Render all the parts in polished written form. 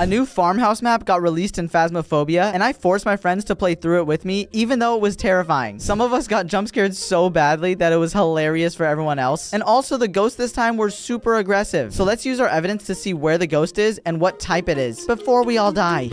A new farmhouse map got released in Phasmophobia, and I forced my friends to play through it with me, even though it was terrifying. Some of us got jump scared so badly that it was hilarious for everyone else. And also, the ghosts this time were super aggressive. So let's use our evidence to see where the ghost is and what type it is before we all die.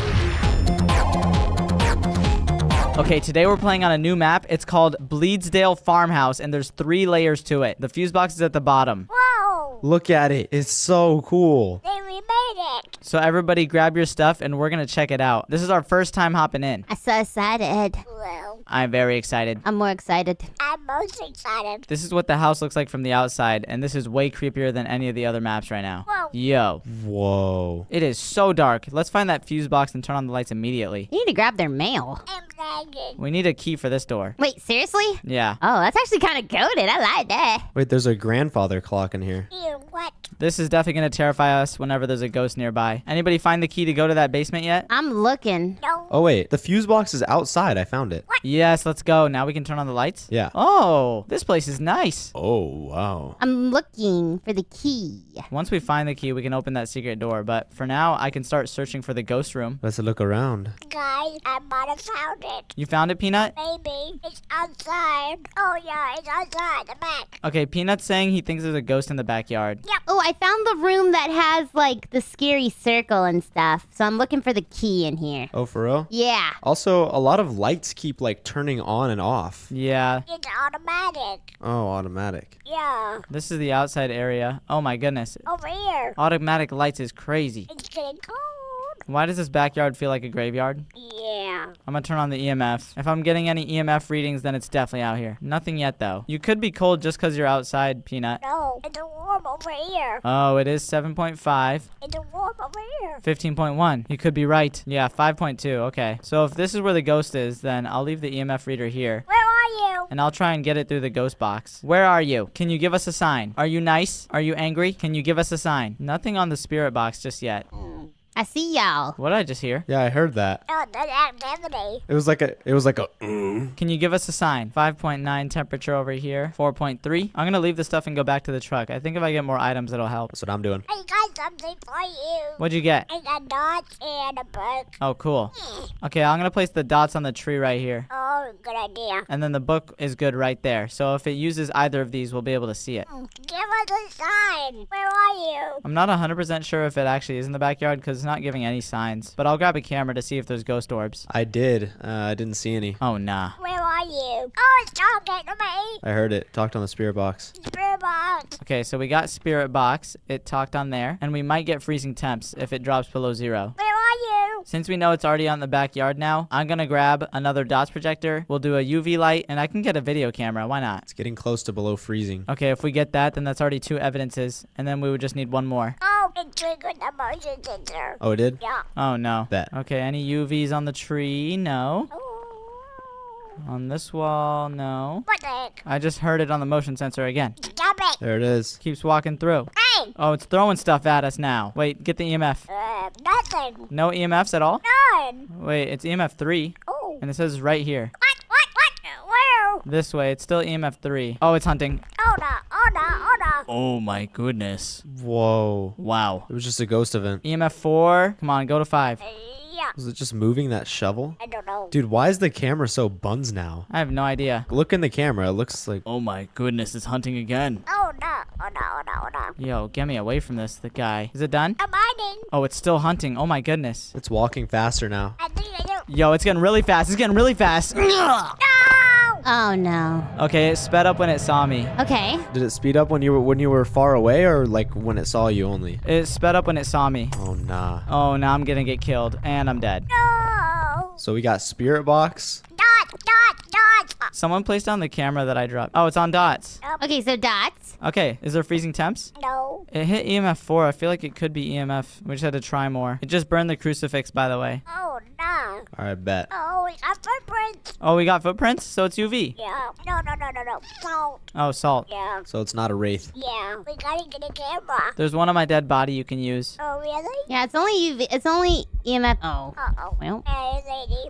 Okay, today we're playing on a new map. It's called Bleedsdale Farmhouse, and there's 3 layers to it. The fuse box is at the bottom. Whoa! Look at it. It's so cool. They remade it. So everybody grab your stuff, and we're going to check it out. This is our first time hopping in. I'm so excited. Well, I'm very excited. I'm more excited. I'm most excited. This is what the house looks like from the outside, and this is way creepier than any of the other maps right now. Whoa. Yo. Whoa. It is so dark. Let's find that fuse box and turn on the lights immediately. You need to grab their mail. I'm lagging. We need a key for this door. Wait, seriously? Yeah. Oh, that's actually kind of goated. I like that. Wait, there's a grandfather clock in here. You what? This is definitely going to terrify us whenever there's a ghost nearby. Anybody find the key to go to that basement yet? I'm looking. No. Oh, wait. The fuse box is outside. I found it. Yes, let's go. Now we can turn on the lights? Yeah. Oh, this place is nice. Oh, wow. I'm looking for the key. Once we find the key, we can open that secret door. But for now, I can start searching for the ghost room. Let's look around. Guys, I might have found it. You found it, Peanut? Maybe. It's outside. Oh, yeah, it's outside the back. Okay, Peanut's saying he thinks there's a ghost in the backyard. Oh, I found the room that has, like, the scary circle and stuff. So I'm looking for the key in here. Oh, for real? Yeah. Also, a lot of lights keep, like, turning on and off. Yeah, It's automatic. Oh, automatic. Yeah. this is the outside area. Oh my goodness. Over here. Automatic lights is crazy. It's getting cold. Why does this backyard feel like a graveyard? Yeah. I'm gonna turn on the EMF. If I'm getting any EMF readings, then it's definitely out here. Nothing yet, though. You could be cold just because you're outside, Peanut. No, it's warm over here. Oh, it is 7.5. It's warm over here. 15.1. You could be right. Yeah, 5.2. Okay. So if this is where the ghost is, then I'll leave the EMF reader here. Where are you? And I'll try and get it through the ghost box. Where are you? Can you give us a sign? Are you nice? Are you angry? Can you give us a sign? Nothing on the spirit box just yet. I see y'all. What did I just hear? Yeah, I heard that. Oh, that activity. It was like a, Can you give us a sign? 5.9 temperature over here. 4.3. I'm gonna leave the stuff and go back to the truck. I think if I get more items, it'll help. That's what I'm doing. I got something for you. What'd you get? I got dots and a book. Oh, cool. Okay, I'm gonna place the dots on the tree right here. Oh, good idea. And then the book is good right there. So if it uses either of these, we'll be able to see it. Give us a sign. Where are you? I'm not 100% sure if it actually is in the backyard because it's not giving any signs. But I'll grab a camera to see if there's ghost orbs. I did. I didn't see any. Oh, nah. Where are you? Oh, it's talking to me. I heard it. Talked on the spirit box. Spirit box. Okay, so we got spirit box. It talked on there. And we might get freezing temps if it drops below 0. Where are you? Since we know it's already on the backyard now, I'm gonna grab another dots projector. Will do a UV light, and I can get a video camera. Why not? It's getting close to below freezing. Okay, if we get that, then that's already 2 evidences. And then we would just need 1 more. Oh, it triggered the motion sensor. Oh, it did? Yeah. Oh, no. Bet. Okay, any UVs on the tree? No. Oh. On this wall? No. What the heck? I just heard it on the motion sensor again. Stop it. There it is. Keeps walking through. Hey. Oh, it's throwing stuff at us now. Wait, get the EMF. Nothing. No EMFs at all? None. Wait, it's EMF 3. Oh. And it says right here. What? Where? This way, it's still EMF 3. Oh, it's hunting. Oh, no. Oh my goodness. Whoa. Wow. It was just a ghost event. EMF 4. Come on, go to 5. Yeah. Was it just moving that shovel? I don't know. Dude, why is the camera so buns now? I have no idea. Look in the camera. It looks like... Oh my goodness, it's hunting again. Oh, no. Yo, get me away from this, the guy. Is it done? I'm hiding. Oh, it's still hunting. Oh my goodness. It's walking faster now. I think I do. Yo, it's getting really fast. It's getting really fast. No! Oh, no. Okay, it sped up when it saw me. Okay. Did it speed up when you were far away, or like when it saw you only? It sped up when it saw me. Oh, nah. Oh, now I'm gonna get killed. And I'm dead. No! So we got spirit box. Dots! Someone placed down the camera that I dropped. Oh, it's on dots. Okay, so dots. Okay, is there freezing temps? No. It hit EMF 4. I feel like it could be EMF. We just had to try more. It just burned the crucifix, by the way. Oh, no. All right, bet. Oh, we got footprints. Oh, we got footprints? So it's UV. Yeah. No. Salt. Oh, salt. Yeah. So it's not a wraith. Yeah. We gotta get a camera. There's one on my dead body you can use. Oh, really? Yeah, it's only UV. It's only EMF. Oh. Uh-oh. Well. Hey,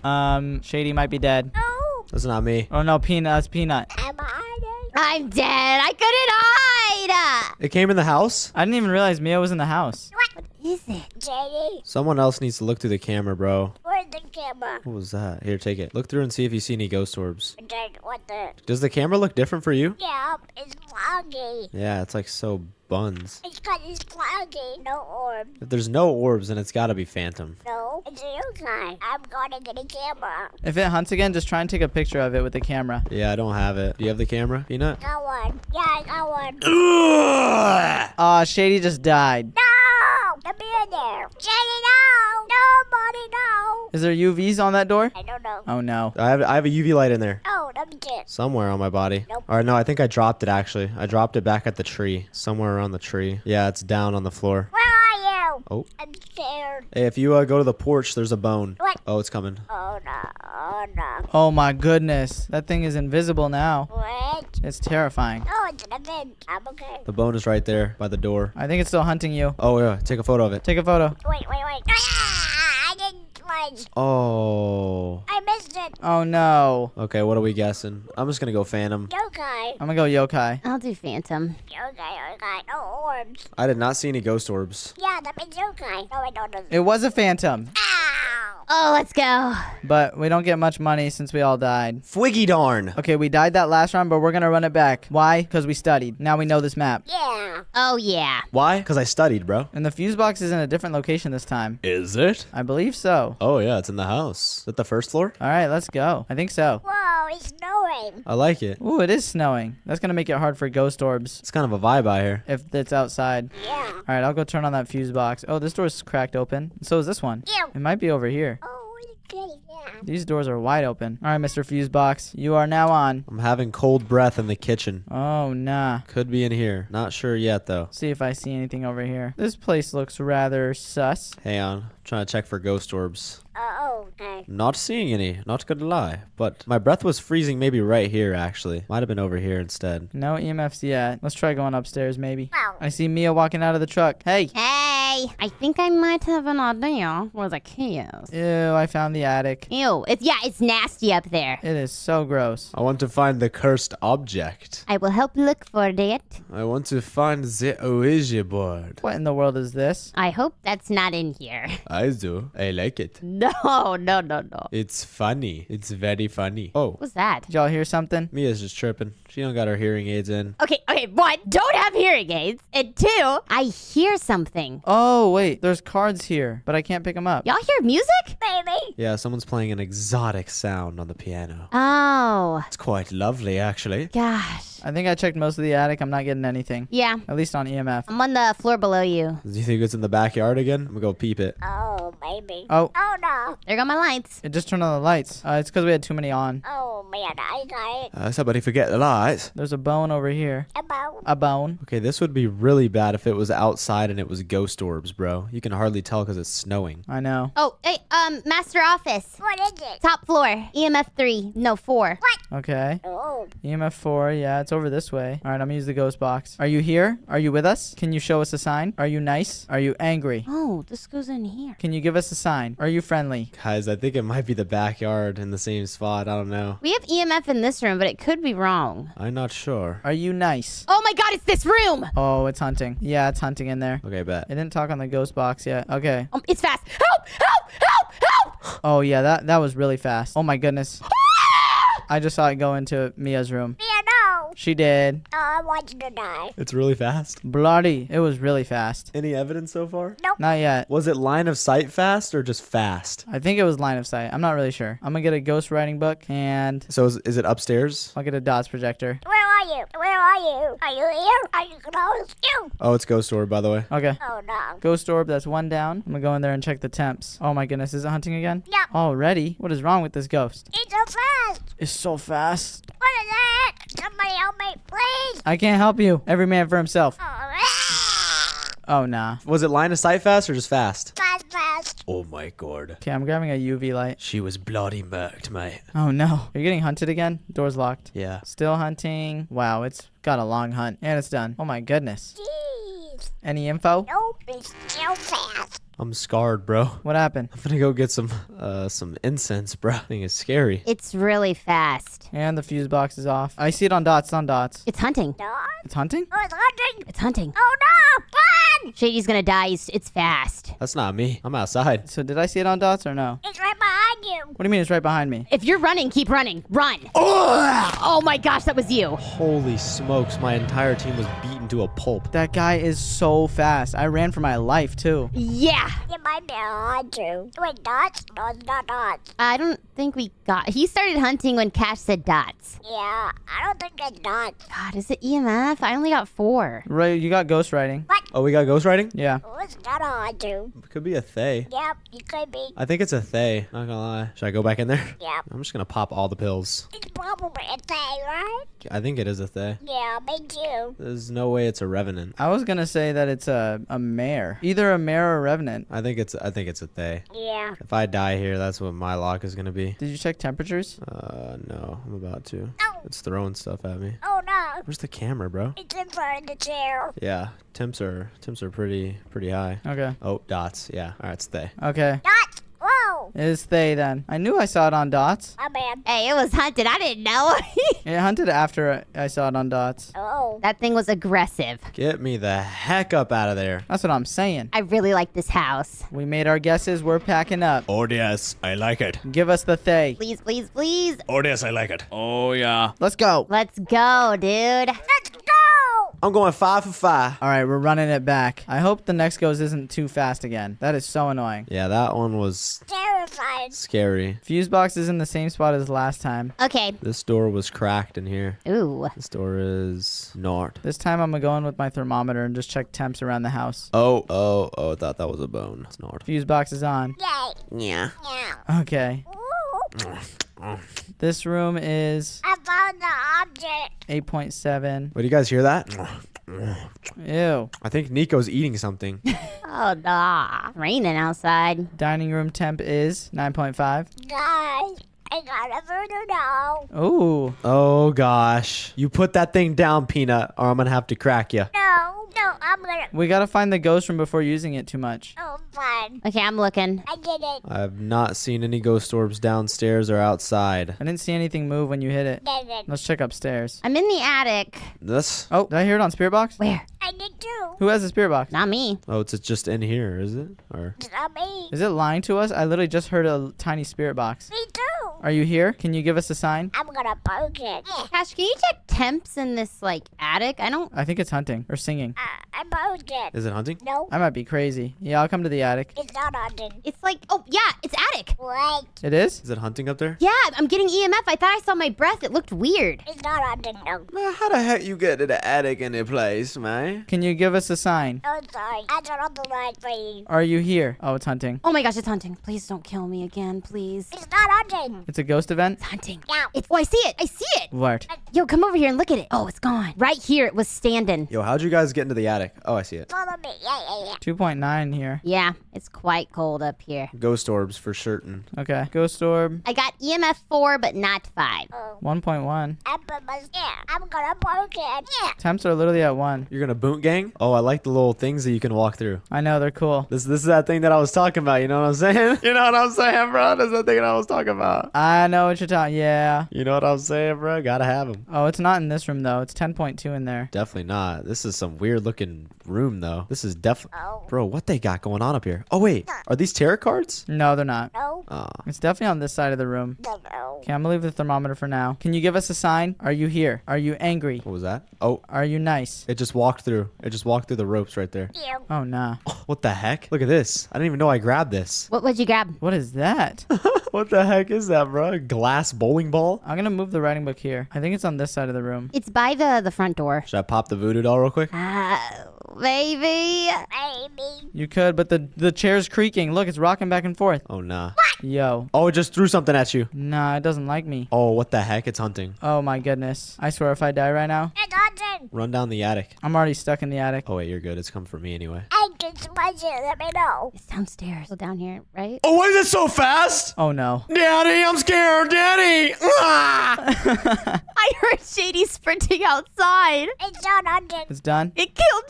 lady. Shady might be dead. Oh, That's not me. Oh, no, Peanut. That's Peanut. am I hiding? I'm dead. I couldn't hide. It came in the house? I didn't even realize Mia was in the house. What? is it? JD, Someone else needs to look through the camera, bro. where's the camera? What was that? Here, take it. Look through and see if you see any ghost orbs. Then what the? Does the camera look different for you? Yeah, it's foggy. Yeah, it's like so buns. It's 'cause it's foggy. No orb. If there's no orbs, then it's gotta be phantom. No, it's you guy. I'm gonna get a camera. If it hunts again, just try and take a picture of it with the camera. Yeah, I don't have it. Do you have the camera, Peanut? Got one. Yeah, I got one. Aw, Shady just died. No! Come in there. JD, no! Nobody, no! Is there UVs on that door? I don't know. Oh no. I have a UV light in there. Oh, let me get. Somewhere on my body. Nope. Or no, I think I dropped it actually. I dropped it back at the tree. Somewhere around the tree. Yeah, it's down on the floor. Where are you? Oh. I'm scared. Hey, if you go to the porch, there's a bone. What? Oh, it's coming. Oh no! Oh no! Oh my goodness. That thing is invisible now. What? It's terrifying. Oh, it's an event. I'm okay. The bone is right there by the door. I think it's still hunting you. Oh yeah, take a photo of it. Take a photo. Wait. Ah, I didn't like. Oh. I missed it. Oh no. Okay, what are we guessing? I'm just gonna go phantom. Yokai. I'm gonna go yokai. I'll do phantom. Yokai. No orbs. I did not see any ghost orbs. Yeah, that means yokai. No, I don't know. It was a phantom, Ow! Oh, let's go. but we don't get much money since we all died. Fwiggy darn. Okay, we died that last round, but we're gonna run it back. Why? Because we studied. Now we know this map. Yeah. Oh, yeah. Why? Because I studied, bro. And the fuse box is in a different location this time. Is it? I believe so. Oh yeah, it's in the house. Is it the first floor? All right, let's go. I think so. Whoa, it's snowing. I like it. Ooh, it is snowing. That's gonna make it hard for ghost orbs It's kind of a vibe out here. if it's outside. Yeah. All right, I'll go turn on that fuse box. Oh, this door's cracked open. So is this one. Ew. It might be over here. Oh, it's good. Yeah. These doors are wide open. All right, Mr. Fuse Box, you are now on. I'm having cold breath in the kitchen. Oh, nah. Could be in here. Not sure yet though. See if I see anything over here. This place looks rather sus. Hang on. Trying to check for ghost orbs. Oh, okay. Not seeing any, not gonna lie. But my breath was freezing maybe right here actually. Might have been over here instead. No EMFs yet. Let's try going upstairs maybe. Wow. I see Mia walking out of the truck. Hey! Hey, I think I might have an idea where the key is. Ew, I found the attic. Ew, it's nasty up there. It is so gross. I want to find the cursed object. I will help look for it. I want to find the Ouija board. What in the world is this? I hope that's not in here. I do. I like it. No. It's funny. It's very funny. Oh, What's that? Did y'all hear something? Mia's just tripping. She don't got her hearing aids in. Okay, one, don't have hearing aids. And two, I hear something. Oh, wait. There's cards here, but I can't pick them up. Y'all hear music? Baby. Yeah, someone's playing an exotic sound on the piano. Oh, It's quite lovely, actually. gosh. I think I checked most of the attic. I'm not getting anything. Yeah, At least on EMF. I'm on the floor below you. Do you think it's in the backyard again? I'm gonna go peep it. Oh, baby. Oh, Oh, no. There go my lights. it just turned on the lights. It's because we had too many on. Oh, man. I got it. Somebody forget the lights. There's a bone over here. About. A bone. Okay, this would be really bad if it was outside and it was ghost orbs, bro. You can hardly tell because it's snowing. I know. Oh, hey, master office. What is it? Top floor. EMF 3. No, 4. Okay. Oh. EMF 4. Yeah, it's over this way. All right, I'm gonna use the ghost box. Are you here? Are you with us? Can you show us a sign? Are you nice? Are you angry? Oh, this goes in here. Can you give us a sign? Are you friendly? Guys, I think it might be the backyard in the same spot. I don't know. We have EMF in this room, but it could be wrong. I'm not sure. Are you nice? Oh my god, it's this room! Oh, it's hunting. Yeah, it's hunting in there. Okay, bet. It didn't talk on the ghost box yet. Okay. It's fast. Help! Help! Help! Help! Oh, yeah, that was really fast. Oh, my goodness. I just saw it go into Mia's room. Yeah, no. She did. Oh, I want you to die. It's really fast. Bloody. It was really fast. Any evidence so far? Not yet. Was it line of sight fast or just fast? I think it was line of sight. I'm not really sure. I'm gonna get a ghost writing book and So is it upstairs? I'll get a dots projector. Where are you? Where are you? Are you here? Are you close? You. Oh, it's ghost orb, by the way. Okay. Oh, no. Ghost orb, that's one down. I'm gonna go in there and check the temps. Oh my goodness, is it hunting again? Yeah. Already? What is wrong with this ghost? It's so fast. It's so fast. What is that? Somebody help me, please. I can't help you. Every man for himself. Oh, Oh, nah. Was it line of sight fast or just fast? fast. Oh my god. Okay, I'm grabbing a UV light. She was bloody murked, mate. Oh no. You're getting hunted again? Door's locked. Yeah. Still hunting. Wow, it's got a long hunt. And it's done. Oh my goodness. Jeez. Any info? Nope, it's so fast. I'm scarred, bro. What happened? I'm gonna go get some incense, bro. Thing is scary. It's really fast. And the fuse box is off. I see it on dots. It's on dots. It's hunting. Dog? It's hunting? Oh, it's hunting. It's hunting. Oh, no. Run. Shady's gonna die. It's fast. That's not me. I'm outside. So did I see it on dots or no? It's right behind you. What do you mean it's right behind me? If you're running, keep running. Run. Oh my gosh, that was you. Holy smokes, my entire team was beaten to a pulp. That guy is so fast. I ran for my life too. Yeah. It might be hard to. Wait, dots? No, it's not dots. I don't think we got... He started hunting when Cash said dots. Yeah, I don't think it's dots. God, is it EMF? I only got 4. Right, you got ghost writing. What? Oh, we got ghostwriting? Yeah. Oh, it's not hard to. Could be a Thay. Yep, it could be. I think it's a Thay. Not gonna lie. Should I go back in there? Yep. I'm just gonna pop all the pills. It's probably a thing, right? I think it is a Thay. Yeah, me too. There's no way it's a revenant. I was gonna say that it's a mare. Either a mare or a revenant. I think it's a Thay. Yeah. If I die here, that's what my lock is gonna be. Did you check temperatures? No, I'm about to. Oh. It's throwing stuff at me. Oh, no. Where's the camera, bro? It's in front of the chair. Yeah, temps are pretty high. Okay. Oh, dots. Yeah. All right, it's Thay. Okay. Dots. Whoa. It is they then. I knew I saw it on dots. My bad. Hey, it was hunted. I didn't know. It hunted after I saw it on dots. Oh. That thing was aggressive. Get me the heck up out of there. That's what I'm saying. I really like this house. We made our guesses. We're packing up. Oh yes, I like it. Give us the they. Please, please, please. Oh yes, I like it. Oh yeah. Let's go. Let's go, dude. Let's go. I'm going 5 for 5. All right, we're running it back. I hope the next goes isn't too fast again. That is so annoying. Yeah, that one was Terrified. scary. Fuse box is in the same spot as last time. Okay. This door was cracked in here. Ooh. This door is not. This time I'm gonna go in with my thermometer and just check temps around the house. Oh, I thought that was a bone. It's not. Fuse box is on. Yay. Yeah. Yeah. Okay. Ooh. This room is I found the object. 8.7. Wait, do you guys hear that? Ew. I think Nico's eating something. Oh, nah. Raining outside. Dining room temp is 9.5. Guys, I got a voodoo doll. Ooh. Oh gosh. You put that thing down, Peanut, or I'm gonna have to crack you. No, I'm gonna. We gotta find the ghost room before using it too much. Oh, fine. Okay, I'm looking. I did it. I've not seen any ghost orbs downstairs or outside. I didn't see anything move when you hit it. Did it. Let's check upstairs. I'm in the attic. This? Oh, did I hear it on spirit box? Where? I did too. Who has the spirit box? Not me. Oh, it's just in here, is it? Or It's not me. Is it lying to us? I literally just heard a tiny spirit box. Me too. Are you here? Can you give us a sign? I'm gonna poke it. Cash, can you check temps in this, like, attic? I don't... I think it's hunting or singing. I poked it. is it hunting? No, I might be crazy. Yeah, I'll come to the attic. it's not hunting. It's like... Oh, yeah, it's attic. Wait, It is? Is it hunting up there? Yeah, I'm getting EMF. I thought I saw my breath. It looked weird. it's not hunting. No. Man, how the heck you get to the attic in the place, man? Can you give us a sign? Oh, sorry. I turned on the light for you. Are you here? Oh, it's hunting. Oh my gosh, it's hunting. Please don't kill me again, please. It's not hunting. It's a ghost event? It's hunting. Yeah. It's... Oh, I see it. I see it. What? Yo, come over here and look at it. Oh, it's gone. Right here, it was standing. Yo, how'd you guys get into the attic? Oh, I see it. Follow me. Yeah. 2.9 here. Yeah, it's quite cold up here. Ghost orbs for certain. Okay. Ghost orb. I got EMF 4, but not 5. Oh, 1.1. I put my. Yeah. I'm gonna poke it. Yeah. Temps are literally at 1. You're gonna boot gang? Oh, I like the little things that you can walk through. I know, they're cool. This is that thing that I was talking about. You know what I'm saying? You know what I'm saying, bro? This is the thing that I was talking about. I know what you're talking. Yeah. You know what I'm saying, bro? Gotta have them. Oh, it's not in this room though. It's 10.2 in there. Definitely not. This is some weird looking room, though. This is definitely. Oh. Bro, what they got going on up here? Oh, wait. Are these tarot cards? No, they're not. No. Oh. It's definitely on this side of the room. No. Okay, I'm gonna leave the thermometer for now. Can you give us a sign? Are you here? Are you angry? What was that? Oh, Are you nice? it just walked through. It just walked through the ropes right there. Yeah. Oh, nah. What the heck? Look at this. I didn't even know I grabbed this. What'd you grab? What is that? What the heck is that, bro? Glass bowling ball? I'm gonna move the writing book here. I think it's on this side of the room. It's by the front door. Should I pop the voodoo doll real quick? Baby. Baby. You could, but the chair's creaking. Look, it's rocking back and forth. Oh, nah. Yo. Oh, it just threw something at you. Nah, it doesn't like me. Oh, what the heck? It's hunting. Oh my goodness. I swear if I die right now, It's hunting. Run down the attic. I'm already stuck in the attic. Oh, wait, you're good. It's come for me anyway. I can smudge it. Let me know. It's downstairs. Go down here, right? Oh, why is it so fast? Oh no. Daddy, I'm scared. Daddy. Ah! I heard Shady sprinting outside. It's not hunting. It's done. It killed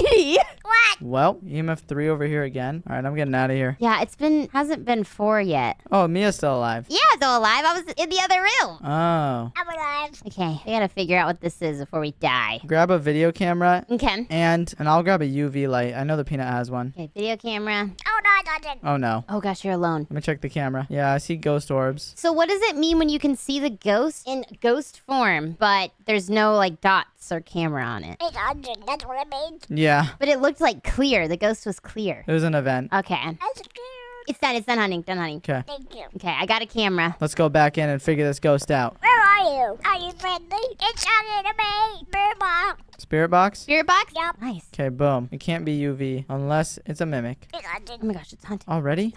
Shady. What? Well, EMF 3 over here again. All right, I'm getting out of here. Yeah, hasn't been 4 yet. Oh, Mia's still alive. Yeah, still alive. I was in the other room. Oh. I'm alive. Okay, we gotta figure out what this is before we die. Grab a video camera Okay. and I'll grab a UV light. I know the peanut has one. Okay, video camera. Oh, not hunting. Oh no. Oh gosh, you're alone. Let me check the camera. Yeah, I see ghost orbs. So what does it mean when you can see the ghost in ghost form, but there's no like dots or camera on it? It's hunting. That's what it means. Yeah, But it looked like clear. The ghost was clear. it was an event. Okay. That's cute. It's done. It's done hunting. Done hunting. Okay, Thank you. Okay, I got a camera. let's go back in and figure this ghost out. Where are you? Are you friendly? It's hunting to me. Bird box. Spirit box? Spirit box? Yup. Nice. Okay, boom. It can't be UV unless it's a mimic. It's hunting. Oh my gosh, it's hunting. Already?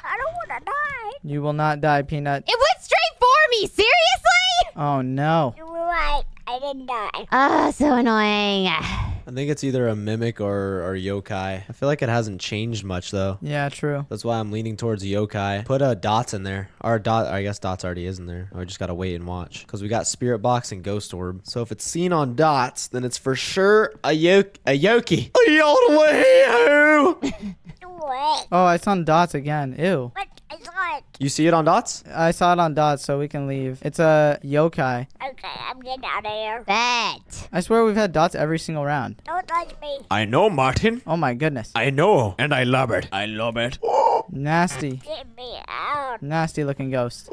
I don't want to die. You will not die, Peanut. It went straight for me. Seriously? Oh no. You were right. I didn't die. Ah, so annoying. I think it's either a mimic or yokai. I feel like it hasn't changed much though. Yeah, true. That's why I'm leaning towards yokai. Put dots in there. I guess dots already is in there. We just gotta wait and watch. Because we got spirit box and ghost orb. So if it's seen on dots, then it's for sure a yoki. All the way. What? Oh, it's on dots again. Ew. What? I saw it. You see it on dots? I saw it on dots, so we can leave. It's a yokai. Okay, I'm getting out of here. Bet. I swear we've had dots every single round. Don't touch me. I know, Martin. Oh my goodness. I know. And I love it. I love it. Nasty. Get me out. Nasty looking ghost.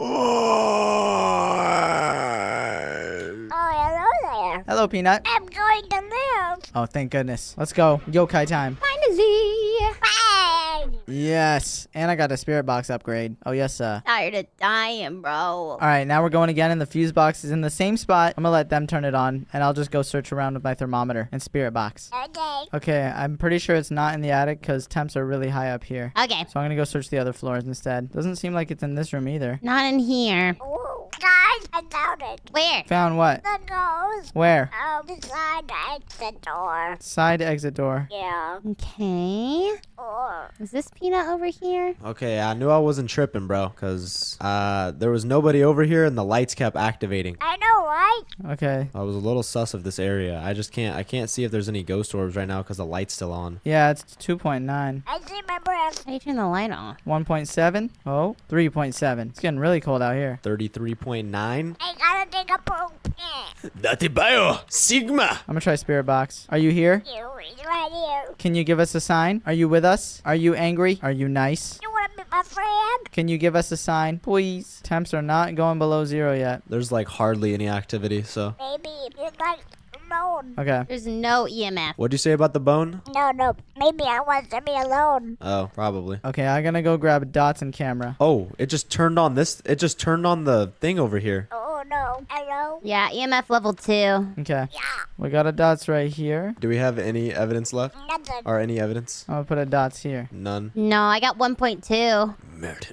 Oh, hello there. Hello, Peanut. I'm going to live. Oh, thank goodness. Let's go. Yokai time. Finally. Bang. Yes. And I got a spirit box upgrade. Oh, yes, sir. Tired of dying, bro. All right, now we're going again, and the fuse box is in the same spot. I'm gonna let them turn it on, and I'll just go search around with my thermometer and spirit box. Okay. Okay, I'm pretty sure it's not in the attic because temps are really high up here. Okay. So I'm gonna go search the other floors instead. Doesn't seem like it's in this room either. Not in here. Ooh. Guys, I found it. Where? Found what? The ghost. Where? Beside the exit door. Side exit door. Yeah. Okay. Or. Is this peanut over here? Okay, I knew I wasn't tripping, bro. Because there was nobody over here and the lights kept activating. I know, right? Okay. I was a little sus of this area. I can't see if there's any ghost orbs right now because the light's still on. Yeah, it's 2.9. I see my breath. How do you turn the light off? 1.7. Oh, 3.7. It's getting really cold out here. 33.9. I gotta take a poop. Dati bio! Sigma! I'm gonna try spirit box. Are you here? You is right here. Can you give us a sign? Are you with us? Are you angry? Are you nice? You wanna be my friend? Can you give us a sign, please? Temps are not going below 0 yet. There's like hardly any activity, so. Maybe it's like alone. Okay. There's no EMF. What'd you say about the bone? No. Maybe I want to be alone. Oh, probably. Okay, I'm gonna go grab dots and camera. Oh, it just turned on the thing over here. Oh no. Hello? Yeah, EMF level 2. Okay. Yeah. We got a dots right here. Do we have any evidence left? Nothing. Or any evidence? I'm gonna put a dots here. None. No, I got 1.2.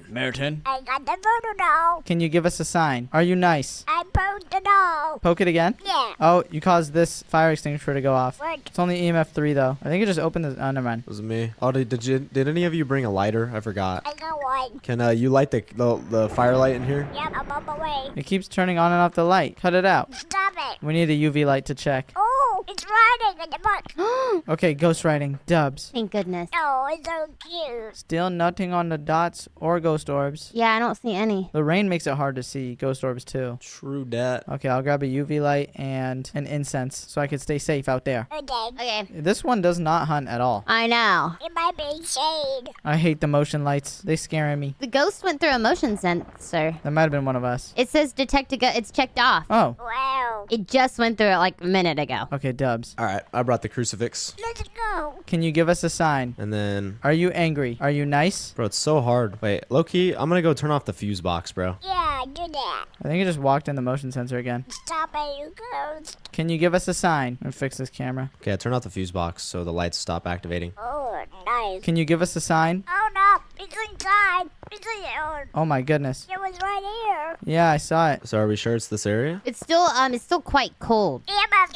Merton. I got the photo now. Can you give us a sign? Are you nice? I posed it all. Poke it again? Yeah. Oh, you caused this fire extinguisher to go off. What? It's only EMF 3 though. I think it just opened the. Oh, never mind. It was me. Oh, did any of you bring a lighter? I forgot. I got one. Can you light the firelight in here? Yep, I'm on my way. It keeps turning on and off the light. Cut it out. Stop it. We need a UV light to check. Oh, it's riding in the butt. Okay, ghost writing. Dubs. Thank goodness. Oh, it's so cute. Still nothing on the dots or ghost orbs. Yeah, I don't see any. The rain makes it hard to see ghost orbs too. True dat. Okay, I'll grab a UV light and an incense so I can stay safe out there. Okay. Okay. This one does not hunt at all. I know. It might be shade. I hate the motion lights. They scare me. The ghost went through a motion sensor. That might have been one of us. It says detect a ghost. It's checked off. Oh, Wow. It just went through it like a minute ago. okay, Dubs. All right, I brought the crucifix. Let's go. Can you give us a sign? And then, Are you angry? Are you nice? bro, it's so hard. Wait, low-key, I'm gonna go turn off the fuse box, bro. Yeah, do that. I think it just walked in the motion sensor again. Stop it, you ghost. Can you give us a sign? And fix this camera. Okay, I turn off the fuse box so the lights stop activating. Oh, nice. Can you give us a sign? Oh no, it's inside. It's in Oh my goodness. It was right here. Yeah, I saw it. So are we sure it's this area? It's still quite cold. EMF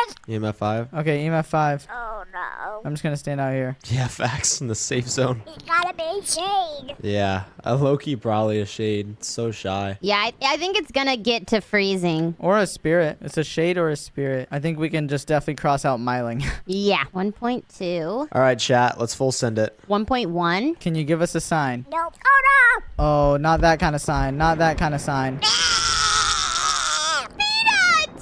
5. EMF 5? Okay, EMF 5. Oh no. go. I'm just gonna stand out here. Yeah, facts in the safe zone. It's gotta be shade. Yeah, a Loki probably a shade. It's so shy. Yeah, I think it's gonna get to freezing. Or a spirit. It's a shade or a spirit. I think we can just definitely cross out Myling. Yeah, 1.2. All right, chat. Let's full send it. 1.1. Can you give us a sign? Nope. Oh Oh, not that kind of sign. Not that kind of sign.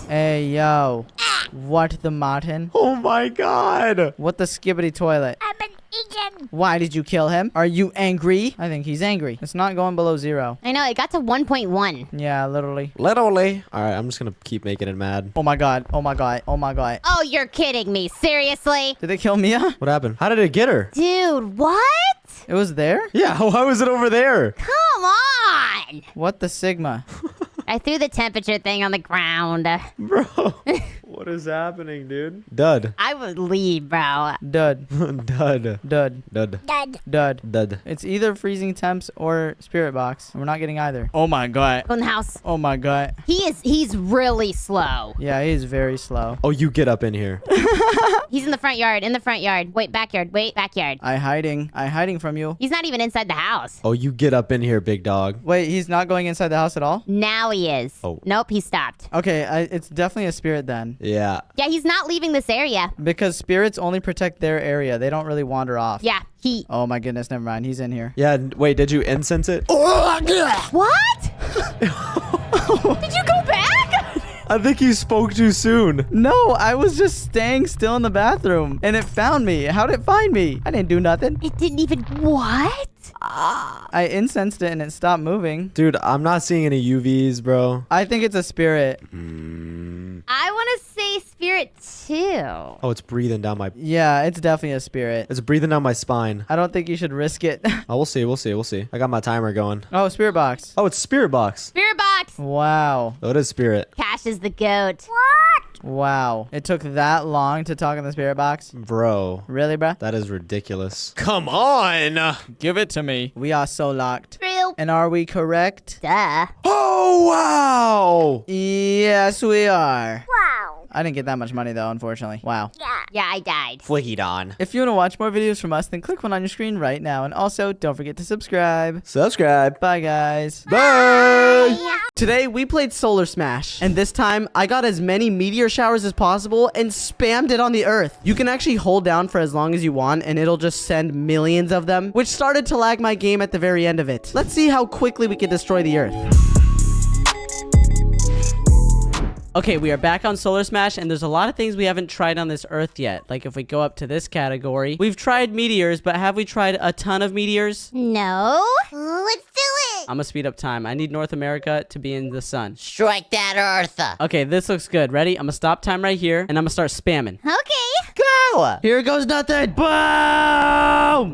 Hey, yo. What the Martin? Oh my god. What the skibbity toilet? no! I've been eaten. Why did you kill him? Are you angry? I think he's angry. It's not going below 0. I know, it got to 1.1. Yeah, literally. Literally. All right, I'm just gonna keep making it mad. Oh my god. Oh my god. Oh my god. Oh, you're kidding me. Seriously? Did they kill Mia? What happened? How did it get her? Dude, what? It was there? Yeah, why was it over there? Come on! What the Sigma? I threw the temperature thing on the ground. Bro, what is happening, dude? Dud. I would leave, bro. Dud. Dud. Dud. Dud. Dud. Dud. Dud. It's either freezing temps or spirit box. We're not getting either. Oh my god. Go in the house. Oh my god. He's really slow. Yeah, he's very slow. Oh, you get up in here. He's in the front yard. Wait, backyard. Backyard. I hiding from you. He's not even inside the house. Oh, you get up in here, big dog. Wait, he's not going inside the house at all? Now he is. Oh. Nope, he stopped. Okay, it's definitely a spirit then. Yeah. Yeah, he's not leaving this area. Because spirits only protect their area. They don't really wander off. Yeah, he... Oh my goodness, never mind. He's in here. Yeah, wait, did you incense it? What? Did you go back? I think you spoke too soon. No, I was just staying still in the bathroom and it found me. How'd it find me? I didn't do nothing. It didn't even... What? I incensed it and it stopped moving. Dude, I'm not seeing any UVs, bro. I think it's a spirit. I want to say spirit too. Oh, it's breathing down my... Yeah, it's definitely a spirit. It's breathing down my spine. I don't think you should risk it. Oh, we'll see. I got my timer going. Oh, spirit box. Oh, it's spirit box. Spirit box. Wow. Oh, it is spirit. Cash is the goat. What? Wow. It took that long to talk in the spirit box? Bro, Really, bruh? that is ridiculous. Come on. Give it to me. We are so locked. True. And are we correct? Duh. Oh, wow. Yes, we are. Wow. I didn't get that much money though, unfortunately. Wow. Yeah. Yeah, I died. Flickied on. If you want to watch more videos from us, then click one on your screen right now. And also, don't forget to subscribe. Subscribe. Bye, guys. Bye. Today, we played Solar Smash, and this time, I got as many meteor showers as possible and spammed it on the Earth. You can actually hold down for as long as you want, and it'll just send millions of them, which started to lag my game at the very end of it. Let's see how quickly we can destroy the Earth. Okay, we are back on Solar Smash, and there's a lot of things we haven't tried on this Earth yet. Like, if we go up to this category, we've tried meteors, but have we tried a ton of meteors? No. Let's do it. I'm gonna speed up time. I need North America to be in the sun. Strike that Earth. Okay, this looks good. Ready? I'm gonna stop time right here, and I'm gonna start spamming. Okay. Go. Here goes nothing. Boom! Wow.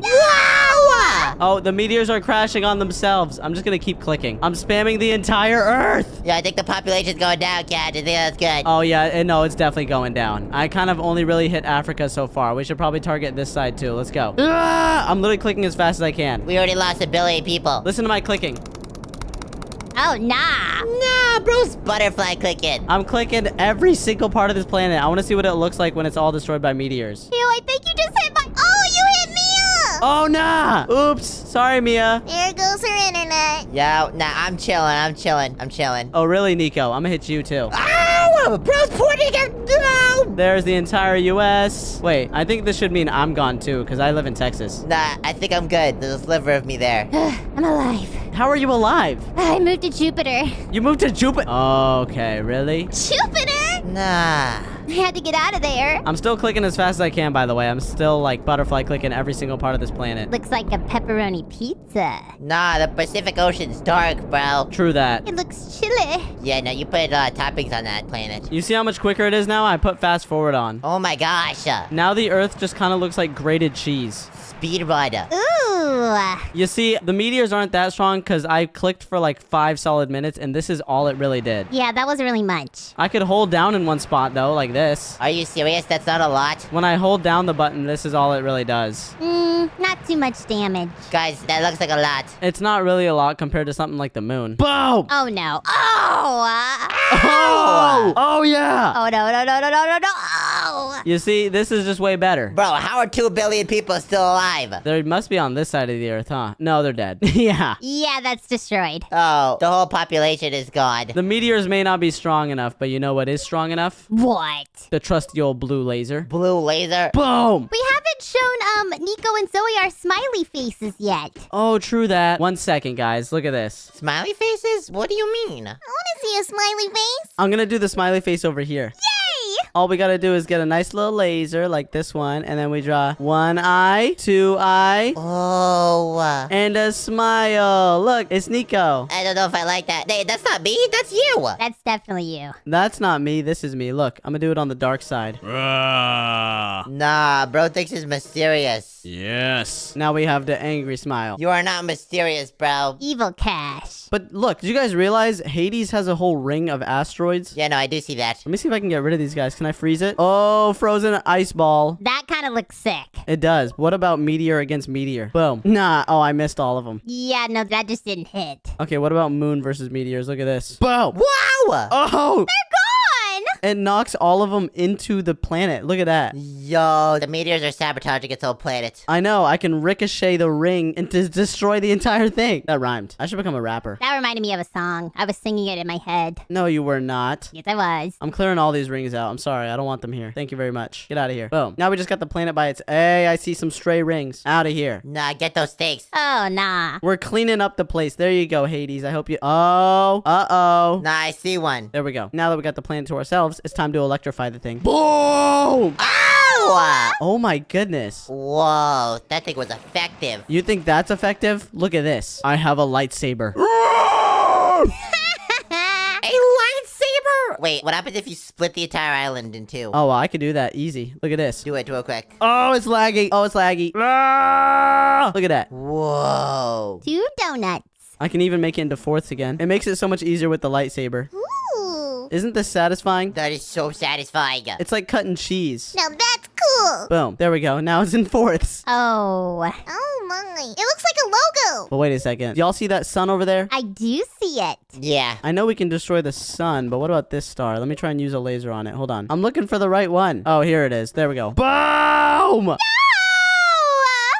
Oh, the meteors are crashing on themselves. I'm just gonna keep clicking. I'm spamming the entire Earth. Yeah, I think the population's going down, Cat. I think that's good. Oh, yeah, and no, it's definitely going down. I kind of only really hit Africa so far. We should probably target this side, too. Let's go. Ah! I'm literally clicking as fast as I can. We already lost 1 billion people. Listen to my clicking. Oh, nah. Nah, bro's butterfly clicking. I'm clicking every single part of this planet. I want to see what it looks like when it's all destroyed by meteors. Ew, I think you just hit my... Oh, you hit Mia. Oh, nah! Oops. Sorry, Mia. There goes her internet. Yeah, nah, I'm chilling. Oh, really, Nico? I'm gonna hit you, too. Ow! Bro's pointing it down! There's the entire U.S. Wait, I think this should mean I'm gone, too, because I live in Texas. Nah, I think I'm good. There's a sliver of me there. I'm alive. How are you alive? I moved to Jupiter. You moved to Jupiter. Okay, really? Jupiter? Nah. I had to get out of there. I'm still clicking as fast as I can, by the way. I'm still, like, butterfly clicking every single part of this planet. Looks like a pepperoni pizza. Nah, the Pacific Ocean's dark, bro. True that. It looks chilly. Yeah, no, you put toppings on that planet. You see how much quicker it is now? I put fast forward on. Oh my gosh. Now the Earth just kind of looks like grated cheese. Speed run. Ooh. You see, the meteors aren't that strong because I clicked for like 5 solid minutes, and this is all it really did. Yeah, that wasn't really much. I could hold down in one spot, though, like this. Are you serious? That's not a lot. When I hold down the button, this is all it really does. Not too much damage. Guys, that looks like a lot. It's not really a lot compared to something like the moon. Boom! Oh, no. Oh! Oh! Oh, yeah! Oh, no, no, no, no, no, no, no. No! You see, this is just way better. Bro, how are 2 billion people still alive? They must be on this side of the earth, huh? No, they're dead. Yeah. Yeah, that's destroyed. Oh, the whole population is gone. The meteors may not be strong enough, but you know what is strong enough? What? The trusty old blue laser. Blue laser. Boom! We haven't shown Nico and Zoe our smiley faces yet. Oh, true that. 1 second, guys. Look at this. Smiley faces? What do you mean? I want to see a smiley face. I'm gonna do the smiley face over here. Yay! All we gotta do is get a nice little laser like this one, and then we draw 1 eye, 2 eye, Oh. and a smile. Look, it's Nico. I don't know if I like that. Hey, that's not me. That's you. That's definitely you. That's not me. This is me. Look, I'm gonna do it on the dark side. Nah, bro thinks it's mysterious. Yes. Now we have the angry smile. You are not mysterious, bro. Evil Cash. But look, did you guys realize Hades has a whole ring of asteroids? Yeah, no, I do see that. Let me see if I can get rid of these guys. Can I freeze it? Oh, frozen ice ball. That kind of looks sick. It does. What about meteor against meteor? Boom. Nah. Oh, I missed all of them. Yeah, no, that just didn't hit. Okay, what about moon versus meteors? Look at this. Boom. Wow! Oh! Gone! It knocks all of them into the planet. Look at that. Yo, the meteors are sabotaging its whole planet. I know. I can ricochet the ring and destroy the entire thing. That rhymed. I should become a rapper. That reminded me of a song. I was singing it in my head. No, you were not. Yes, I was. I'm clearing all these rings out. I'm sorry. I don't want them here. Thank you very much. Get out of here. Boom. Now we just got the planet by its... Hey, I see some stray rings. Out of here. Nah, get those stakes. Oh, nah. We're cleaning up the place. There you go, Hades. I hope you... Oh. Uh-oh. Nah, I see one. There we go. Now that we got the planet to ourselves, it's time to electrify the thing. Boom! Ow! Oh my goodness. Whoa, that thing was effective. You think that's effective? Look at this. I have a lightsaber. A lightsaber! Wait, what happens if you split the entire island in two? Oh, well, I could do that easy. Look at this. Do it real quick. Oh, it's laggy. Oh, it's laggy. Ah! Look at that. Whoa. 2 donuts. I can even make it into fourths again. It makes it so much easier with the lightsaber. Ooh. Isn't this satisfying? That is so satisfying. It's like cutting cheese. Now that's cool. Boom. There we go. Now it's in fourths. Oh, Oh my. It looks like a logo. But wait a second. Y'all see that sun over there? I do see it. Yeah. I know we can destroy the sun, but what about this star? Let me try and use a laser on it. Hold on. I'm looking for the right one. Oh, here it is. There we go. Boom!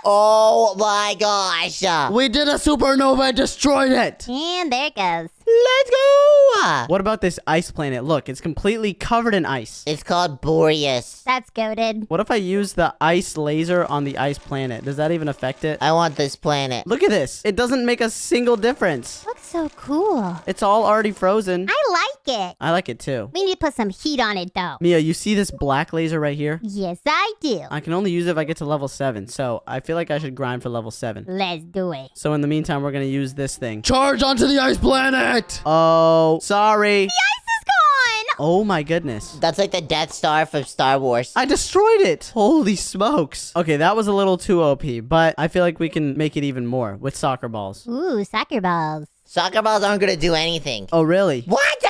Oh my gosh. We did a supernova and destroyed it. And there it goes. Let's go. What about this ice planet? Look, it's completely covered in ice. It's called Boreas. That's goated. What if I use the ice laser on the ice planet? Does that even affect it? I want this planet. Look at this. It doesn't make a single difference. Looks so cool. It's all already frozen. I like it. I like it too. We need to put some heat on it, though. Mia, you see this black laser right here? Yes, I do. I can only use it if I get to level 7, so I feel like I should grind for level 7. Let's do it. So in the meantime, we're gonna use this thing. Charge onto the ice planet! Oh, sorry. The ice is gone. Oh my goodness. That's like the Death Star from Star Wars. I destroyed it! Holy smokes. Okay, that was a little too OP, but I feel like we can make it even more with soccer balls. Ooh, soccer balls. Soccer balls aren't gonna do anything. Oh, really? What?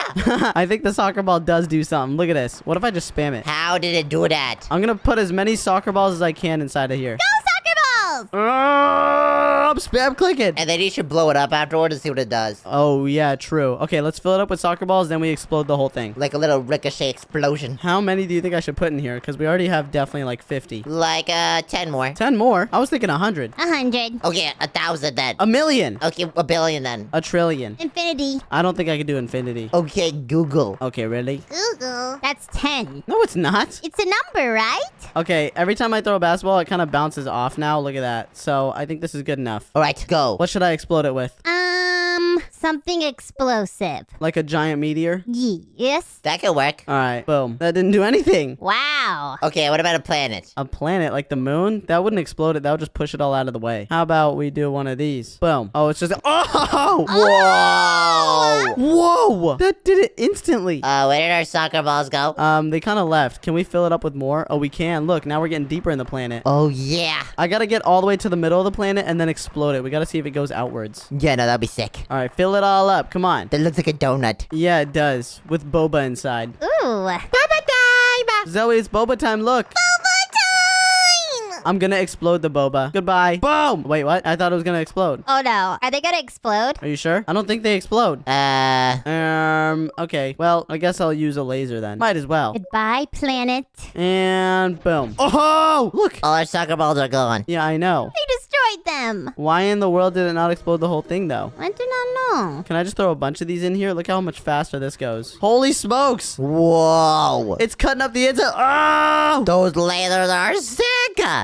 I think the soccer ball does do something. Look at this. What if I just spam it? How did it do that? I'm gonna put as many soccer balls as I can inside of here. Go, soccer balls. I'm spam clicking. And then you should blow it up afterward to see what it does. Oh, yeah, true. Okay, let's fill it up with soccer balls, then we explode the whole thing. Like a little ricochet explosion. How many do you think I should put in here? Because we already have definitely like 50. Like, 10 more. 10 more? I was thinking 100. 100. Okay, 1,000 then. A million. Okay, 1 billion then. A trillion. Infinity. I don't think I could do infinity. Okay, Google. Okay, really? Google. That's 10. No, it's not. It's a number, right? Okay, every time I throw a basketball, it kind of bounces off now. Look at that. So I think this is good enough. Alright, go. What should I explode it with? Something explosive. Like a giant meteor? Yes. That could work. All right, boom. That didn't do anything. Wow. Okay, what about a planet? A planet like the moon? That wouldn't explode it. That would just push it all out of the way. How about we do one of these? Boom. Oh, it's just... Oh! Whoa! Whoa! That did it instantly. Where did our soccer balls go? They kind of left. Can we fill it up with more? Oh, we can. Look, now we're getting deeper in the planet. Oh, yeah. I gotta get all the way to the middle of the planet and then explode it. We gotta see if it goes outwards. Yeah, no, that'd be sick. All right, fill it all up. Come on. That looks like a donut. Yeah, it does. With boba inside. Ooh. Zoe, it's boba time. Look. I'm gonna explode the boba. Goodbye. Boom! Wait, what? I thought it was gonna explode. Oh no. Are they gonna explode? Are you sure? I don't think they explode. Okay. Well, I guess I'll use a laser then. Might as well. Goodbye, planet. And boom. Oh! Look! All our soccer balls are gone. Yeah, I know. They destroyed them. Why in the world did it not explode the whole thing, though? I do not know. Can I just throw a bunch of these in here? Look how much faster this goes. Holy smokes! Whoa. It's cutting up the inside. Oh! Those lasers are sick.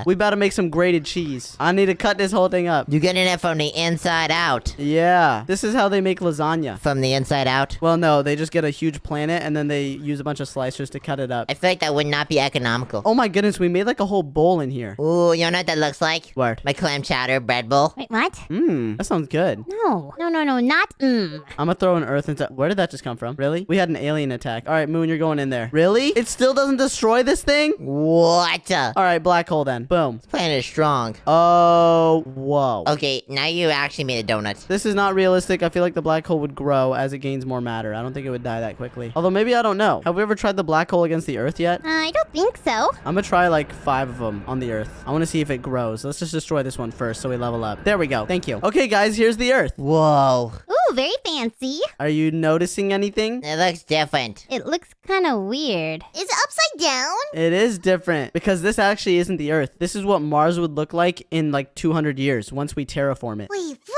We about to make some grated cheese. I need to cut this whole thing up. You're getting it from the inside out. Yeah. This is how they make lasagna. From the inside out? Well, no. They just get a huge planet and then they use a bunch of slicers to cut it up. I feel like that would not be economical. Oh my goodness. We made like a whole bowl in here. Ooh, you know what that looks like? What? My clam chowder bread bowl. Wait, what? Mmm. That sounds good. No. No, not I'm gonna throw an earth into... Where did that just come from? Really? We had an alien attack. All right, Moon, you're going in there. Really? It still doesn't destroy this thing? What? All right, black hole then. Boom. This planet is strong. Oh, whoa. Okay, now you actually made a donut. This is not realistic. I feel like the black hole would grow as it gains more matter. I don't think it would die that quickly. Although maybe I don't know. Have we ever tried the black hole against the earth yet? I don't think so. I'm gonna try like 5 of them on the earth. I want to see if it grows. Let's just destroy this one first so we level up. There we go. Thank you. Okay, guys, here's the earth. Whoa. Ooh, very fancy. Are you noticing anything? It looks different. It looks kind of weird. Is it upside down? It is different because this actually isn't the earth. This is what Mars would look like in like 200 years once we terraform it. Wait, what?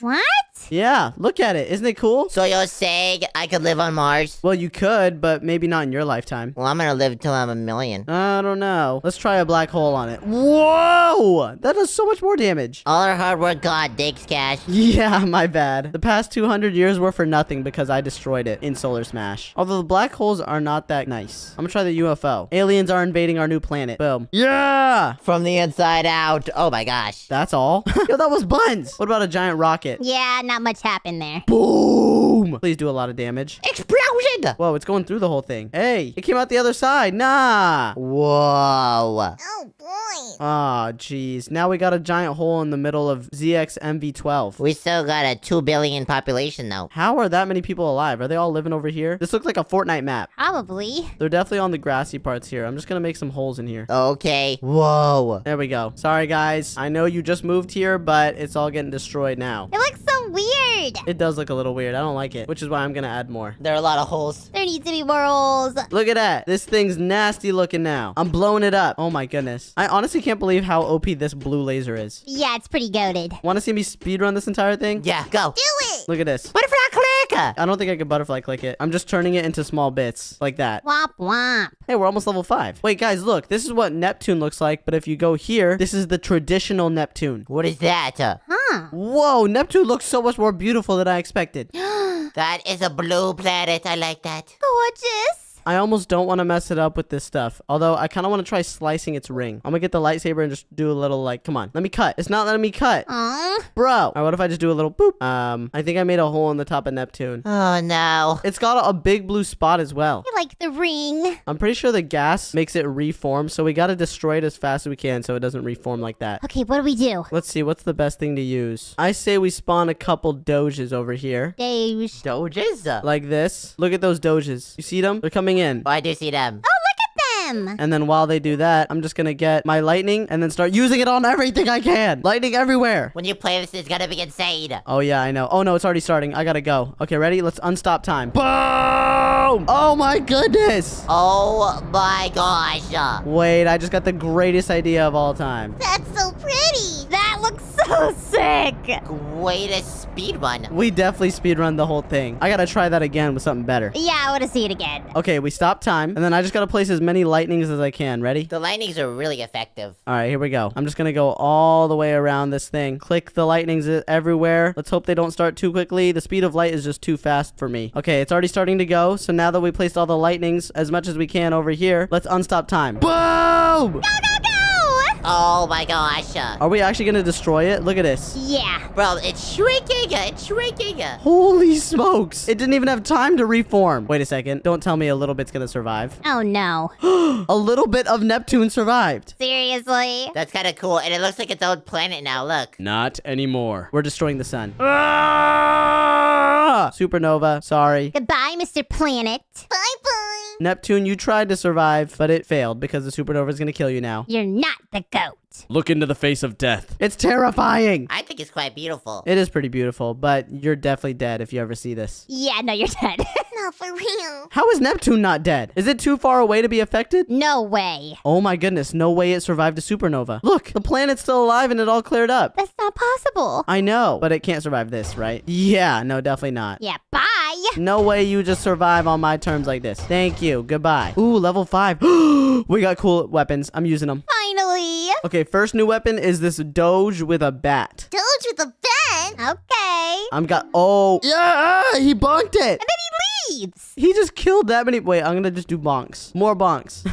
What? Yeah, look at it. Isn't it cool? So you're saying I could live on Mars? Well, you could, but maybe not in your lifetime. Well, I'm gonna live till I'm a million. I don't know. Let's try a black hole on it. Whoa! That does so much more damage. All our hard work gone. Thanks, Cash. Yeah, my bad. The past 200 years were for nothing because I destroyed it in Solar Smash. Although the black holes are not that nice. I'm gonna try the UFO. Aliens are invading our new planet. Boom. Yeah! From the inside out. Oh my gosh. That's all? Yo, that was buns! What about a giant rocket? Yeah, not much happened there. Boom! Please do a lot of damage. Explosion! Whoa, it's going through the whole thing. Hey, it came out the other side. Nah! Whoa. Oh boy. Aw, jeez. Now we got a giant hole in the middle of ZXMV12. We still got a 2 billion population though. How are that many people alive? Are they all living over here? This looks like a Fortnite map. Probably. They're definitely on the grassy parts here. I'm just gonna make some holes in here. Okay. Whoa. There we go. Sorry, guys. I know you just moved here, but it's all getting destroyed now. It looks so weird. It does look a little weird. I don't like it, which is why I'm gonna add more. There are a lot of holes. There needs to be more holes. Look at that. This thing's nasty looking now. I'm blowing it up. Oh my goodness. I honestly can't believe how OP this blue laser is. Yeah, it's pretty goated. Want to see me speedrun this entire thing? Yeah, go. Do it. Look at this. Butterfly clicker. I don't think I could butterfly click it. I'm just turning it into small bits like that. Womp womp. Hey, we're almost level 5. Wait, guys, look. This is what Neptune looks like, but if you go here, this is the traditional Neptune. What is that? Huh. Whoa, Neptune looks so much more beautiful than I expected. That is a blue planet. I like that. Gorgeous. I almost don't want to mess it up with this stuff. Although, I kind of want to try slicing its ring. I'm going to get the lightsaber and just do a little, like, come on. Let me cut. It's not letting me cut. Aw. Bro. All right, what if I just do a little boop? I think I made a hole in the top of Neptune. Oh no. It's got a big blue spot as well. I like the ring. I'm pretty sure the gas makes it reform, so we got to destroy it as fast as we can so it doesn't reform like that. Okay, what do we do? Let's see, what's the best thing to use? I say we spawn a couple doges over here. Doge. Doges? Like this. Look at those doges. You see them? They're coming in. Oh, I do see them. Oh, look at them. And then while they do that, I'm just gonna get my lightning and then start using it on everything I can. Lightning everywhere. When you play this, it's gonna be insane. Oh yeah, I know. Oh no, it's already starting. I gotta go. Okay, ready? Let's unstop time. Boom! Oh my goodness! Oh my gosh. Wait, I just got the greatest idea of all time. That's so pretty. That looks so sick. Greatest speed run. We definitely speedrun the whole thing. I gotta try that again with something better. Yeah, I want to see it again. Okay, we stop time, and then I just gotta place as many lightnings as I can. Ready? The lightnings are really effective. All right, here we go. I'm just gonna go all the way around this thing. Click the lightnings everywhere. Let's hope they don't start too quickly. The speed of light is just too fast for me. Okay, it's already starting to go. So now that we placed all the lightnings as much as we can over here, let's unstop time. Boom! Go, go, go. Oh my gosh. Are we actually gonna destroy it? Look at this. Yeah. Bro, it's shrinking. It's shrinking. Holy smokes. It didn't even have time to reform. Wait a second. Don't tell me a little bit's gonna survive. Oh, no. A little bit of Neptune survived. Seriously? That's kind of cool. And it looks like its own planet now. Look. Not anymore. We're destroying the sun. Ah! Supernova. Sorry. Goodbye, Mr. Planet. Bye-bye. Neptune, you tried to survive, but it failed because the supernova is gonna kill you now. You're not the goat. Look into the face of death. It's terrifying. I think it's quite beautiful. It is pretty beautiful, but you're definitely dead if you ever see this. Yeah, no, you're dead. No, for real. How is Neptune not dead? Is it too far away to be affected? No way. Oh my goodness, no way it survived a supernova. Look, the planet's still alive and it all cleared up. That's not possible. I know, but it can't survive this, right? Yeah, no, definitely not. Yeah, bye. No way you just survive on my terms like this. Thank you. Goodbye. Ooh, level 5. We got cool weapons. I'm using them. Finally. Okay, first new weapon is this Doge with a bat. Doge with a bat? Okay. I'm got. Oh, yeah, he bonked it. And then he leaves. He just killed that many. Wait, I'm gonna just do bonks. More bonks.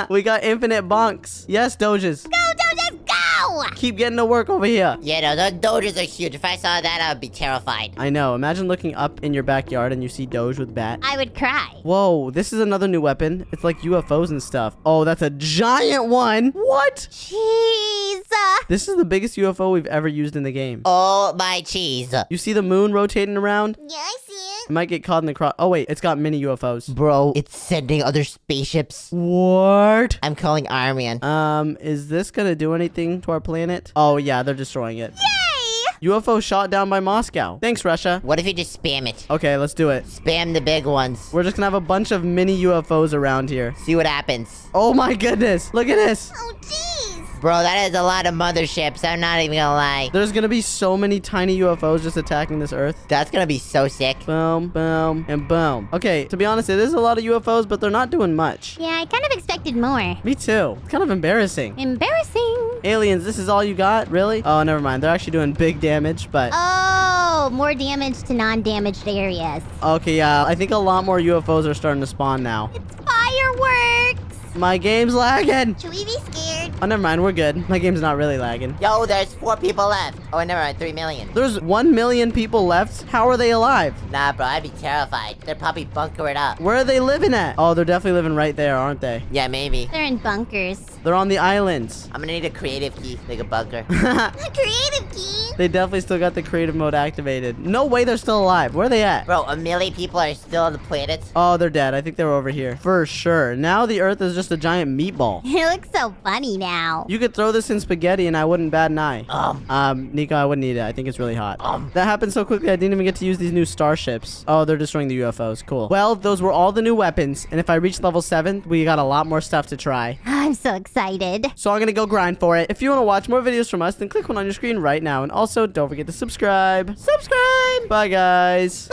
We got infinite bonks. Yes, Doges. Go, Doges, go. Keep getting to work over here. Yeah, no, those Doges are huge. If I saw that, I would be terrified. I know. Imagine looking up in your backyard and you see Doge with bat. I would cry. Whoa, this is another new weapon. It's like UFOs and stuff. Oh, that's a giant one. What? Jeez. This is the biggest UFO we've ever used in the game. Oh, my cheese. You see the moon rotating around? Yeah, I see it. It might get caught in the cross. Oh, wait, it's got mini UFOs. Bro, it's sending other spaceships. What? I'm calling Iron Man. Is this gonna do anything to our planet? Oh, yeah, they're destroying it. Yay. UFO shot down by Moscow. Thanks, Russia. What if you just spam it? Okay, let's do it. Spam the big ones. We're just gonna have a bunch of mini UFOs around here. See what happens. Oh my goodness. Look at this. Oh, jeez. Bro, that is a lot of motherships. I'm not even gonna lie. There's gonna be so many tiny UFOs just attacking this Earth. That's gonna be so sick. Boom, boom, and boom. Okay, to be honest, it is a lot of UFOs, but they're not doing much. Yeah, I kind of expected more. Me too. It's kind of embarrassing. Embarrassing. Aliens, this is all you got? Really? Oh, never mind. They're actually doing big damage, but... Oh, more damage to non-damaged areas. Okay, yeah, I think a lot more UFOs are starting to spawn now. It's fireworks. My game's lagging. Should we be scared? Oh, never mind. We're good. My game's not really lagging. Yo, there's 4 people left. Oh, never mind, 3 million. There's 1 million people left. How are they alive? Nah, bro, I'd be terrified. They're probably bunkering up. Where are they living at? Oh, they're definitely living right there, aren't they? Yeah, maybe. They're in bunkers. They're on the islands. I'm gonna need a creative key, like a bunker. A creative key. They definitely still got the creative mode activated. No way they're still alive. Where are they at? Bro, 1 million people are still on the planet. Oh, they're dead. I think they were over here. For sure. Now the Earth is just a giant meatball. It looks so funny now. You could throw this in spaghetti and I wouldn't bat an eye. Nico, I wouldn't eat it. I think it's really hot. That happened so quickly I didn't even get to use these new starships. Oh, they're destroying the UFOs. Cool. Well, those were all the new weapons. And if I reach level 7, we got a lot more stuff to try. I'm so excited. So I'm gonna go grind for it. If you want to watch more videos from us, then click one on your screen right now. And also, don't forget to subscribe. Subscribe! Bye, guys.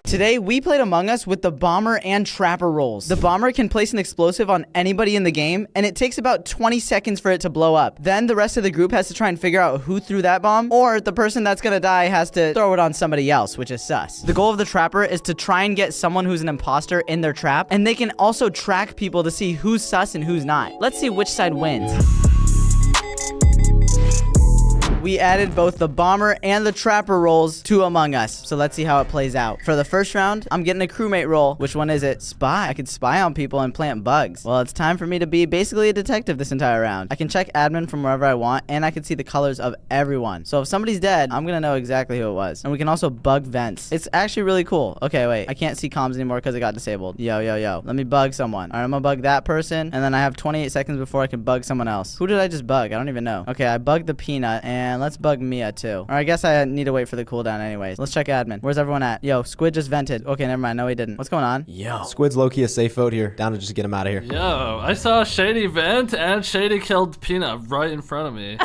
Today, we played Among Us with the Bomber and Trapper roles. The Bomber can place an explosive on anybody in the game, and it takes about 20 seconds for it to blow up. Then the rest of the group has to try and figure out who threw that bomb, or the person that's gonna die has to throw it on somebody else, which is sus. The goal of the Trapper is to try and get someone who's an imposter in their trap, and they can also track people to see who's sus and who's not. Let's see which side wins. We added both the Bomber and the Trapper roles to Among Us. So let's see how it plays out. For the first round, I'm getting a crewmate role. Which one is it? Spy. I can spy on people and plant bugs. Well, it's time for me to be basically a detective this entire round. I can check admin from wherever I want, and I can see the colors of everyone. So if somebody's dead, I'm gonna know exactly who it was. And we can also bug vents. It's actually really cool. Okay, wait. I can't see comms anymore because it got disabled. Yo, yo, yo. Let me bug someone. All right, I'm gonna bug that person, and then I have 28 seconds before I can bug someone else. Who did I just bug? I don't even know. Okay, I bugged the Peanut, and let's bug Mia too. Or I guess I need to wait for the cooldown anyways. Let's check admin. Where's everyone at? Yo, Squid just vented. Okay, never mind. No, he didn't. What's going on? Yo. Squid's low-key a safe vote here. Down to just get him out of here. Yo, I saw Shady vent and Shady killed Peanut right in front of me.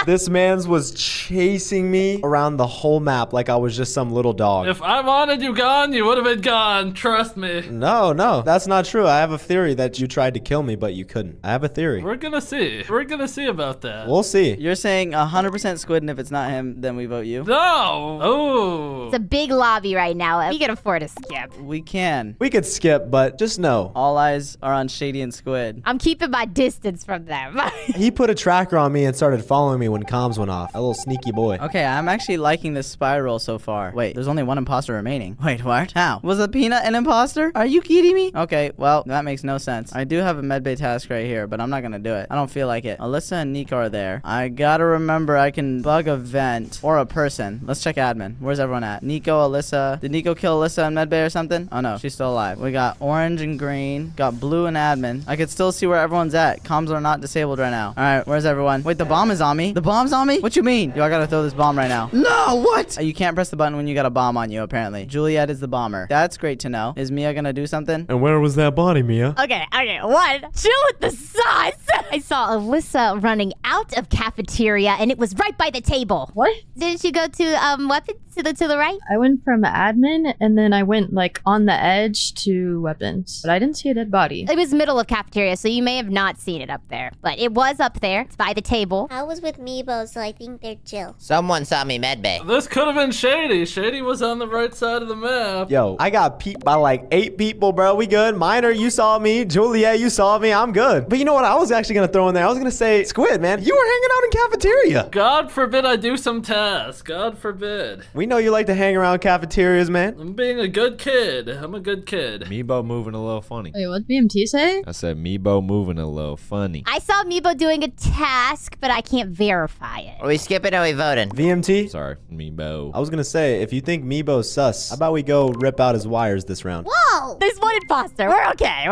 This man's was chasing me around the whole map like I was just some little dog. If I wanted you gone, you would have been gone. Trust me. No, that's not true. I have a theory that you tried to kill me, but you couldn't. I have a theory. We're gonna see. We're gonna see about that. We'll see. You're saying 100% Squid, and if it's not him, then we vote you? No! Oh! It's a big lobby right now. We can afford to skip. We can. We could skip, but just know. All eyes are on Shady and Squid. I'm keeping my distance from them. He put a tracker on me and started following me me when comms went off. A little sneaky boy. Okay, I'm actually liking this spiral so far. Wait, there's only one imposter remaining. Wait, what? How? Was the peanut an imposter? Are you kidding me? Okay, well, that makes no sense. I do have a medbay task right here, but I'm not gonna do it. I don't feel like it. Alyssa and Nico are there. I gotta remember I can bug a vent or a person. Let's check admin. Where's everyone at? Nico, Alyssa. Did Nico kill Alyssa in medbay or something? Oh no, she's still alive. We got orange and green. Got blue and admin. I could still see where everyone's at. Comms are not disabled right now. All right, where's everyone? Wait, the bomb is on me. The bomb's on me? What you mean? Yo, I gotta throw this bomb right now. No, what? You can't press the button when you got a bomb on you, apparently. Juliet is the bomber. That's great to know. Is Mia gonna do something? And where was that body, Mia? Okay, one. Chill with the sauce. I saw Alyssa running out of cafeteria, and it was right by the table. What? Didn't you go to weapons to the right? I went from admin and then I went like on the edge to weapons, but I didn't see a dead body. It was middle of cafeteria, so you may have not seen it up there, but it was up there. It's by the table. I was with Meebo, so I think they're chill. Someone saw me medbay. This could have been Shady. Shady was on the right side of the map. Yo, I got peeped by like 8 people, bro. We good. Minor, you saw me. Juliet, you saw me. I'm good. But you know what? I was actually gonna throw in there. I was gonna say, Squid, man, you were hanging out in cafeteria. God forbid I do some tasks. God forbid. We know you like to hang around cafeterias, man. I'm being a good kid. I'm a good kid. Meebo moving a little funny. Wait, what did BMT say? I said Meebo moving a little funny. I saw Meebo doing a task, but I can't verify it. Are we skipping or are we voting? VMT? Sorry, Meebo. I was gonna say, if you think Meebo's sus, how about we go rip out his wires this round? Whoa! There's one imposter. We're okay.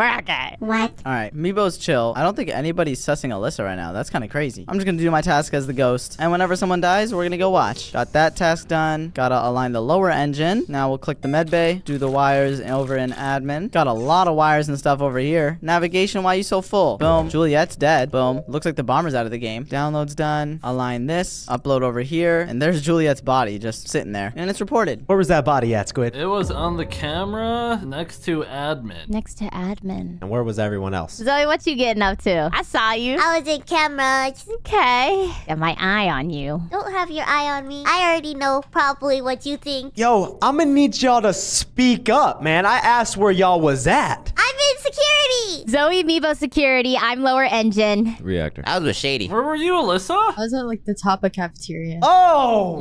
What? All right, Meebo's chill. I don't think anybody's sussing Alyssa right now. That's kind of crazy. I'm just gonna do my task as the ghost. And whenever someone dies, we're gonna go watch. Got that task done. Gotta align the lower engine. Now we'll click the med bay, do the wires over in admin. Got a lot of wires and stuff over here. Navigation, why you so full? Boom. Juliet's dead. Boom. Looks like the bomber's out of the game. Download's done. Align this. Upload over here. And there's Juliet's body just sitting there. And it's reported. Where was that body at, Squid? It was on the camera next to admin. Next to admin. And where was everyone else? Zoe, what you getting up to? I saw you. I was in cameras. Okay. Got my eye on you. Don't have your eye on me. I already know probably what you think. Yo, I'm gonna need y'all to speak up, man. I asked where y'all was at. I'm in security. Zoe, Meebo security. I'm lower engine. Reactor. I was with Shady. Where were you, Alyssa? I was at like the top of cafeteria. Oh!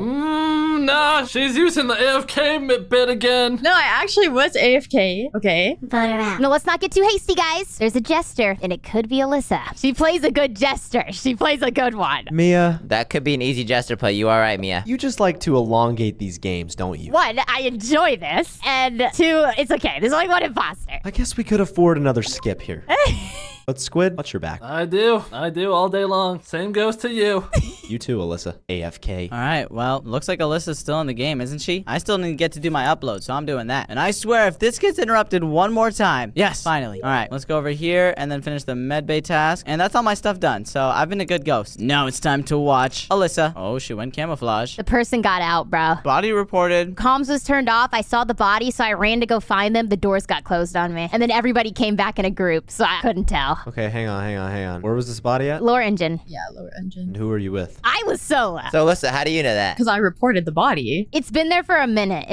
Nah, she's using the AFK bit again. No, I actually was AFK. Okay. Vote her out. No, let's not get too hasty, guys. There's a jester, and it could be Alyssa. She plays a good jester. She plays a good one. Mia, That could be an easy jester play. You all right, Mia? you just like to elongate these games, don't you? One, I enjoy this, and two, it's okay. There's only one imposter. I guess we could afford another skip here. But Squid, what's your back? I do all day long. Same goes to you. You too, Alyssa. AFK. All right, well, looks like Alyssa's still in the game, isn't she? I still need to get to do my upload, so I'm doing that. And I swear, if this gets interrupted one more time, yes, finally. All right, let's go over here and then finish the medbay task. And that's all my stuff done, so I've been a good ghost. Now it's time to watch Alyssa. Oh, she went camouflage. The person got out, bro. Body reported. Comms was turned off. I saw the body, so I ran to go find them. The doors got closed on me. And then everybody came back in a group, so I couldn't tell. Okay, hang on. Where was this body at? Lower engine. Yeah, lower engine. And who are you with? I was solo. So, Alyssa, how do you know that? Because I reported the body. It's been there for a minute.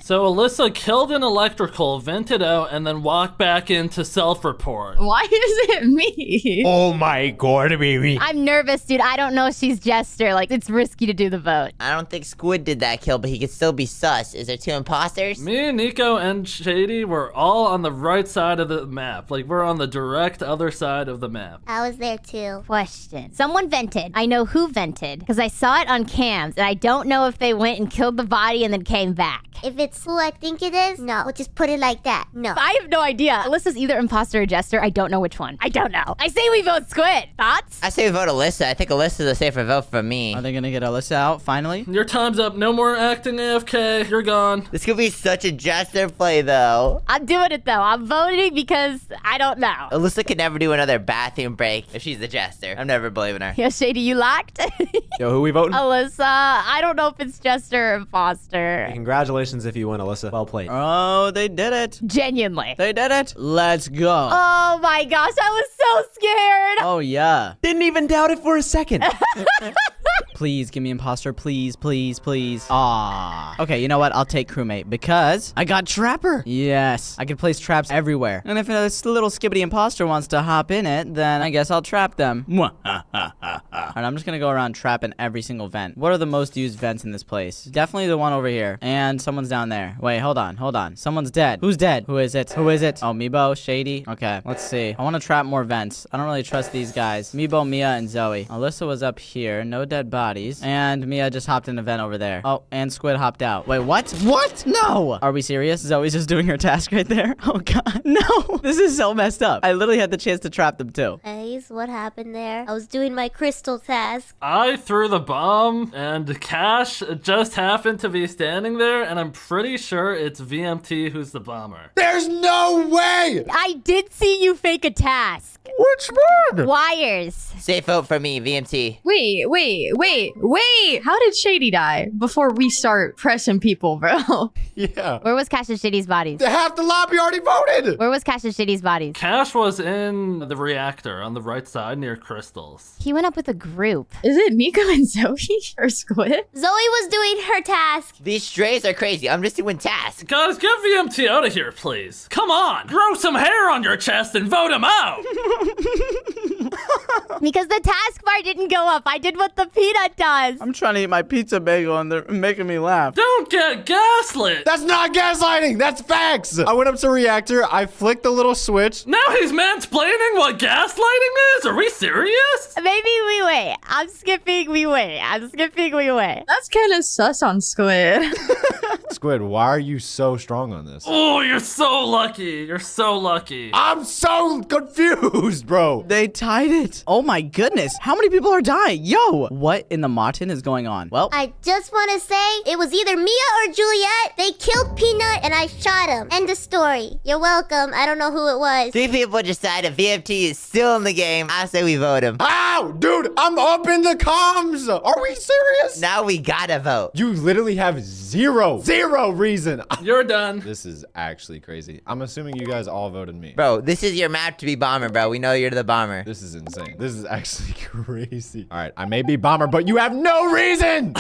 So Alyssa killed an electrical, vented out, and then walked back in to self-report. Why is it me? Oh my god, baby. I'm nervous, dude. I don't know if she's jester. Like, it's risky to do the vote. I don't think Squid did that kill, but he could still be sus. Is there 2 imposters? Me, Nico, and Shady were all on the right side of the map. Like, we're on the direct other side of the map. I was there too. Question. Someone vented. I know who vented because I saw it on cams, and I don't know if they went and killed the body and then came back. If it's who I think it is, no. We'll just put it like that. No. I have no idea. Alyssa's either imposter or jester. I don't know which one. I don't know. I say we vote Squid. Thoughts? I say we vote Alyssa. I think Alyssa's a safer vote for me. Are they gonna get Alyssa out finally? Your time's up. No more acting AFK. You're gone. This could be such a jester play, though. I'm doing it, though. I'm voting because I don't know. Alyssa could never do another bathroom break if she's the jester. I'm never believing her. Yeah, Shady, you locked? Yo, who we voting? Alyssa, I don't know if it's jester or imposter. Congratulations if you win, Alyssa. Well played. Oh, they did it. Genuinely. They did it. Let's go. Oh my gosh, I was so scared. Oh, yeah. Didn't even doubt it for a second. Please give me imposter. Please, please, please. Ah. Okay, you know what? I'll take crewmate because I got trapper. Yes. I can place traps everywhere. And if this little skibbity imposter wants to hop in it, then I guess I'll trap them. Alright, I'm just gonna go around trapping every single vent. What are the most used vents in this place? Definitely the one over here. And someone's down there. Wait, hold on, hold on. Someone's dead. Who's dead? Who is it? Who is it? Oh, Meebo, Shady. Okay, let's see. I want to trap more vents. I don't really trust these guys. Meebo, Mia, and Zoe. Alyssa was up here. No dead bodies. And Mia just hopped in a vent over there. Oh, and Squid hopped out. Wait, what? What? No! Are we serious? Zoe's just doing her task right there? Oh, God. No! This is so messed up. I literally had the chance to trap them, too. Guys, what happened there? I was doing my crystal task. I threw the bomb, and Cash just happened to be standing there, and I'm pretty sure it's VMT who's the bomber. There's no way! I did see you fake a task. Which one? Wires. Safe vote for me, VMT. Wait. How did Shady die before we start pressing people, bro? Yeah. Where was Cash and Shady's bodies? Half the lobby already voted! Where was Cash and Shady's bodies? Cash was in the reactor on the right side near crystals. He went up with a group. Is it Nico and Zoe or Squid? Zoe was doing her task. These strays are crazy. I'm just doing tasks. Guys, get VMT out of here, please. Come on, grow some hair on your chest and vote him out. Because the taskbar didn't go up. I did what the peanut does. I'm trying to eat my pizza bagel and they're making me laugh. Don't get gaslit. That's not gaslighting! That's facts! I went up to reactor, I flicked the little switch. Now he's mansplaining what gaslighting is? Are we serious? Maybe we wait. I'm skipping we wait. That's kind of sus on Squid. Squid, why are you so strong on this? Oh, you're so lucky. You're so lucky. I'm so confused, bro. They tied it. Oh my goodness. How many people are dying? Yo, what in the Martin is going on? Well, I just want to say it was either Mia or Juliet. They killed Peanut and I shot him. End of story. You're welcome. I don't know who it was. 3 people decided VMT is still in the game. I say we vote him. Ow, dude, I'm up in the comms. Are we serious? Now we gotta vote. You literally have zero reason. You're done. This is actually crazy. I'm assuming you guys all voted me. Bro, this is your map to be bomber, bro. We know you're the bomber. This is insane. This is actually crazy. All right, I may be bomber, but you have no reason.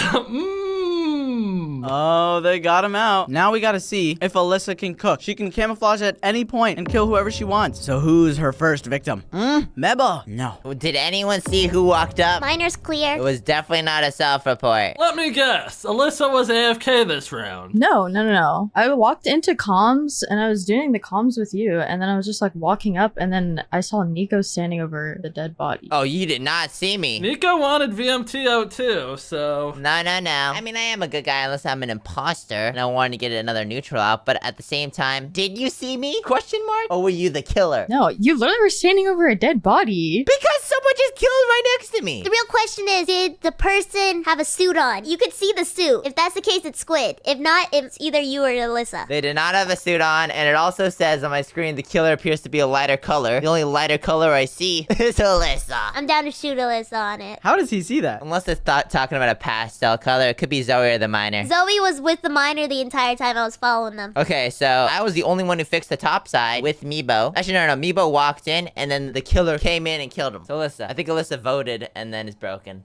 oh, they got him out. Now we gotta see if Alyssa can cook. She can camouflage at any point and kill whoever she wants. So who's her first victim? Meba? No. Did anyone see who walked up? Miner's clear. It was definitely not a self-report. Let me guess. Alyssa was AFK this round. No. I walked into comms and I was doing the comms with you, and then I was just like walking up, and then I saw Nico standing over the dead body. Oh, you did not see me. Nico wanted VMT out too, so... No. I mean, I am a good guy unless I'm an imposter and I wanted to get another neutral out, but at the same time, did you see me? Question mark? Or were you the killer? No, you literally were standing over a dead body. Because someone just killed right next to me. The real question is, did the person have a suit on? You could see the suit. If that's the case, it's Squid. If not, it's either you or Alyssa. They did not have a suit on, and it also says on my screen the killer appears to be a lighter color. The only lighter color I see is Alyssa. I'm down to shoot Alyssa on it. How does he see that? Unless it's talking about a pastel color, it could be Zoe or the miner. Zoe was with the miner the entire time I was following them. Okay, so I was the only one who fixed the top side with Meebo. Actually, no. Meebo walked in, and then the killer came in and killed him. So Alyssa. I think Alyssa voted, and then is broken.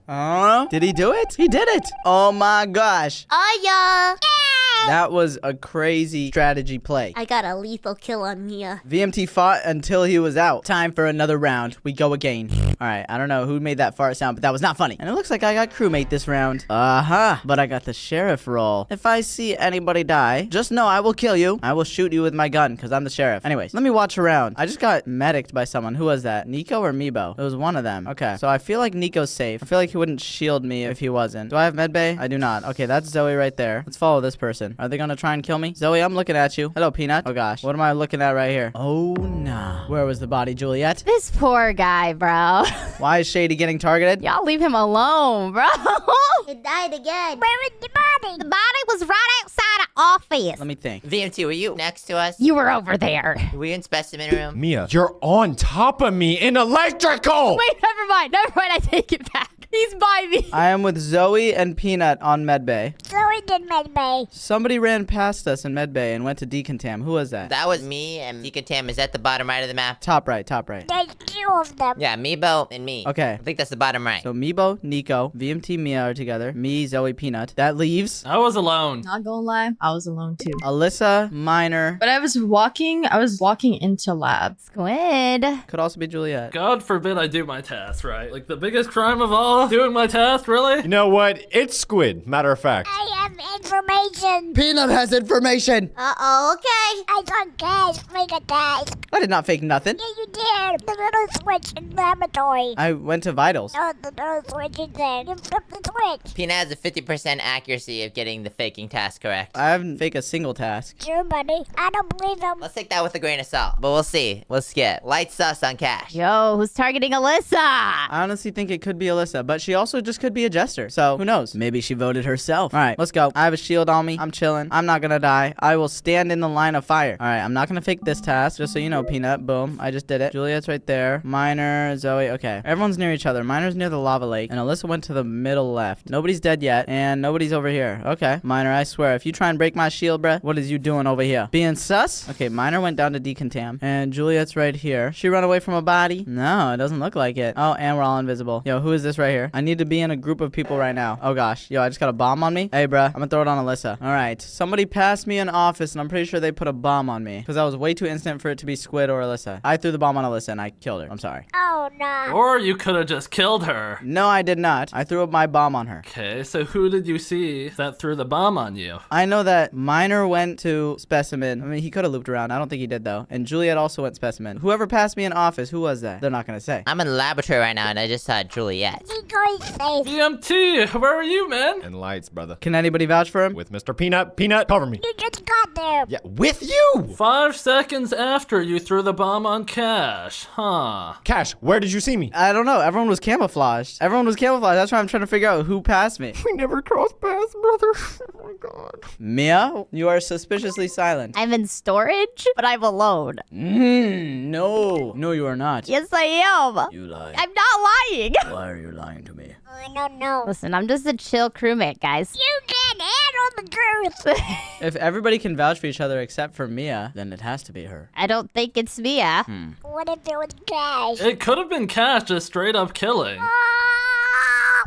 Did he do it? He did it. Oh my gosh. Oh, yeah. That was a crazy strategy play. I got a lethal kill on Mia. VMT fought until he was out. Time for another round. We go again. All right, I don't know who made that fart sound, but that was not funny. And it looks like I got crewmate this round. But I got the sheriff role. If I see anybody die, just know I will kill you. I will shoot you with my gun because I'm the sheriff. Anyways, let me watch around. I just got medicked by someone. Who was that? Nico or Meebo? It was one of them. Okay, so I feel like Nico's safe. I feel like he wouldn't shield me if he wasn't. Do I have medbay? I do not. Okay, that's Zoe right there. Let's follow this person. Are they gonna try and kill me? Zoe, I'm looking at you. Hello, Peanut. Oh gosh, what am I looking at right here? Oh no. Where was the body, Juliet? This poor guy, bro. Why is Shady getting targeted? Y'all leave him alone, bro. He died again. Where is the body? The body was right outside of office. Let me think. VMT, were you next to us? You were over there. Were you in specimen room? Mia, you're on top of me in electrical. Wait, never mind. I take it back. He's by me. I am with Zoe and Peanut on medbay. Zoe happened in Medbay? Somebody ran past us in Medbay and went to Decontam. Who was that? That was me, and Decontam is at the bottom right of the map. Top right, top right. There's two of them. Yeah, Meebo and me. Okay. I think that's the bottom right. So Meebo, Nico, VMT, Mia are together. Me, Zoe, Peanut. That leaves I was alone. Not gonna lie, I was alone too. Alyssa, Minor. But I was walking into lab. Squid. Could also be Juliet. God forbid I do my task, right? Like the biggest crime of all, doing my task, really? You know what? It's Squid, matter of fact. I have information. Peanut has information. Uh-oh, okay. I got Cash make a task. I did not fake nothing. Yeah, you did. The little switch in laboratory. I went to Vitals. Oh, the little switch is there. You flip the switch. Pina has a 50% accuracy of getting the faking task correct. I haven't faked a single task. Sure, buddy. I don't believe them. Let's take that with a grain of salt, but we'll see. We'll skip. Light sus on Cash. Yo, who's targeting Alyssa? I honestly think it could be Alyssa, but she also just could be a jester. So who knows? Maybe she voted herself. All right, let's go. I have a shield on me. I'm chilling. I'm not gonna die. I will stand in the line of fire. All right, I'm not gonna fake this task, just so you know, Peanut. Boom. I just did it. Juliet's right there. Minor, Zoe. Okay. Everyone's near each other. Minor's near the lava lake, and Alyssa went to the middle left. Nobody's dead yet, and nobody's over here. Okay. Minor, I swear, if you try and break my shield, bruh, what is you doing over here? Being sus? Okay, Minor went down to Decontam, and Juliet's right here. She run away from a body? No, it doesn't look like it. Oh, and we're all invisible. Yo, who is this right here? I need to be in a group of people right now. Oh gosh. Yo, I just got a bomb on me. Hey, bruh, I'm gonna throw it on Alyssa. All right. Somebody passed me in office, and I'm pretty sure they put a bomb on me, because I was way too instant for it to be Squid or Alyssa. I threw the bomb on Alyssa, and I killed her. I'm sorry. Oh, no. Or you could have just killed her. No, I did not. I threw up my bomb on her. Okay, so who did you see that threw the bomb on you? I know that Minor went to Specimen. I mean, he could have looped around. I don't think he did, though. And Juliet also went Specimen. Whoever passed me in office, who was that? They're not going to say. I'm in the laboratory right now, and I just saw Juliet. Nico's safe. EMT, where are you, man? And lights, brother. Can anybody vouch for him? With Mr. Peanut. Peanut, cover me. You just got there. Yeah, with you! 5 seconds after you threw the bomb on Cash, huh? Cash, where did you see me? I don't know. Everyone was camouflaged. Everyone was camouflaged. That's why I'm trying to figure out who passed me. We never crossed paths, brother. Oh my god. Mia, you are suspiciously silent. I'm in storage, but I'm alone. No. No, you are not. Yes, I am. You lie. I'm not lying. Why are you lying to me? I don't know. Listen, I'm just a chill crewmate, guys. You can't handle the truth. If everybody can vouch for each other except for Mia, then it has to be her. I don't think it's Mia. What if it was Cash? It could have been Cash just straight up killing.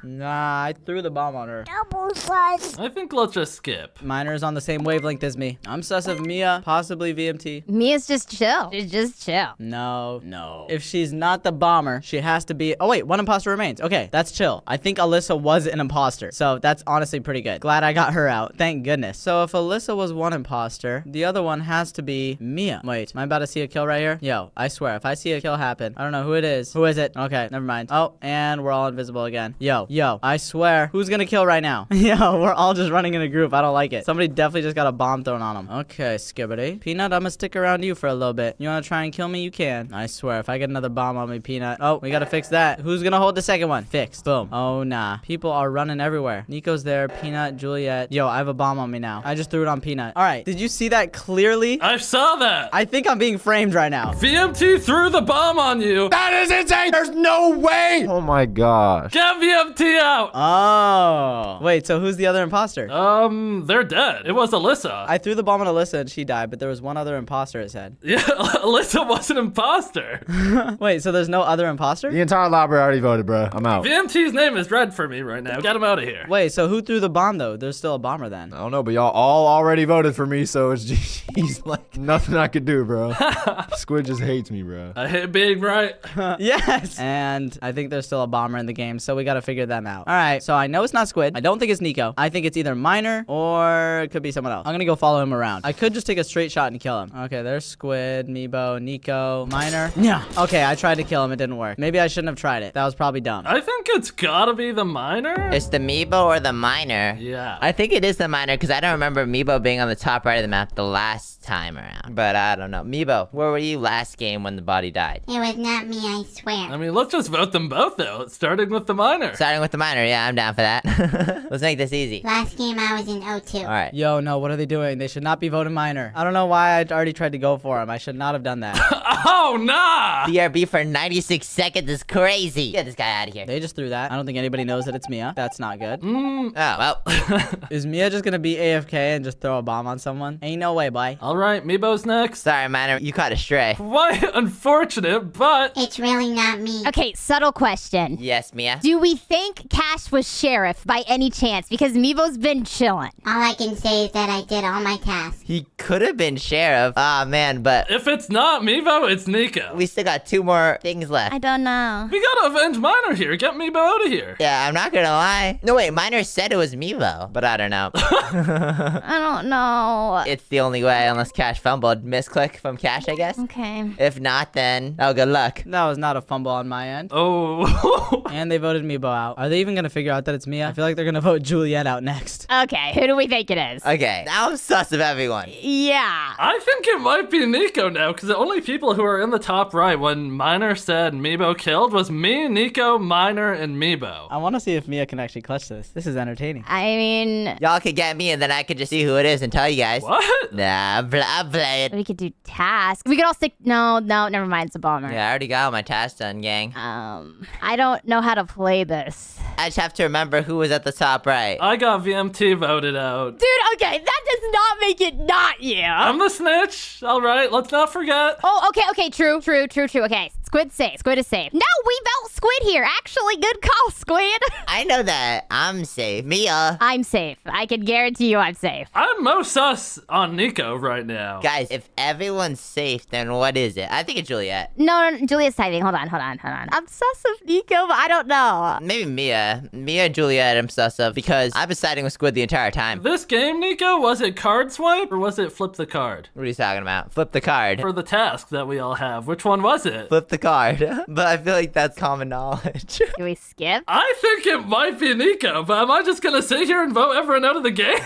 Nah, I threw the bomb on her. Double sus. I think let's just skip. Minor is on the same wavelength as me. I'm sus of Mia, possibly VMT. Mia's just chill. She's just chill. No. If she's not the bomber, she has to be. Oh, wait, one imposter remains. Okay, that's chill. I think Alyssa was an imposter. So that's honestly pretty good. Glad I got her out. Thank goodness. So if Alyssa was one imposter, the other one has to be Mia. Wait, am I about to see a kill right here? Yo, I swear, if I see a kill happen, I don't know who it is. Who is it? Okay, never mind. Oh, and we're all invisible again. Yo, I swear. Who's gonna kill right now? Yo, we're all just running in a group. I don't like it. Somebody definitely just got a bomb thrown on them. Okay, Skibbity. Peanut, I'm gonna stick around you for a little bit. You wanna try and kill me? You can. I swear, if I get another bomb on me, Peanut. Oh, we gotta fix that. Who's gonna hold the second one? Fixed. Boom. Oh, nah. People are running everywhere. Nico's there. Peanut, Juliet. Yo, I have a bomb on me now. I just threw it on Peanut. All right. Did you see that clearly? I saw that. I think I'm being framed right now. VMT threw the bomb on you. That is insane! There's no way! Oh my gosh. Get VMT out. Oh. Wait, so who's the other imposter? They're dead. It was Alyssa. I threw the bomb on Alyssa and she died, but there was one other imposter, it said. Yeah, Alyssa was an imposter. Wait, so there's no other imposter? The entire library already voted, bro. I'm out. VMT's name is red for me right now. Get him out of here. Wait, so who threw the bomb though? There's still a bomber then. I don't know, but y'all all already voted for me, so it's he's like nothing I could do, bro. Squid just hates me, bro. I hate being right. Yes! And I think there's still a bomber in the game, so we gotta figure them out. All right, so I know it's not Squid. I don't think it's Nico. I think it's either Minor or it could be someone else. I'm gonna go follow him around. I could just take a straight shot and kill him. Okay, there's Squid, Meebo, Nico, Minor. Yeah. Okay, I tried to kill him. It didn't work. Maybe I shouldn't have tried it. That was probably dumb. I think it's gotta be the miner. It's the Meebo or the miner. Yeah. I think it is the miner because I don't remember Meebo being on the top right of the map the last time around. But I don't know. Meebo, where were you last game when the body died? It was not me, I swear. I mean, let's just vote them both though, starting with the miner. Starting with the miner. Yeah, I'm down for that. Let's make this easy. Last game I was in O2. All right. Yo, no, what are they doing? They should not be voting Minor. I don't know why I already tried to go for him. I should not have done that. Oh, nah. BRB for 96 seconds is crazy. Get this guy out of here. They just threw that. I don't think anybody knows that it's Mia. That's not good. Oh, well. Is Mia just gonna be AFK and just throw a bomb on someone? Ain't no way, boy. All right, Meebo's next. Sorry, Miner. You caught a stray. Quite unfortunate, but It's really not me. Okay, subtle question. Yes, Mia. Do we think Cash was sheriff by any chance? Because Meebo's been chilling. All I can say is that I did all my tasks. He could have been sheriff. Ah, man, but if it's not Meebo, it's Nico. we still got 2 more things left. I don't know. We gotta avenge Miner here. Get Meebo out of here. Yeah, I'm not gonna lie. No, wait, Miner said it was Meebo, but I don't know. I don't know. It's the only way, unless Cash fumbled. Misclick from Cash, I guess. Okay. If not, then, oh, good luck. That was not a fumble on my end. Oh. And they voted Meebo out. Are they even gonna figure out that it's Mia? I feel like they're gonna vote Juliet out next. Okay, who do we think it is? Okay, now I'm sus of everyone. Yeah. I think it might be Nico now, because the only people who are in the top right when Miner said Meebo killed was me, Nico, Miner, and Meebo. I want to see if Mia can actually clutch this. This is entertaining. I mean, Y'all could get me, and then I could just see who it is and tell you guys. What? Nah, I'm playing. we could do tasks. We could all stick. No, never mind. It's a bomber. Yeah, I already got all my tasks done, gang. I don't know how to play this. I just have to remember who was at the top right. I got VMT voted out. Dude, okay, that does not make it not you. I'm the snitch. All right, let's not forget. Oh, okay, true. Okay, Squid's safe. Squid is safe. No, we vote Squid here. Actually, good call, Squid. I know that. I'm safe. Mia. I'm safe. I can guarantee you I'm safe. I'm most sus on Nico right now. Guys, if everyone's safe, then what is it? I think it's Juliet. No, Julia's typing. Hold on. I'm sus of Nico, but I don't know. Maybe Mia. Mia and Juliet I'm sus of because I've been siding with Squid the entire time. This game, Nico, was it card swipe or was it flip the card? What are you talking about? Flip the card. For the task that we all have, which one was it? Flip the card. But I feel like that's common knowledge. Do we skip? I think it might be Nico, but am I just gonna sit here and vote everyone out of the game?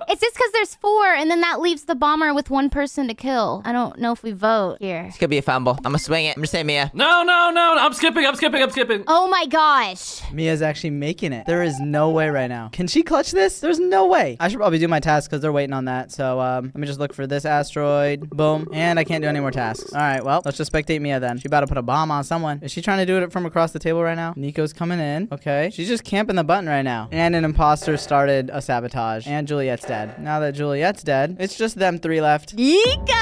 It's just because there's 4, and then that leaves the bomber with 1 person to kill. I don't know if we vote here. This could be a fumble. I'm gonna swing it. I'm gonna say Mia. No, I'm skipping. Oh my gosh. Mia's actually making it. There is no way right now. Can she clutch this? There's no way. I should probably do my task because they're waiting on that. So let me just look for this asteroid. Boom. And I can't do any more tasks. All right, well, let's just spectate Mia then. She about to put a bomb on someone. Is she trying to do it from across the table right now? Nico's coming in. Okay. She's just camping the button right now. And an imposter started a sabotage. And Juliet's dead. Now that Juliet's dead, it's just them 3 left. Nico!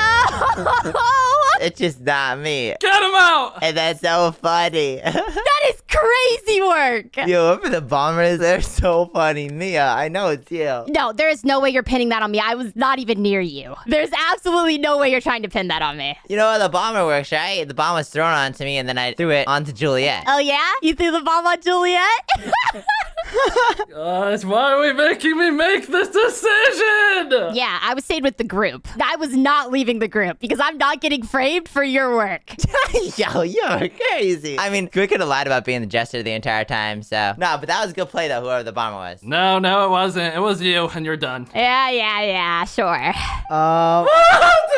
It's just not me. Get him out! And that's so funny. That is crazy work. Yo, whoever the bomber is, they're so funny. Mia, I know it's you. No, there is no way you're pinning that on me. I was not even near you. There's absolutely no way you're trying to pin that on me. You know how the bomber works, right? The bomb was thrown onto me and then I threw it onto Juliet. Oh yeah? You threw the bomb on Juliet? Gosh, why are we making me make this decision? Yeah, I was stayed with the group. I was not leaving the group because I'm not getting framed for your work. Yo, you're crazy. I mean, we could have lied about being the jester the entire time, so. No, but that was a good play though, whoever the bomber was. No, it wasn't. It was you, and you're done. Yeah, sure.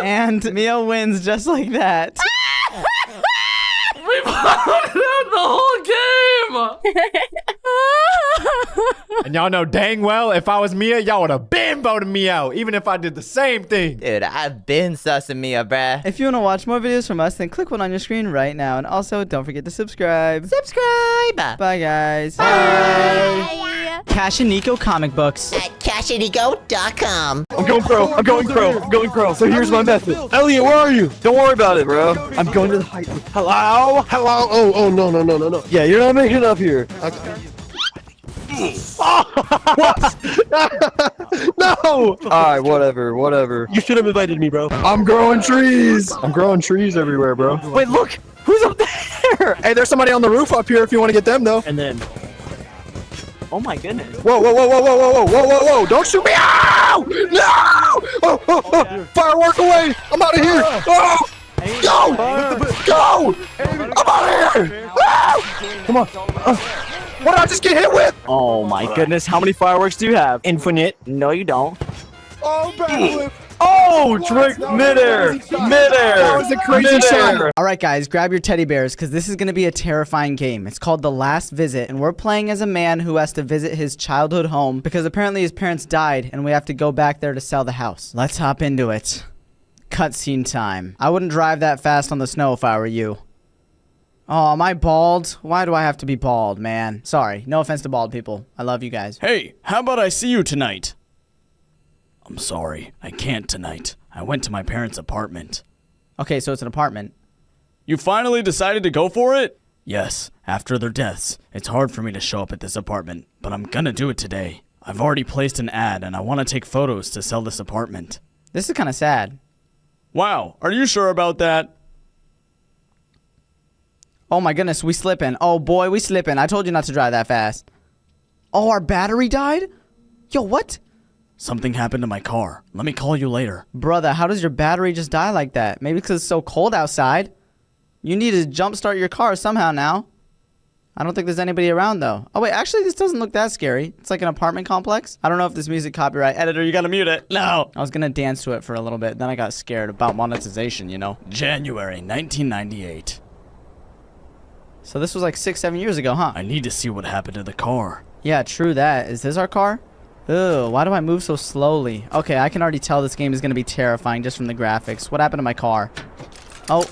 And Mia wins just like that. We voted out the whole game! And y'all know dang well, if I was Mia, y'all would have been voted me out, even if I did the same thing. Dude, I've been sussing Mia, bruh. If you want to watch more videos from us, then click one on your screen right now. And also, don't forget to subscribe. Subscribe! Bye, guys. Bye. Cash and Nico comic books. At cashadigo.com. I'm going pro. So here's my method. Elliot, where are you? Don't worry about it, bro. I'm going to the height. Hello? Oh, no. Yeah, you're not making it up here. What? No! Alright, whatever. You should have invited me, bro. I'm growing trees everywhere, bro. Wait, look! Who's up there? Hey, there's somebody on the roof up here if you want to get them, though. And then... Oh my goodness. Whoa. Don't shoot me. Ow! No! Oh. Firework away. I'm out of here. Oh! Go! I'm out of here. Oh! Come on. What did I just get hit with? Oh my goodness, how many fireworks do you have? Infinite. No, you don't. Oh, backflip. Oh, trick midair. That was a crazy shot. All right, guys, grab your teddy bears because this is going to be a terrifying game. It's called The Last Visit, and we're playing as a man who has to visit his childhood home because apparently his parents died, and we have to go back there to sell the house. Let's hop into it. Cutscene time. I wouldn't drive that fast on the snow if I were you. Oh, am I bald? Why do I have to be bald, man? Sorry. No offense to bald people. I love you guys. Hey, how about I see you tonight? I'm sorry. I can't tonight. I went to my parents' apartment. Okay, so it's an apartment. You finally decided to go for it? Yes. After their deaths, it's hard for me to show up at this apartment, but I'm gonna do it today. I've already placed an ad and I want to take photos to sell this apartment. This is kind of sad. Wow, are you sure about that? Oh my goodness, we slipping. Oh boy, we slipping. I told you not to drive that fast. Oh, our battery died? Yo, what? Something happened to my car. Let me call you later. Brother, how does your battery just die like that? Maybe because it's so cold outside. You need to jumpstart your car somehow now. I don't think there's anybody around though. Oh wait, actually this doesn't look that scary. It's like an apartment complex. I don't know if this music copyright. Editor, you gotta mute it. No. I was gonna dance to it for a little bit. Then I got scared about monetization, you know. January 1998. So this was like 6-7 years ago, huh? I need to see what happened to the car. Yeah, true that. Is this our car? Ugh, why do I move so slowly? Okay, I can already tell this game is gonna be terrifying just from the graphics. What happened to my car? Oh.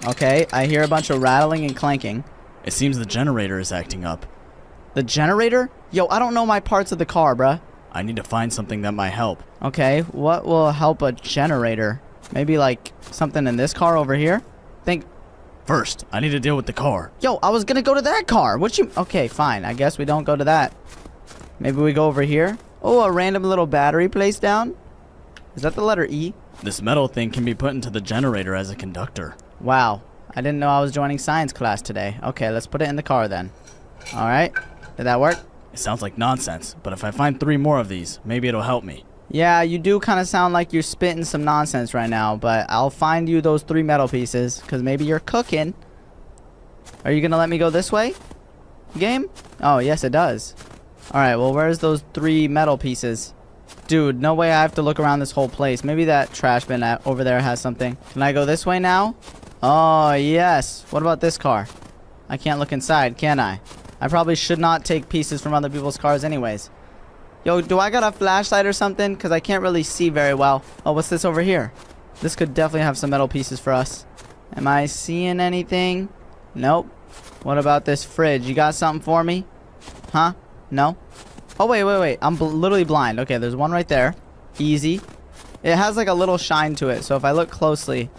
Okay, I hear a bunch of rattling and clanking. It seems the generator is acting up. The generator? Yo, I don't know my parts of the car, bruh. I need to find something that might help. Okay, what will help a generator? Maybe like something in this car over here? First, I need to deal with the car. Yo, I was gonna go to that car. Okay, fine. I guess we don't go to that. Maybe we go over here. Oh, a random little battery placed down. Is that the letter E? This metal thing can be put into the generator as a conductor. Wow. I didn't know I was joining science class today. Okay, let's put it in the car then. Alright. Did that work? It sounds like nonsense, but if I find 3 more of these, maybe it'll help me. Yeah, you do kind of sound like you're spitting some nonsense right now, but I'll find you those 3 metal pieces, because maybe you're cooking. Are you going to let me go this way? Game? Oh, yes, it does. Alright, well, where's those 3 metal pieces? Dude, no way I have to look around this whole place. Maybe that trash bin over there has something. Can I go this way now? Oh, yes. What about this car? I can't look inside, can I? I probably should not take pieces from other people's cars anyways. Yo, do I got a flashlight or something? Because I can't really see very well. Oh, what's this over here? This could definitely have some metal pieces for us. Am I seeing anything? Nope. What about this fridge? You got something for me? Huh? No? Oh, wait. I'm literally blind. Okay, there's one right there. Easy. It has like a little shine to it. So if I look closely,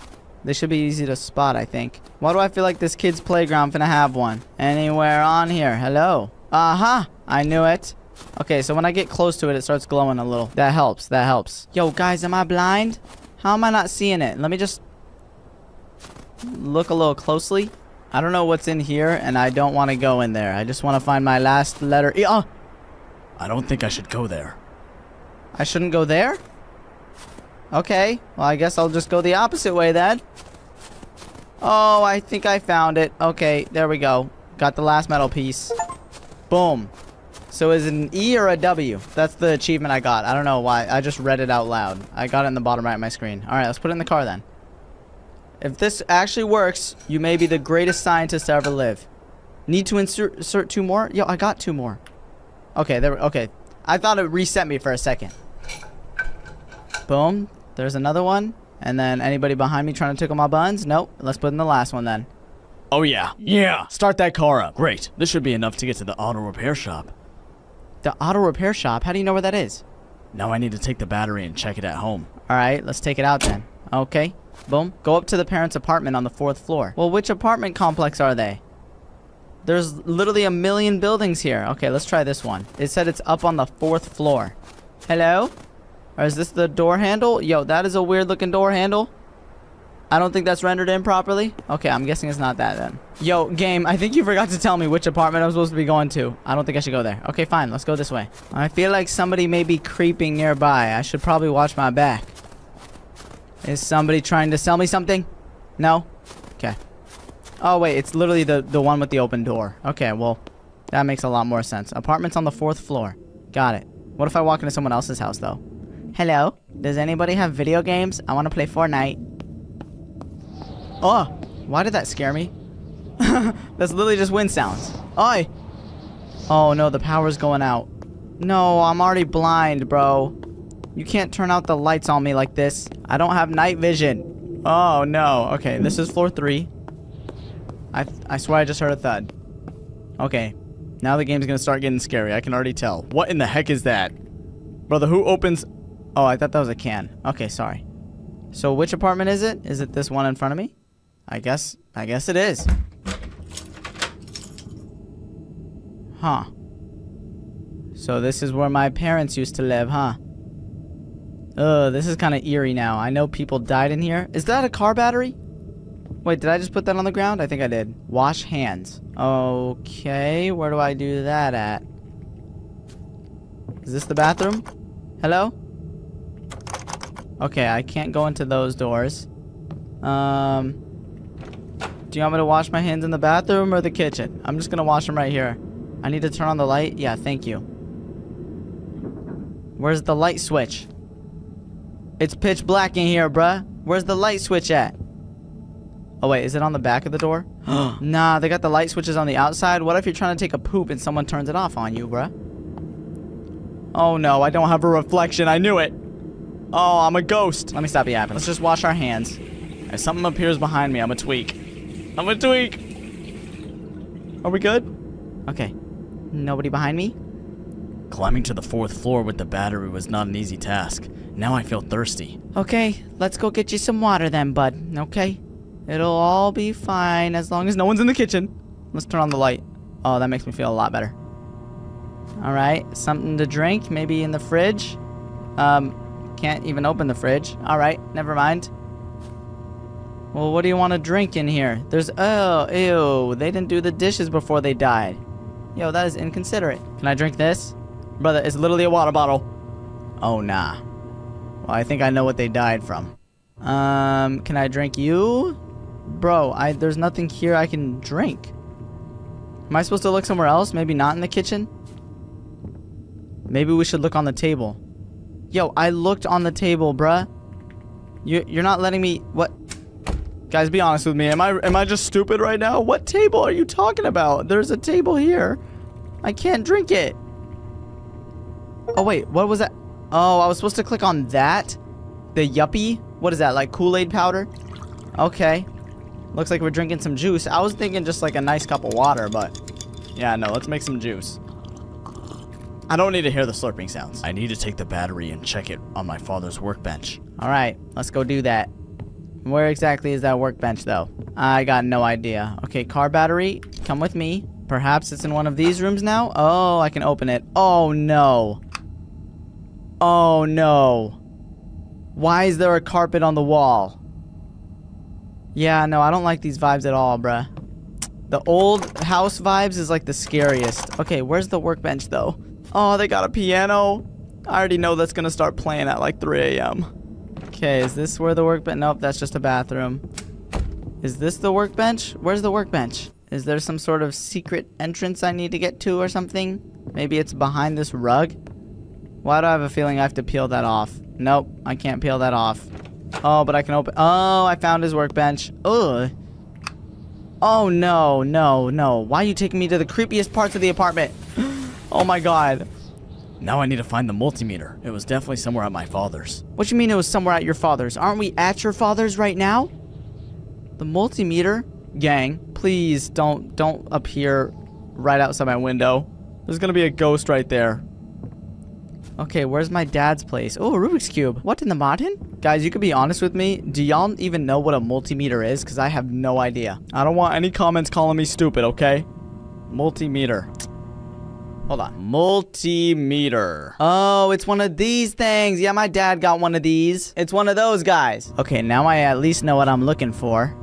they should be easy to spot, I think. Why do I feel like this kid's playground finna have one? Anywhere on here? Hello? Uh-huh. I knew it. Okay, so when I get close to it, it starts glowing a little. That helps. That helps. Yo, guys, am I blind? How am I not seeing it? Let me just look a little closely. I don't know what's in here, and I don't want to go in there. I just want to find my last letter. Oh! I don't think I should go there. I shouldn't go there? Okay. Well, I guess I'll just go the opposite way then. Oh, I think I found it. Okay, there we go. Got the last metal piece. Boom. So is it an E or a W? That's the achievement I got. I don't know why. I just read it out loud. I got it in the bottom right of my screen. All right, let's put it in the car then. If this actually works, you may be the greatest scientist to ever live. Need to insert 2 more? Yo, I got 2 more. Okay, okay. I thought it reset me for a second. Boom. There's another one. And then anybody behind me trying to tickle my buns? Nope. Let's put in the last one then. Oh, yeah. Yeah. Start that car up. Great. This should be enough to get to the auto repair shop. The auto repair shop? How do you know where that is? Now I need to take the battery and check it at home. Alright, let's take it out then. Okay. Boom. Go up to the parents' apartment on the 4th floor. Well, which apartment complex are they? There's literally a million buildings here. Okay, let's try this one. It said it's up on the 4th floor. Hello? Or is this the door handle? Yo, that is a weird looking door handle. I don't think that's rendered in properly. Okay, I'm guessing it's not that then. Yo, game, I think you forgot to tell me which apartment I'm supposed to be going to. I don't think I should go there. Okay, fine. Let's go this way. I feel like somebody may be creeping nearby. I should probably watch my back. Is somebody trying to sell me something? No? Okay. Oh, wait. It's literally the one with the open door. Okay, well, that makes a lot more sense. Apartment's on the 4th floor. Got it. What if I walk into someone else's house, though? Hello? Does anybody have video games? I want to play Fortnite. Oh, why did that scare me? That's literally just wind sounds. Oi! Oh no, the power's going out. No, I'm already blind, bro. You can't turn out the lights on me like this. I don't have night vision. Oh, no. Okay, this is floor 3. I swear I just heard a thud. Okay. Now the game's gonna start getting scary. I can already tell. What in the heck is that? Brother, who opens... Oh, I thought that was a can. Okay, sorry. So which apartment is it? Is it this one in front of me? I guess it is. Huh. So this is where my parents used to live, huh? Ugh, this is kind of eerie now. I know people died in here. Is that a car battery? Wait, did I just put that on the ground? I think I did. Wash hands. Okay, where do I do that at? Is this the bathroom? Hello? Okay, I can't go into those doors. Do you want me to wash my hands in the bathroom or the kitchen? I'm just gonna wash them right here. I need to turn on the light? Yeah, thank you. Where's the light switch? It's pitch black in here, bruh. Where's the light switch at? Oh, wait, is it on the back of the door? Nah, they got the light switches on the outside. What if you're trying to take a poop and someone turns it off on you, bruh? Oh, no, I don't have a reflection. I knew it. Oh, I'm a ghost. Let me stop yapping. Let's just wash our hands. If something appears behind me, I'm a tweak. I'm a tweak. Are we good? Okay. Nobody behind me? Climbing to the 4th floor with the battery was not an easy task. Now I feel thirsty. Okay, let's go get you some water then, bud. Okay? It'll all be fine as long as no one's in the kitchen. Let's turn on the light. Oh, that makes me feel a lot better. Alright, something to drink, maybe in the fridge. Can't even open the fridge. Alright, never mind. Well, what do you want to drink in here? There's, oh, ew, they didn't do the dishes before they died. Yo, that is inconsiderate. Can I drink this? Brother, it's literally a water bottle. Oh, nah. Well, I think I know what they died from. Can I drink you? Bro, there's nothing here I can drink. Am I supposed to look somewhere else? Maybe not in the kitchen? Maybe we should look on the table. Yo, I looked on the table, bruh. You're not letting me... What? Guys, be honest with me. Am I just stupid right now? What table are you talking about? There's a table here. I can't drink it. Oh, wait. What was that? Oh, I was supposed to click on that? The yuppie? What is that? Like Kool-Aid powder? Okay. Looks like we're drinking some juice. I was thinking just like a nice cup of water, but... Yeah, no. Let's make some juice. I don't need to hear the slurping sounds. I need to take the battery and check it on my father's workbench. Alright, let's go do that. Where exactly is that workbench, though? I got no idea. Okay, car battery, come with me. Perhaps it's in one of these rooms now? Oh, I can open it. Oh, no. Oh, no. Why is there a carpet on the wall? Yeah, no, I don't like these vibes at all, bruh. The old house vibes is like the scariest. Okay, where's the workbench, though? Oh, they got a piano. I already know that's gonna start playing at like 3 a.m. Okay, is this where the workbench? Nope, that's just a bathroom. Is this the workbench? Where's the workbench? Is there some sort of secret entrance I need to get to or something? Maybe it's behind this rug? Why do I have a feeling I have to peel that off? Nope, I can't peel that off. Oh, but I can open... Oh, I found his workbench. Ugh. Oh, no, no, no. Why are you taking me to the creepiest parts of the apartment? Oh my god. Now I need to find the multimeter. It was definitely somewhere at my father's. What you mean it was somewhere at your father's? Aren't we at your father's right now? The multimeter? Gang, please don't appear right outside my window. There's gonna be a ghost right there. Okay, where's my dad's place? Oh, a Rubik's Cube. What in the Martin? Guys, you could be honest with me. Do y'all even know what a multimeter is? Because I have no idea. I don't want any comments calling me stupid, okay? Multimeter. Hold on. Multimeter. Oh, it's one of these things. Yeah, my dad got one of these. It's one of those guys. Okay, now I at least know what I'm looking for.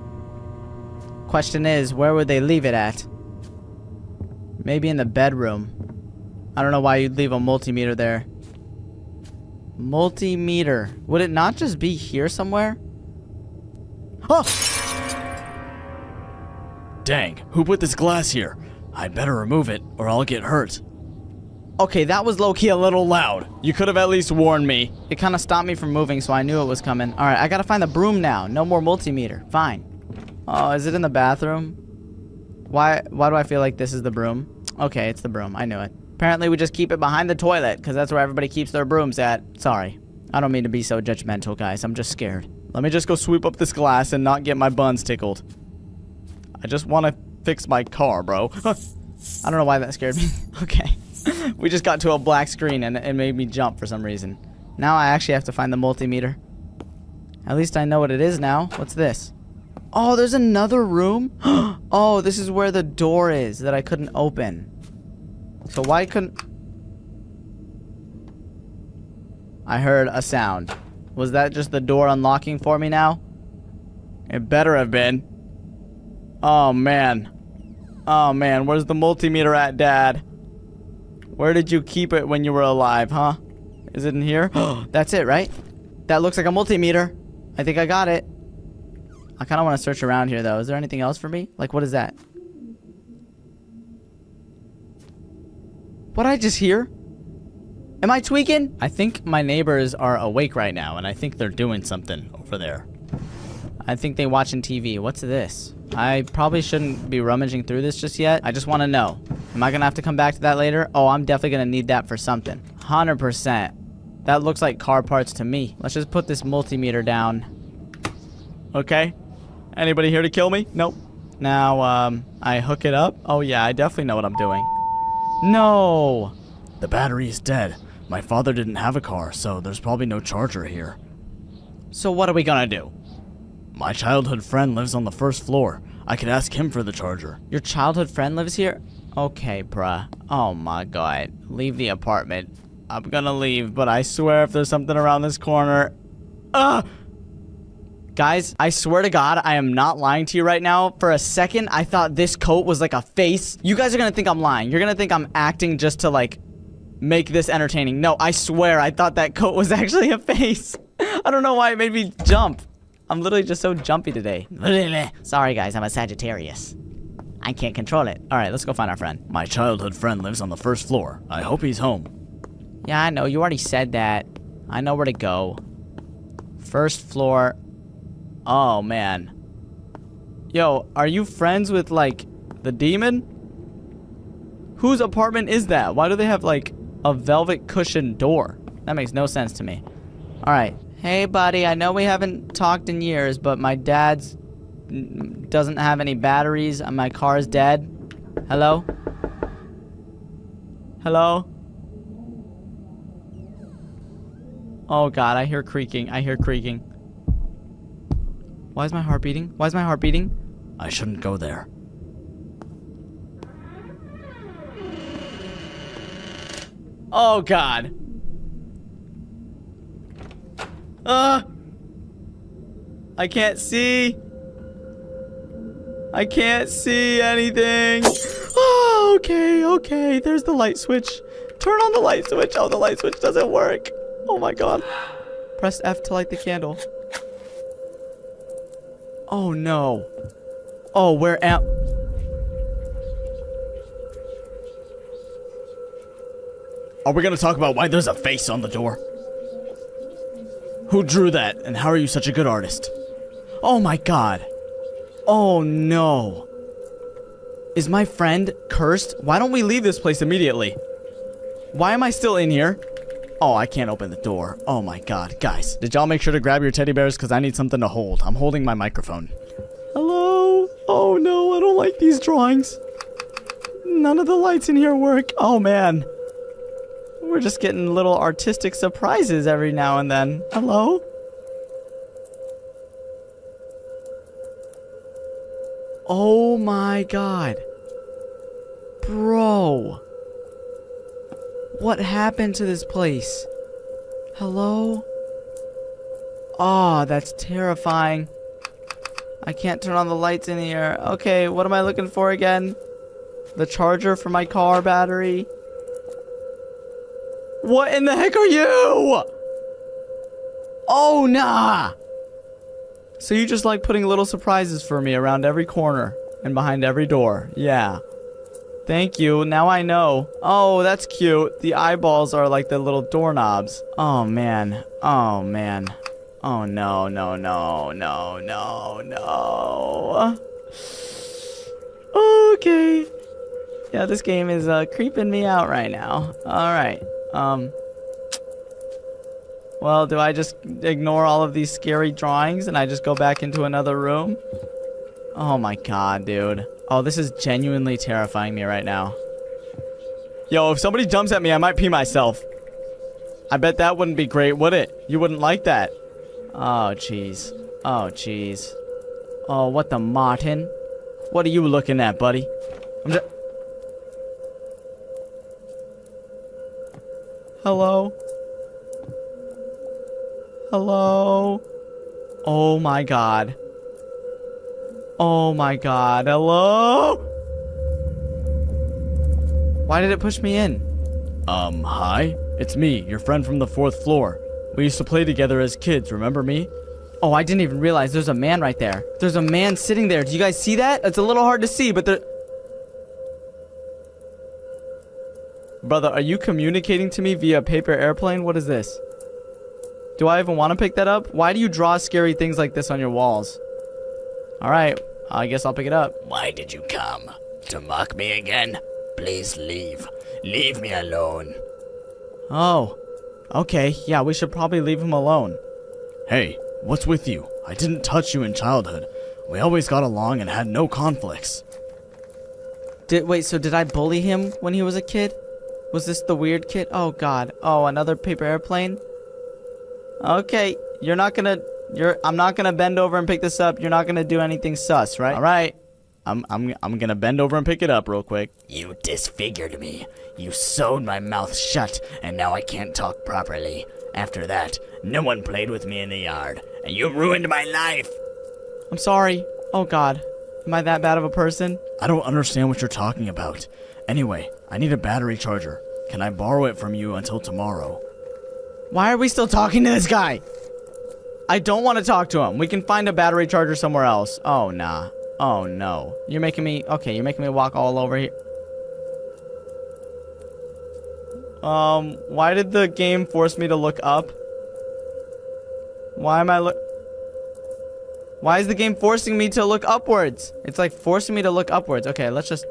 Question is, where would they leave it at? Maybe in the bedroom. I don't know why you'd leave a multimeter there. Multimeter. Would it not just be here somewhere? Oh! Dang, who put this glass here? I'd better remove it, or I'll get hurt. Okay, that was low-key a little loud. You could have at least warned me. It kind of stopped me from moving, so I knew it was coming. All right, I gotta find the broom now. No more multimeter. Fine. Oh, is it in the bathroom? Why do I feel like this is the broom? Okay, it's the broom. I knew it. Apparently, we just keep it behind the toilet, because that's where everybody keeps their brooms at. Sorry. I don't mean to be so judgmental, guys. I'm just scared. Let me just go sweep up this glass and not get my buns tickled. I just want to fix my car, bro. I don't know why that scared me. Okay. We just got to a black screen and it made me jump for some reason. Now I actually have to find the multimeter. At least I know what it is now. What's this? Oh, there's another room? Oh, this is where the door is that I couldn't open. So why couldn't... I heard a sound. Was that just the door unlocking for me now? It better have been. Oh, man. Oh, man. Where's the multimeter at, Dad? Where did you keep it when you were alive, huh? Is it in here? That's it, right? That looks like a multimeter. I think I got it. I kind of want to search around here, though. Is there anything else for me? Like, what is that? What did I just hear? Am I tweaking? I think my neighbors are awake right now, and I think they're doing something over there. I think they're watching TV. What's this? I probably shouldn't be rummaging through this just yet. I just want to know. Am I going to have to come back to that later? Oh, I'm definitely going to need that for something. 100%. That looks like car parts to me. Let's just put this multimeter down. Okay. Anybody here to kill me? Nope. Now, I hook it up. Oh, yeah, I definitely know what I'm doing. No. The battery is dead. My father didn't have a car, so there's probably no charger here. So what are we gonna do? My childhood friend lives on the first floor. I could ask him for the charger. Your childhood friend lives here? Okay, bruh. Oh my god. Leave the apartment. I'm gonna leave, but I swear if there's something around this corner... Guys, I swear to God, I am not lying to you right now. For a second, I thought this coat was like a face. You guys are gonna think I'm lying. You're gonna think I'm acting just to like... make this entertaining. No, I swear I thought that coat was actually a face. I don't know why it made me jump. I'm literally just so jumpy today. Sorry guys, I'm a Sagittarius. I can't control it. Alright, let's go find our friend. My childhood friend lives on the first floor. I hope he's home. Yeah, I know. You already said that. I know where to go. First floor. Oh, man. Yo, are you friends with, like, the demon? Whose apartment is that? Why do they have, like, a velvet cushioned door? That makes no sense to me. Alright. Hey, buddy, I know we haven't talked in years, but my dad's doesn't have any batteries and my car's dead. Hello? Hello? Oh, God, I hear creaking. I hear creaking. Why is my heart beating? Why is my heart beating? I shouldn't go there. Oh, God. I can't see. I can't see anything. Oh, okay, okay. There's the light switch. Turn on the light switch. Oh, the light switch doesn't work. Oh, my God. Press F to light the candle. Oh, no. Oh, where am... Are we gonna talk about why there's a face on the door? Who drew that, and how are you such a good artist? Oh my God. Oh no. Is my friend cursed? Why don't we leave this place immediately? Why am I still in here? Oh, I can't open the door. Oh my God. Guys, Did y'all make sure to grab your teddy bears because I need something to hold? I'm holding my microphone. hello? Oh no, I don't like these drawings. None of the lights in here work. Oh man. We're just getting little artistic surprises every now and then. Hello? Oh my God. Bro. What happened to this place? Hello? Oh, that's terrifying. I can't turn on the lights in here. Okay, what am I looking for again? The charger for my car battery. What in the heck are you? Oh, nah. So you just like putting little surprises for me around every corner and behind every door. Yeah. Thank you. Now I know. Oh, that's cute. The eyeballs are like the little doorknobs. Oh, man. Oh, man. Oh, no, no, no, no, no, no. Okay. Yeah, this game is creeping me out right now. All right. Well, do I just ignore all of these scary drawings and I just go back into another room? Oh my god, dude. Oh, this is genuinely terrifying me right now. Yo, if somebody jumps at me, I might pee myself. I bet that wouldn't be great, would it? You wouldn't like that. Oh, jeez. Oh, jeez. Oh, what the Martin? What are you looking at, buddy? I'm just... Hello? Hello? Oh my god. Oh my god. Hello? Why did it push me in? Hi? It's me, your friend from the 4th floor. We used to play together as kids, remember me? Oh, I didn't even realize there's a man right there. There's a man sitting there. Do you guys see that? It's a little hard to see, but there... Brother, are you communicating to me via paper airplane? What is this? Do I even want to pick that up? Why do you draw scary things like this on your walls? Alright, I guess I'll pick it up. Why did you come? To mock me again? Please leave. Leave me alone. Oh, okay. Yeah, we should probably leave him alone. Hey, what's with you? I didn't touch you in childhood. We always got along and had no conflicts. Wait, so did I bully him when he was a kid? Was this the weird kid? Oh god. Oh, another paper airplane? Okay, I'm not gonna bend over and pick this up. You're not gonna do anything sus, right? Alright. I'm gonna bend over and pick it up real quick. You disfigured me. You sewed my mouth shut, and now I can't talk properly. After that, no one played with me in the yard, and you ruined my life. I'm sorry. Oh god. Am I that bad of a person? I don't understand what you're talking about. Anyway, I need a battery charger. Can I borrow it from you until tomorrow? Why are we still talking to this guy? I don't want to talk to him. We can find a battery charger somewhere else. Oh, nah. Oh, no. You're making me walk all over here. Why did the game force me to look up? Why is the game forcing me to look upwards? It's like forcing me to look upwards. Okay, let's just...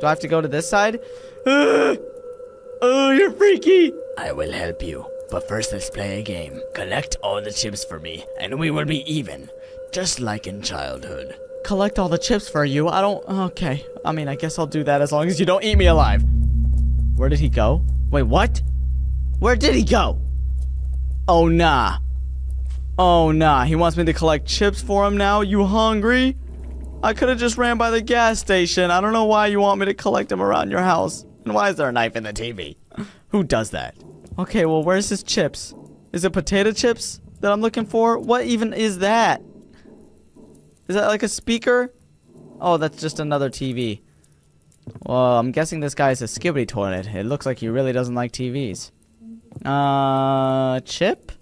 Do I have to go to this side? Oh, you're freaky. I will help you, but first let's play a game. Collect all the chips for me, and we will be even. Just like in childhood. Collect all the chips for you? I don't... Okay. I mean, I guess I'll do that as long as you don't eat me alive. Where did he go? Wait, what? Where did he go? Oh, nah. Oh, nah. He wants me to collect chips for him now? You hungry? I could have just ran by the gas station. I don't know why you want me to collect him around your house. And why is there a knife in the TV? Who does that? Okay, well, where's his chips? Is it potato chips that I'm looking for? What even is that? Is that like a speaker? Oh, that's just another TV. Well, I'm guessing this guy's a skibbity toilet. It looks like he really doesn't like TVs. Chip?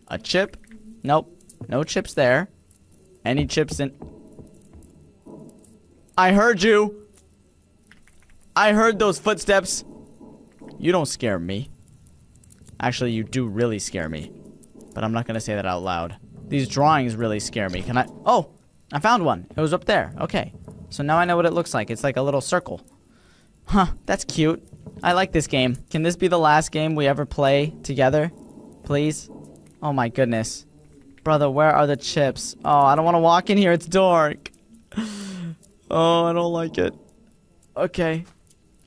A chip? Nope. No chips there. Any chips in... I heard you! I heard those footsteps. You don't scare me. Actually, you do really scare me. But I'm not gonna say that out loud. These drawings really scare me. Can I... Oh! I found one. It was up there. Okay. So now I know what it looks like. It's like a little circle. Huh. That's cute. I like this game. Can this be the last game we ever play together? Please? Oh my goodness. Brother, where are the chips? Oh, I don't want to walk in here. It's dark. Oh, I don't like it. Okay.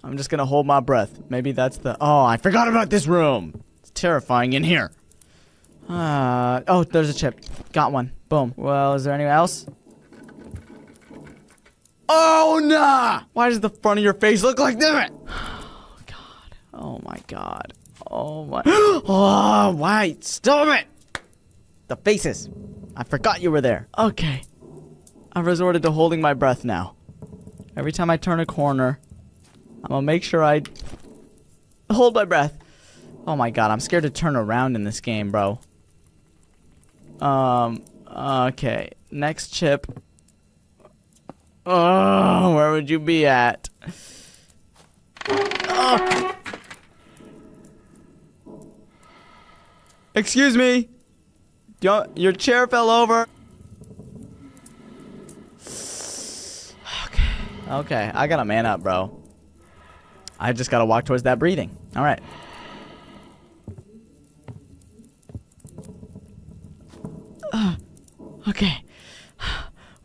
I'm just gonna hold my breath. Maybe that's the... Oh, I forgot about this room. It's terrifying in here. Oh, there's a chip. Got one. Boom. Well, is there anyone else? Oh, nah! Why does the front of your face look like that? Oh, God. Oh, my God. Oh, my... Oh, why? Stop it! The faces. I forgot you were there. Okay. I've resorted to holding my breath now. Every time I turn a corner, I'm gonna make sure I hold my breath. Oh, my God. I'm scared to turn around in this game, bro. Okay. Next chip. Oh, where would you be at? Oh. Excuse me. Your chair fell over. Okay, I gotta man up, bro. I just gotta walk towards that breathing. All right. Okay.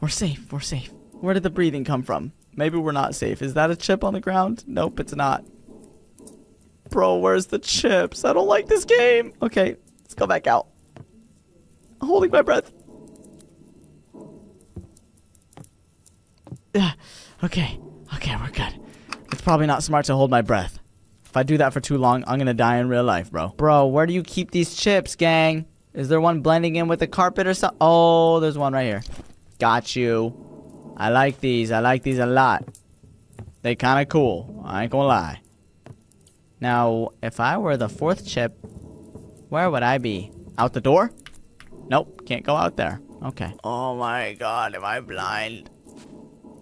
We're safe. We're safe. Where did the breathing come from? Maybe we're not safe. Is that a chip on the ground? Nope, it's not. Bro, where's the chips? I don't like this game. Okay, let's go back out. I'm holding my breath. Okay. Okay, we're good. It's probably not smart to hold my breath. If I do that for too long, I'm gonna die in real life, bro. Bro, where do you keep these chips, gang? Is there one blending in with the carpet or something? Oh, there's one right here. Got you. I like these. I like these a lot. They kind of cool. I ain't gonna lie. Now, if I were the fourth chip, where would I be? Out the door? Nope, can't go out there. Okay. Oh my god, am I blind?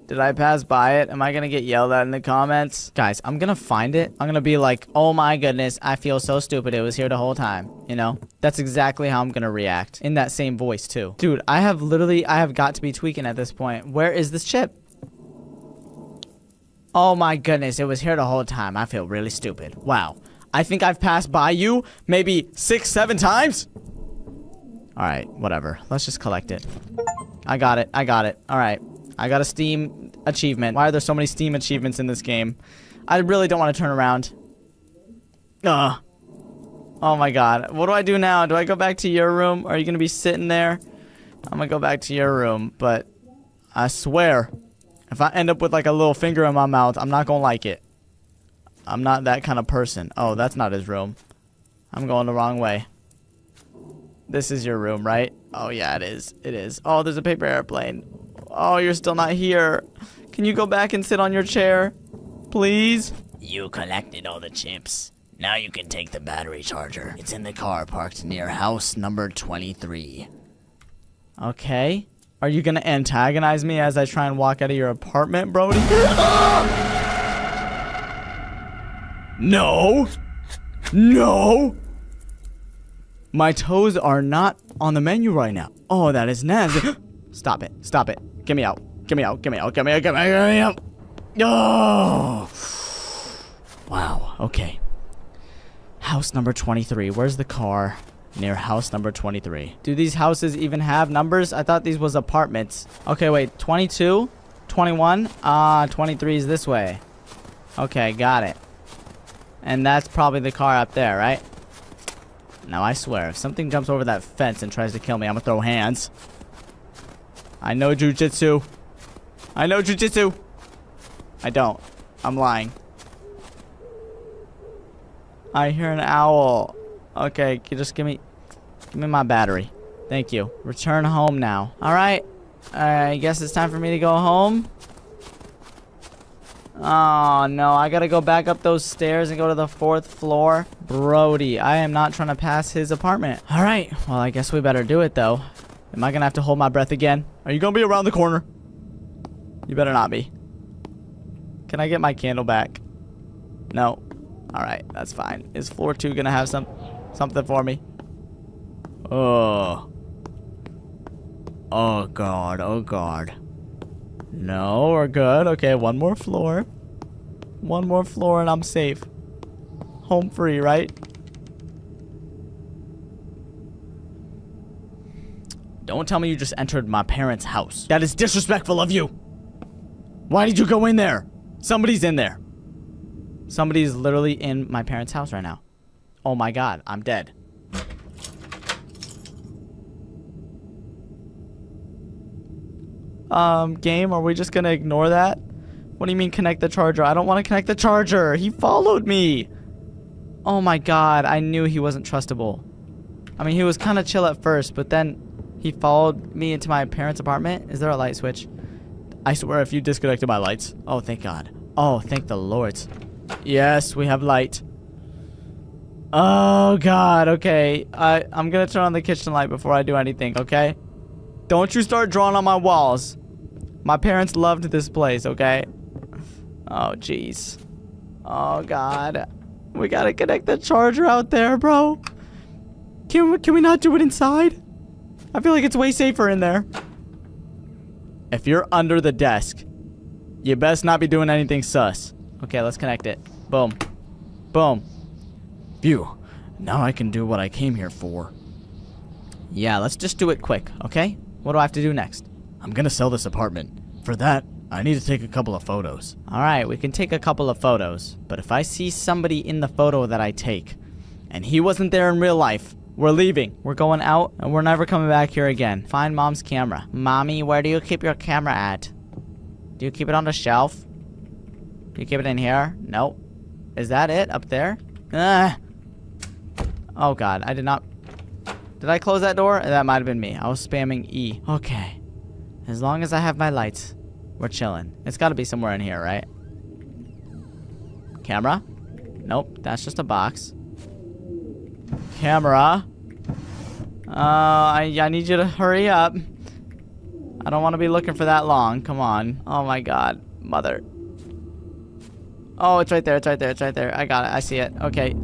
Did I pass by it? Am I gonna get yelled at in the comments? Guys, I'm gonna find it. I'm gonna be like, oh my goodness, I feel so stupid. It was here the whole time. You know? That's exactly how I'm gonna react. In that same voice, too. Dude, I have got to be tweaking at this point. Where is this chip? Oh my goodness, it was here the whole time. I feel really stupid. Wow. I think I've passed by you maybe 6, 7 times. Alright, whatever. Let's just collect it. I got it. I got it. Alright. I got a Steam achievement. Why are there so many Steam achievements in this game? I really don't want to turn around. Ugh. Oh my god. What do I do now? Do I go back to your room? Are you going to be sitting there? I'm going to go back to your room. But I swear, if I end up with like a little finger in my mouth, I'm not going to like it. I'm not that kind of person. Oh, that's not his room. I'm going the wrong way. This is your room, right? Oh, yeah, it is. It is. Oh, there's a paper airplane. Oh, you're still not here. Can you go back and sit on your chair? Please? You collected all the chips. Now you can take the battery charger. It's in the car parked near house number 23. Okay. Are you gonna antagonize me as I try and walk out of your apartment, Brody? No! No! My toes are not on the menu right now. Oh, that is nasty. Stop it. Stop it. Get me out. Get me out. Get me out. Get me out. Get me out. Oh! Wow. Okay. House number 23. Where's the car? Near house number 23. Do these houses even have numbers? I thought these was apartments. Okay, wait. 22? 21? 23 is this way. Okay, got it. And that's probably the car up there, right? Now, I swear, if something jumps over that fence and tries to kill me, I'm gonna throw hands. I know jujitsu. I know jujitsu. I don't. I'm lying. I hear an owl. Okay, just give me my battery. Thank you. Return home now. All right. I guess it's time for me to go home. Oh, no. I gotta go back up those stairs and go to the 4th floor. Brody, I am not trying to pass his apartment. All right. Well, I guess we better do it, though. Am I gonna have to hold my breath again? Are you gonna be around the corner? You better not be. Can I get my candle back? No. All right. That's fine. Is floor 2 gonna have something for me? Oh. Oh, God. Oh, God. No, we're good. Okay, one more floor. One more floor and I'm safe. Home free, right? Don't tell me you just entered my parents' house. That is disrespectful of you. Why did you go in there? Somebody's in there. Somebody's literally in my parents' house right now. Oh my god, I'm dead. Game, are we just gonna ignore that? What do you mean connect the charger? I don't want to connect the charger. He followed me. Oh my god, I knew he wasn't trustable. I mean, he was kind of chill at first, but then he followed me into my parents' apartment. Is there a light switch? I swear if you disconnected my lights. Oh, thank god. Oh, thank the Lord. Yes, we have light. Oh god, okay. I'm gonna turn on the kitchen light before I do anything, okay? Don't you start drawing on my walls. My parents loved this place, okay? Oh, jeez. Oh, God. We gotta connect the charger out there, bro. Can we not do it inside? I feel like it's way safer in there. If you're under the desk, you best not be doing anything sus. Okay, let's connect it. Boom. Boom. Phew. Now I can do what I came here for. Yeah, let's just do it quick, okay? What do I have to do next? I'm gonna sell this apartment. For that, I need to take a couple of photos. Alright, we can take a couple of photos. But if I see somebody in the photo that I take, and he wasn't there in real life, we're leaving. We're going out, and we're never coming back here again. Find Mom's camera. Mommy, where do you keep your camera at? Do you keep it on the shelf? Do you keep it in here? Nope. Is that it? Up there? Oh god, I did not... Did I close that door? That might have been me. I was spamming E. Okay. As long as I have my lights, we're chilling. It's gotta be somewhere in here, right? Camera? Nope, that's just a box. Camera? I need you to hurry up. I don't want to be looking for that long. Come on. Oh my god. Mother. Oh, it's right there. It's right there. It's right there. I got it. I see it. Okay.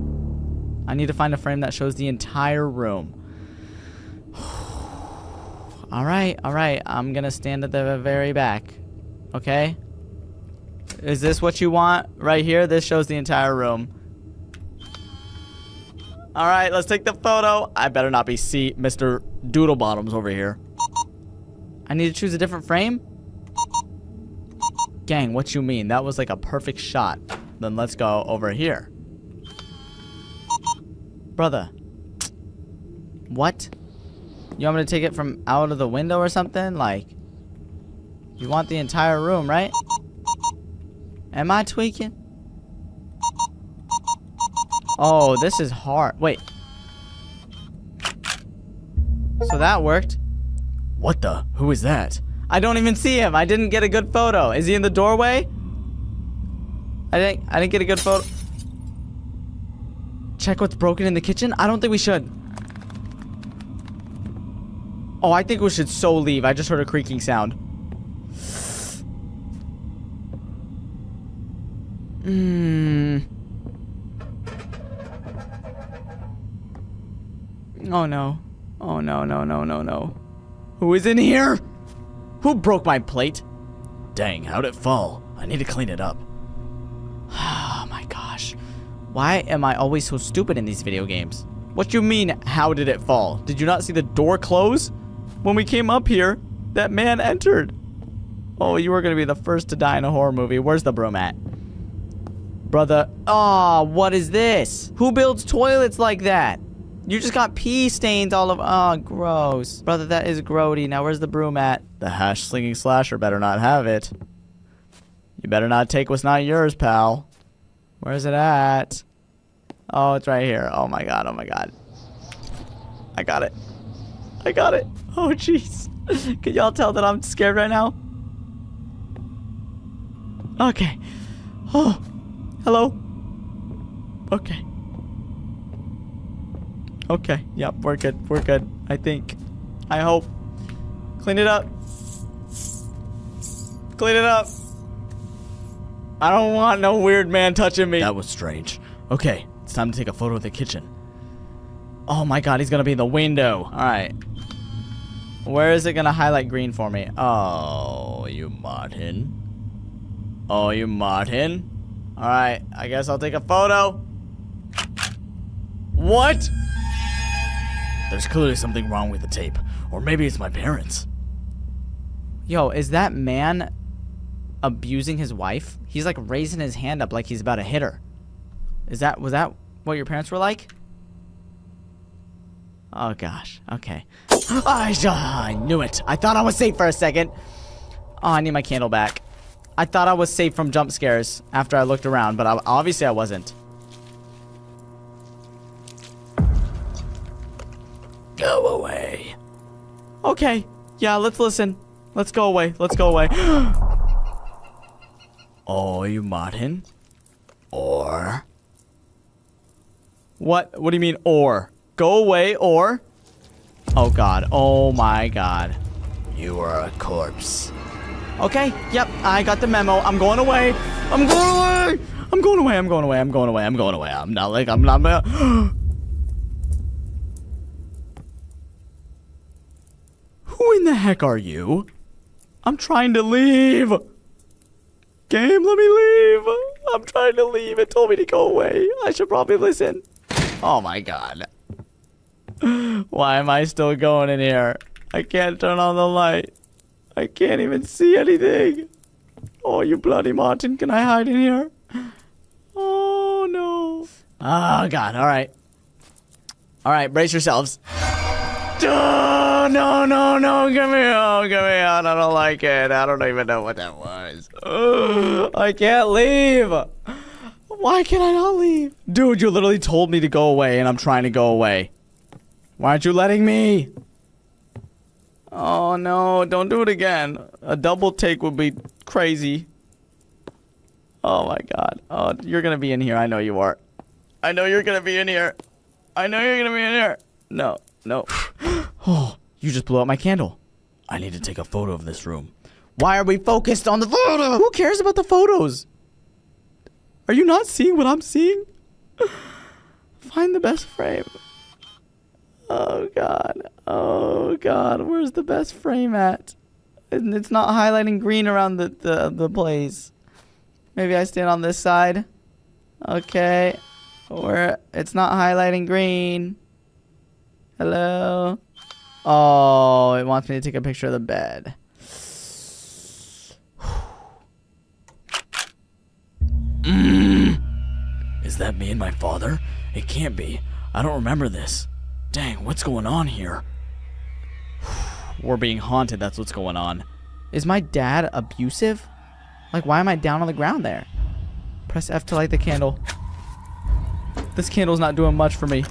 I need to find a frame that shows the entire room. Alright. Alright. I'm going to stand at the very back. Okay. Is this what you want? Right here? This shows the entire room. Alright. Let's take the photo. I better not be Mr. Doodlebottoms over here. I need to choose a different frame? Gang, what you mean? That was like a perfect shot. Then let's go over here. Brother. What? You want me to take it from out of the window or something? Like, you want the entire room, right? Am I tweaking? Oh, this is hard. Wait. So that worked. What the? Who is that? I don't even see him. I didn't get a good photo. Is he in the doorway? I didn't get a good photo. Check what's broken in the kitchen? I don't think we should. Oh, I think we should so leave. I just heard a creaking sound. Oh no. Oh no, no, no, no, no. Who is in here? Who broke my plate? Dang, how'd it fall? I need to clean it up. Oh my gosh. Why am I always so stupid in these video games? What you mean, how did it fall? Did you not see the door close? When we came up here, that man entered. Oh, you were gonna be the first to die in a horror movie. Where's the broom at? Brother. Oh, what is this? Who builds toilets like that? You just got pee stains all over. Oh, gross. Brother, that is grody. Now, where's the broom at? The hash-slinging slasher better not have it. You better not take what's not yours, pal. Where's it at? Oh, it's right here. Oh, my God. Oh, my God. I got it. I got it. Oh, jeez. Can y'all tell that I'm scared right now? Okay. Oh. Hello? Okay. Okay, yep, we're good. We're good. I think. I hope. Clean it up. Clean it up. I don't want no weird man touching me. That was strange. Okay, it's time to take a photo of the kitchen. Oh my god, he's gonna be in the window. Alright. Where is it gonna highlight green for me? Oh, you Martin. Oh, you Martin. Alright, I guess I'll take a photo. What? There's clearly something wrong with the tape. Or maybe it's my parents. Yo, is that man abusing his wife? He's like raising his hand up like he's about to hit her. Was that what your parents were like? Oh gosh, okay. I knew it. I thought I was safe for a second. Oh, I need my candle back. I thought I was safe from jump scares after I looked around, but obviously I wasn't. Go away. Okay. Yeah, let's listen. Let's go away. Let's go away. Oh, you Martin? Or? What? What do you mean, or? Go away, or? Oh, God. Oh, my God. You are a corpse. Okay. Yep. I got the memo. I'm going away. I'm going away. I'm going away. I'm going away. I'm going away. I'm going away. I'm not. Who in the heck are you? I'm trying to leave. Game, let me leave. I'm trying to leave. It told me to go away. I should probably listen. Oh my god. Why am I still going in here? I can't turn on the light. I can't even see anything. Oh, you bloody Martin. Can I hide in here? Oh, no. Oh, God. All right. All right, brace yourselves. Oh, no, no, no. Get me out. Get me out. I don't like it. I don't even know what that was. I can't leave. Why can I not leave? Dude, you literally told me to go away, and I'm trying to go away. Why aren't you letting me? Oh, no. Don't do it again. A double take would be crazy. Oh, my God. Oh, you're going to be in here. I know you are. I know you're going to be in here. I know you're going to be in here. No. No. Oh, you just blew out my candle. I need to take a photo of this room. Why are we focused on the photo? Who cares about the photos? Are you not seeing what I'm seeing? Find the best frame. Oh, God. Oh, God. Where's the best frame at? And it's not highlighting green around the place. Maybe I stand on this side. Okay. Where it's not highlighting green. Hello? Oh, it wants me to take a picture of the bed. Is that me and my father? It can't be. I don't remember this. Dang, what's going on here? We're being haunted, that's what's going on. Is my dad abusive? Like, why am I down on the ground there? Press F to light the candle. This candle's not doing much for me.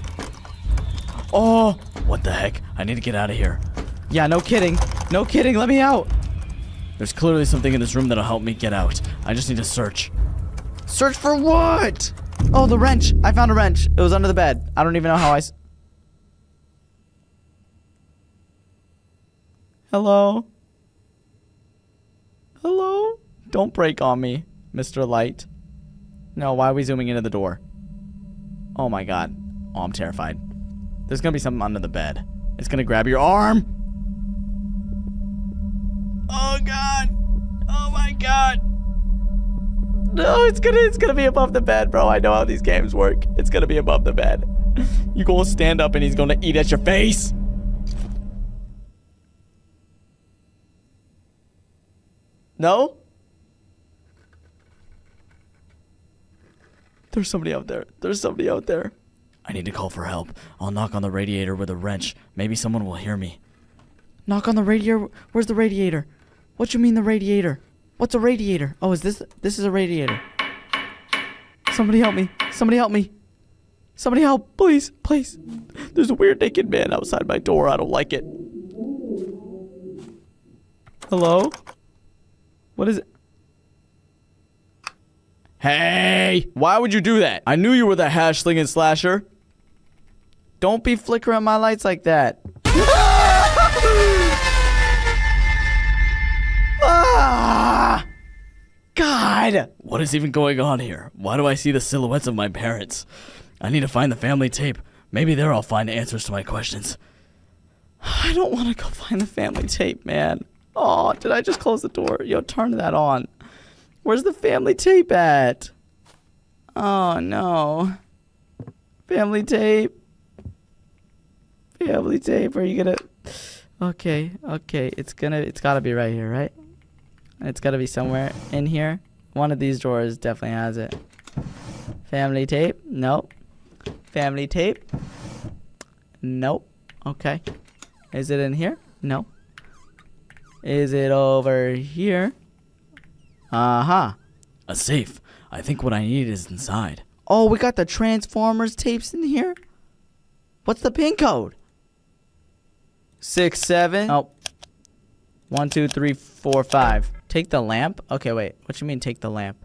Oh, what the heck? I need to get out of here. Yeah, no kidding. No kidding, let me out. There's clearly something in this room that'll help me get out. I just need to search. Search for what? Oh, the wrench. I found a wrench. It was under the bed. I don't even know how I... Hello? Hello? Don't break on me, Mr. Light. No, why are we zooming into the door? Oh my God. Oh, I'm terrified. There's gonna be something under the bed. It's gonna grab your arm. Oh God. Oh my God. No, it's gonna be above the bed, bro. I know how these games work. It's gonna be above the bed. You gonna stand up and he's gonna eat at your face. No? There's somebody out there. There's somebody out there. I need to call for help. I'll knock on the radiator with a wrench. Maybe someone will hear me. Knock on the radiator? Where's the radiator? What you mean the radiator? What's a radiator? Oh, is this is a radiator. Somebody help me. Somebody help me. Somebody help, please, please. There's a weird naked man outside my door. I don't like it. Hello? What is it? Hey! Why would you do that? I knew you were the hash slinging slasher. Don't be flickering my lights like that. Ah! God! What is even going on here? Why do I see the silhouettes of my parents? I need to find the family tape. Maybe there I'll find answers to my questions. I don't want to go find the family tape, man. Oh, did I just close the door? Yo, turn that on. Where's the family tape at? Oh, no. Family tape. Family tape. Are you gonna... Okay, okay. It's gotta be right here, right? It's gotta be somewhere in here. One of these drawers definitely has it. Family tape. Nope. Family tape. Nope. Okay. Is it in here? No. Is it over here? Uh-huh. A safe. I think what I need is inside. Oh, we got the Transformers tapes in here? What's the pin code? 6, 7. Oh. 1, 2, 3, 4, 5. Take the lamp? Okay, wait. What you mean take the lamp?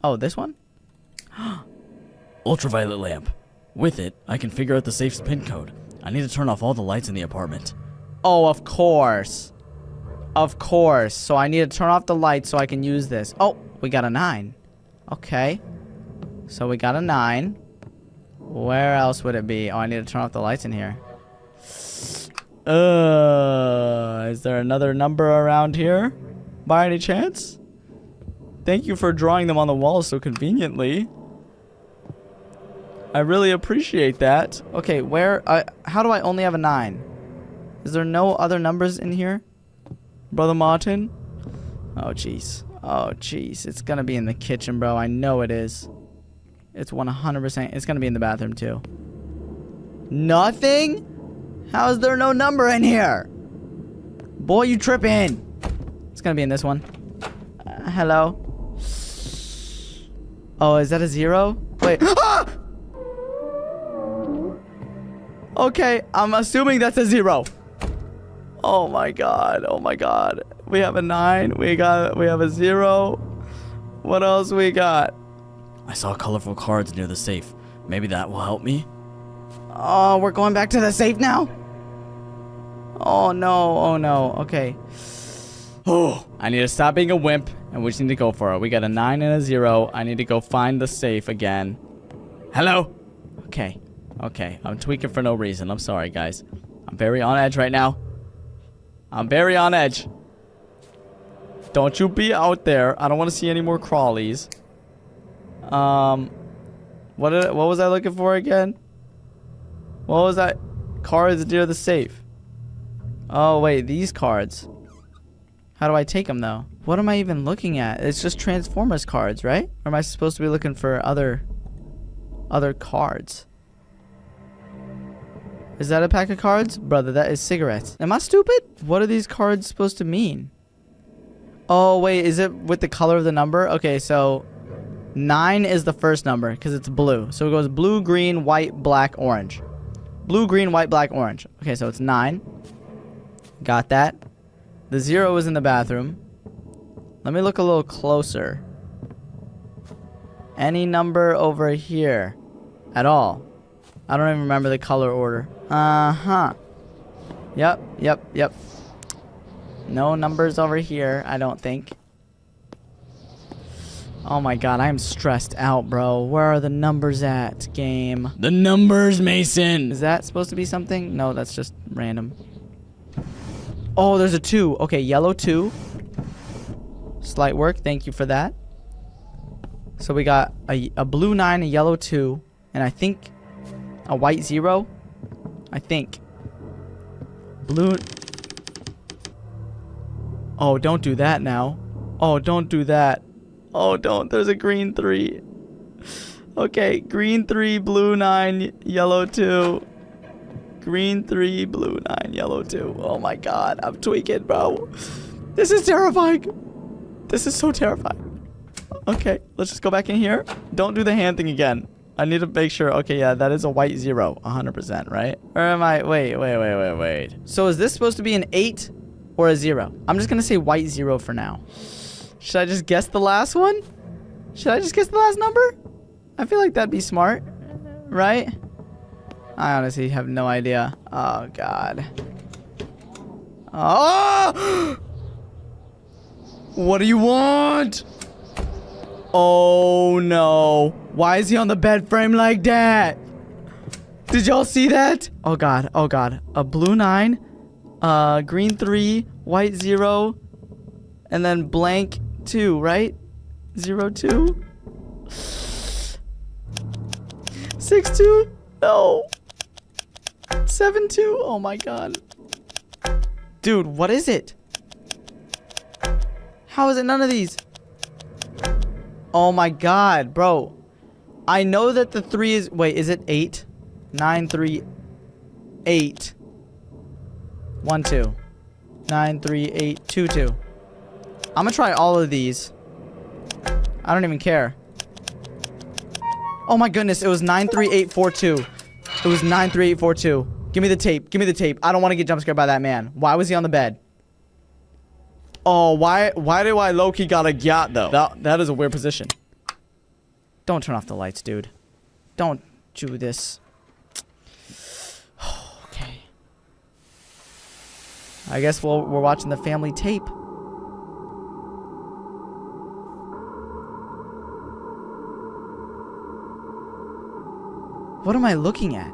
Oh, this one? Ultraviolet lamp. With it, I can figure out the safe's pin code. I need to turn off all the lights in the apartment. Oh, of course. Of course. So I need to turn off the lights so I can use this. Oh, we got a 9. Okay. So we got a 9. Where else would it be? Oh, I need to turn off the lights in here. Is there another number around here? By any chance? Thank you for drawing them on the wall so conveniently. I really appreciate that. Okay, where... how do I only have a 9? Is there no other numbers in here? Brother Martin? Oh, jeez. Oh, jeez. It's gonna be in the kitchen, bro. I know it is. It's 100%. It's gonna be in the bathroom, too. Nothing? How is there no number in here? Boy, you tripping. It's gonna be in this one. Hello? Oh, is that a 0? Wait. Ah! Okay, I'm assuming that's a 0. Oh my god. Oh my god. We have a 9. We have a 0. What else we got? I saw colorful cards near the safe. Maybe that will help me? Oh, we're going back to the safe now? Oh no. Oh no. Okay. Oh, I need to stop being a wimp and we just need to go for it. We got a 9 and a 0. I need to go find the safe again. Hello? Okay. Okay. I'm tweaking for no reason. I'm sorry, guys. I'm very on edge right now. I'm very on edge. Don't you be out there. I don't want to see any more crawlies. What was I looking for again? What was that? Cards near the safe. Oh, wait. These cards. How do I take them, though? What am I even looking at? It's just Transformers cards, right? Or am I supposed to be looking for other cards? Is that a pack of cards? Brother, that is cigarettes. Am I stupid? What are these cards supposed to mean? Oh, wait. Is it with the color of the number? Okay, so 9 is the first number because it's blue. So it goes blue, green, white, black, orange. Blue, green, white, black, orange. Okay, so it's 9. Got that. The 0 is in the bathroom. Let me look a little closer. Any number over here at all? I don't even remember the color order. Uh-huh. Yep. No numbers over here, I don't think. Oh my god, I am stressed out, bro. Where are the numbers at, game? The numbers, Mason! Is that supposed to be something? No, that's just random. Oh, there's a 2. Okay, yellow 2. Slight work, thank you for that. So we got a blue 9, a yellow 2, and I think a white 0. I think. Blue. Oh, don't do that now. Oh, don't do that. Oh, don't. There's a green 3. Okay, green 3, blue 9, yellow 2. Green 3, blue 9, yellow 2. Oh my god, I'm tweaking, bro. This is terrifying. This is so terrifying. Okay, let's just go back in here. Don't do the hand thing again. I need to make sure. Okay, yeah, that is a white 0. 100%, right? Or am I? Wait. So is this supposed to be an 8 or a 0? I'm just going to say white 0 for now. Should I just guess the last one? Should I just guess the last number? I feel like that'd be smart, right? I honestly have no idea. Oh, God. Oh! What do you want? Oh, no. Why is he on the bed frame like that? Did y'all see that? Oh, God. Oh, God. A blue 9, green 3, white 0, and then blank 2, right? 0, 2. 6, 2. No. 7, 2. Oh, my God. Dude, what is it? How is it none of these? Oh my god, bro. I know that the 3 is... Wait, is it 8? 9, 3, 8. 1, 2. 9, 3, 8, 2, 2. I'm gonna try all of these. I don't even care. Oh my goodness, it was 9, 3, 8, 4, 2. It was 9, 3, 8, 4, 2. Give me the tape. Give me the tape. I don't want to get jump scared by that man. Why was he on the bed? Oh, why do I low-key got a yacht, though? That is a weird position. Don't turn off the lights, dude. Don't do this. Okay. I guess we're watching the family tape. What am I looking at?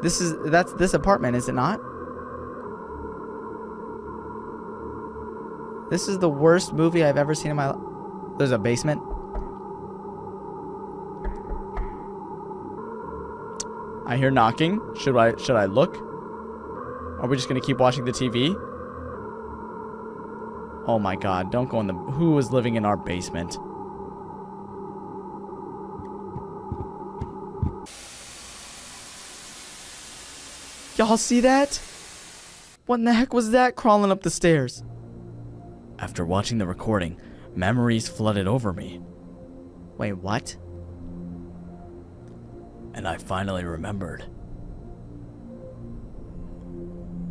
That's this apartment, is it not? This is the worst movie I've ever seen in my life. There's a basement. I hear knocking. Should I look? Are we just gonna keep watching the TV? Oh my god, don't go in the... Who is living in our basement? Y'all see that? What in the heck was that crawling up the stairs? After watching the recording, memories flooded over me. Wait, what? And I finally remembered.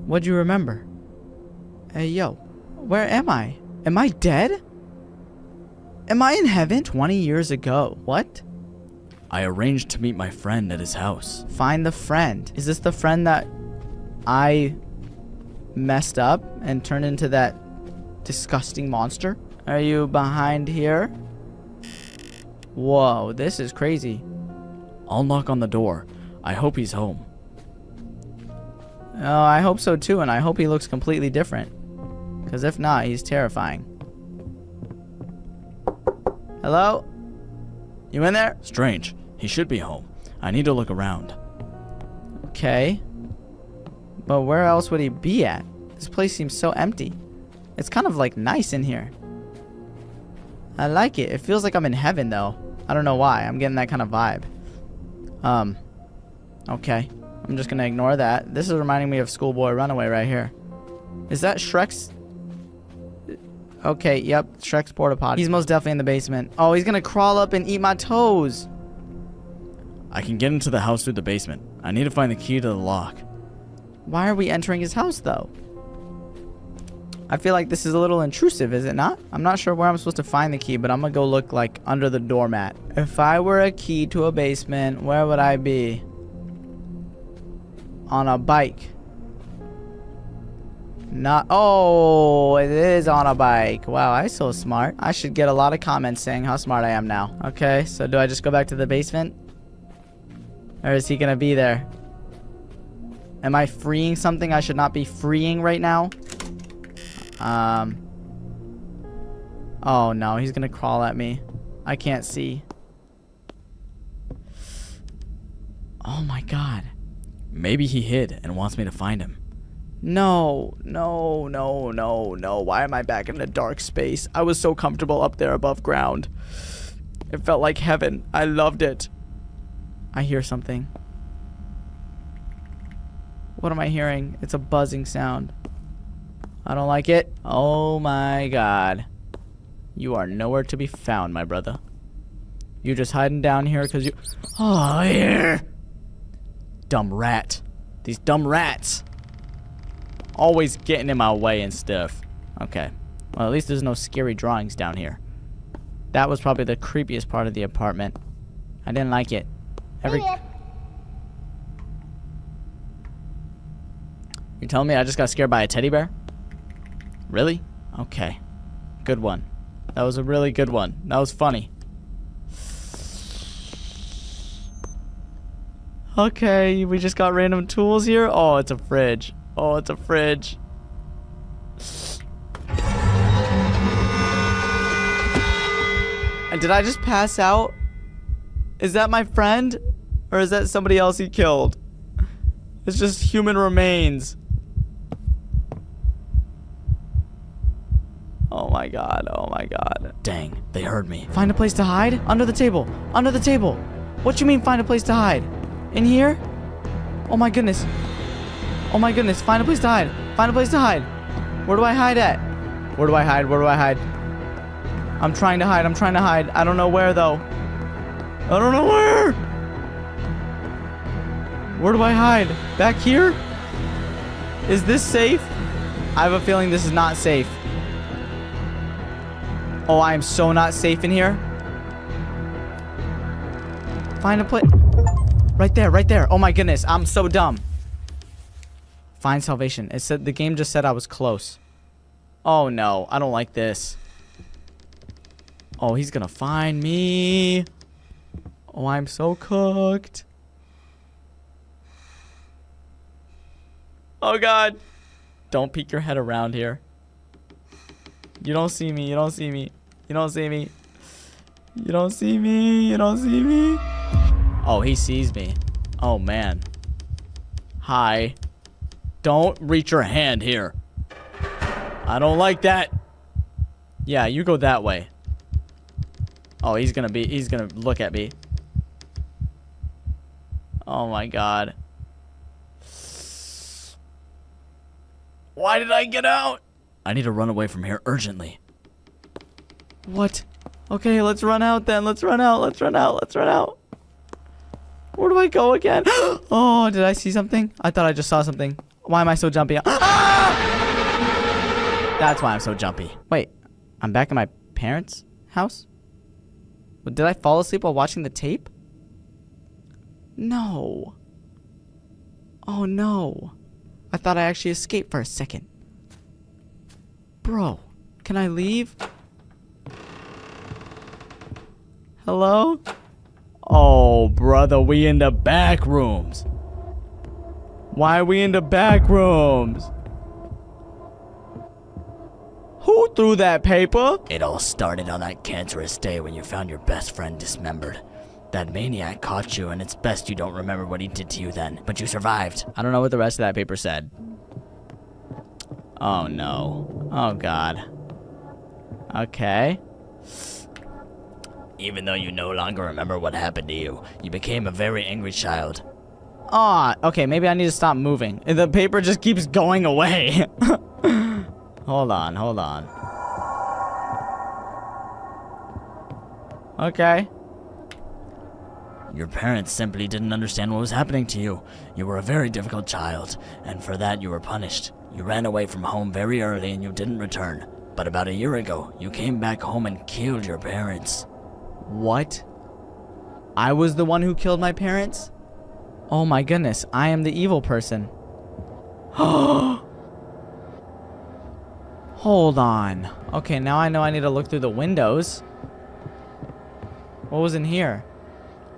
What'd you remember? Hey, yo, where am I? Am I dead? Am I in heaven? 20 years ago. What? I arranged to meet my friend at his house. Find the friend. Is this the friend that I messed up and turned into that disgusting monster? Are you behind here? Whoa, this is crazy. I'll knock on the door. I hope he's home. Oh, I hope so too, and I hope he looks completely different. Because if not, he's terrifying. Hello? You in there? Strange. He should be home. I need to look around. Okay. But where else would he be at? This place seems so empty. It's kind of like nice in here. I like it. It feels like I'm in heaven though. I don't know why. I'm getting that kind of vibe. Okay. I'm just gonna ignore that. This is reminding me of Schoolboy Runaway right here. Is that Shrek's? Okay, yep. Shrek's porta potty. He's most definitely in the basement. Oh, he's gonna crawl up and eat my toes. I can get into the house through the basement. I need to find the key to the lock. Why are we entering his house though? I feel like this is a little intrusive, is it not? I'm not sure where I'm supposed to find the key, but I'm gonna go look like under the doormat. If I were a key to a basement, where would I be? On a bike. Not... Oh, it is on a bike. Wow, I'm so smart. I should get a lot of comments saying how smart I am now. Okay, so do I just go back to the basement? Or is he gonna be there? Am I freeing something I should not be freeing right now? Oh no, he's gonna crawl at me. I can't see. Oh my god. Maybe he hid and wants me to find him. No, no, no, no, no. Why am I back in a dark space? I was so comfortable up there above ground. It felt like heaven. I loved it. I hear something. What am I hearing? It's a buzzing sound. I don't like it. Oh my god. You are nowhere to be found, my brother. You're just hiding down here because you... Oh, here! Dumb rat. These dumb rats. Always getting in my way and stuff. Okay. Well, at least there's no scary drawings down here. That was probably the creepiest part of the apartment. I didn't like it. You telling me I just got scared by a teddy bear? Really? Okay. Good one. That was a really good one. That was funny. Okay, we just got random tools here. Oh, it's a fridge. Oh, it's a fridge. And did I just pass out? Is that my friend? Or is that somebody else he killed? It's just human remains. Oh my god, oh my god. Dang, they heard me. Find a place to hide? Under the table. Under the table. What you mean find a place to hide? In here? Oh my goodness. Oh my goodness. Find a place to hide. Find a place to hide. Where do I hide at? Where do I hide? Where do I hide? I'm trying to hide. I'm trying to hide. I don't know where though. I don't know where. Where do I hide? Back here? Is this safe? I have a feeling this is not safe. Oh, I am so not safe in here. Find a place. Right there, right there. Oh my goodness, I'm so dumb. Find salvation. It said the game just said I was close. Oh no, I don't like this. Oh, he's gonna find me. Oh, I'm so cooked. Oh god. Don't peek your head around here. You don't see me. You don't see me. You don't see me. You don't see me. You don't see me. Oh, he sees me. Oh, man. Hi. Don't reach your hand here. I don't like that. Yeah, you go that way. Oh, he's gonna look at me. Oh my god. Why did I get out? I need to run away from here urgently. What? Okay, let's run out then. Let's run out. Let's run out. Let's run out. Where do I go again? Oh, did I see something? I thought I just saw something. Why am I so jumpy? Ah! That's why I'm so jumpy. Wait, I'm back at my parents' house? Did I fall asleep while watching the tape? No. Oh no. I thought I actually escaped for a second. Bro, can I leave? Hello? Oh, brother, we in the back rooms. Why are we in the back rooms? Who threw that paper? It all started on that cancerous day when you found your best friend dismembered. That maniac caught you, and it's best you don't remember what he did to you then, but you survived. I don't know what the rest of that paper said. Oh no. Oh god. Okay. Even though you no longer remember what happened to you, you became a very angry child. Ah, okay, maybe I need to stop moving. The paper just keeps going away. Hold on, hold on. Okay. Your parents simply didn't understand what was happening to you. You were a very difficult child, and for that you were punished. You ran away from home very early and you didn't return. But about a year ago, you came back home and killed your parents. What? I was the one who killed my parents? Oh my goodness, I am the evil person. Hold on. Okay, now I know I need to look through the windows. What was in here?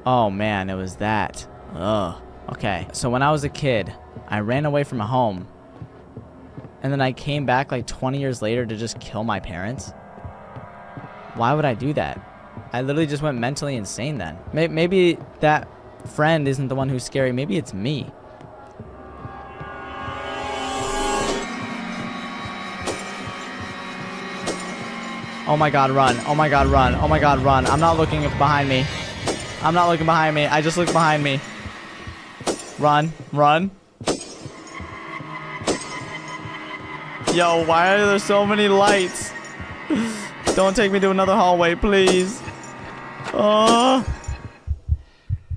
Oh man, it was that. Ugh. Okay, so when I was a kid, I ran away from home. And then I came back like 20 years later to just kill my parents? Why would I do that? I literally just went mentally insane then. Maybe that friend isn't the one who's scary. Maybe it's me. Oh my god, run. Oh my god, run. Oh my god, run. I'm not looking behind me. I'm not looking behind me. I just looked behind me. Run. Run. Yo, why are there so many lights? Don't take me to another hallway, please.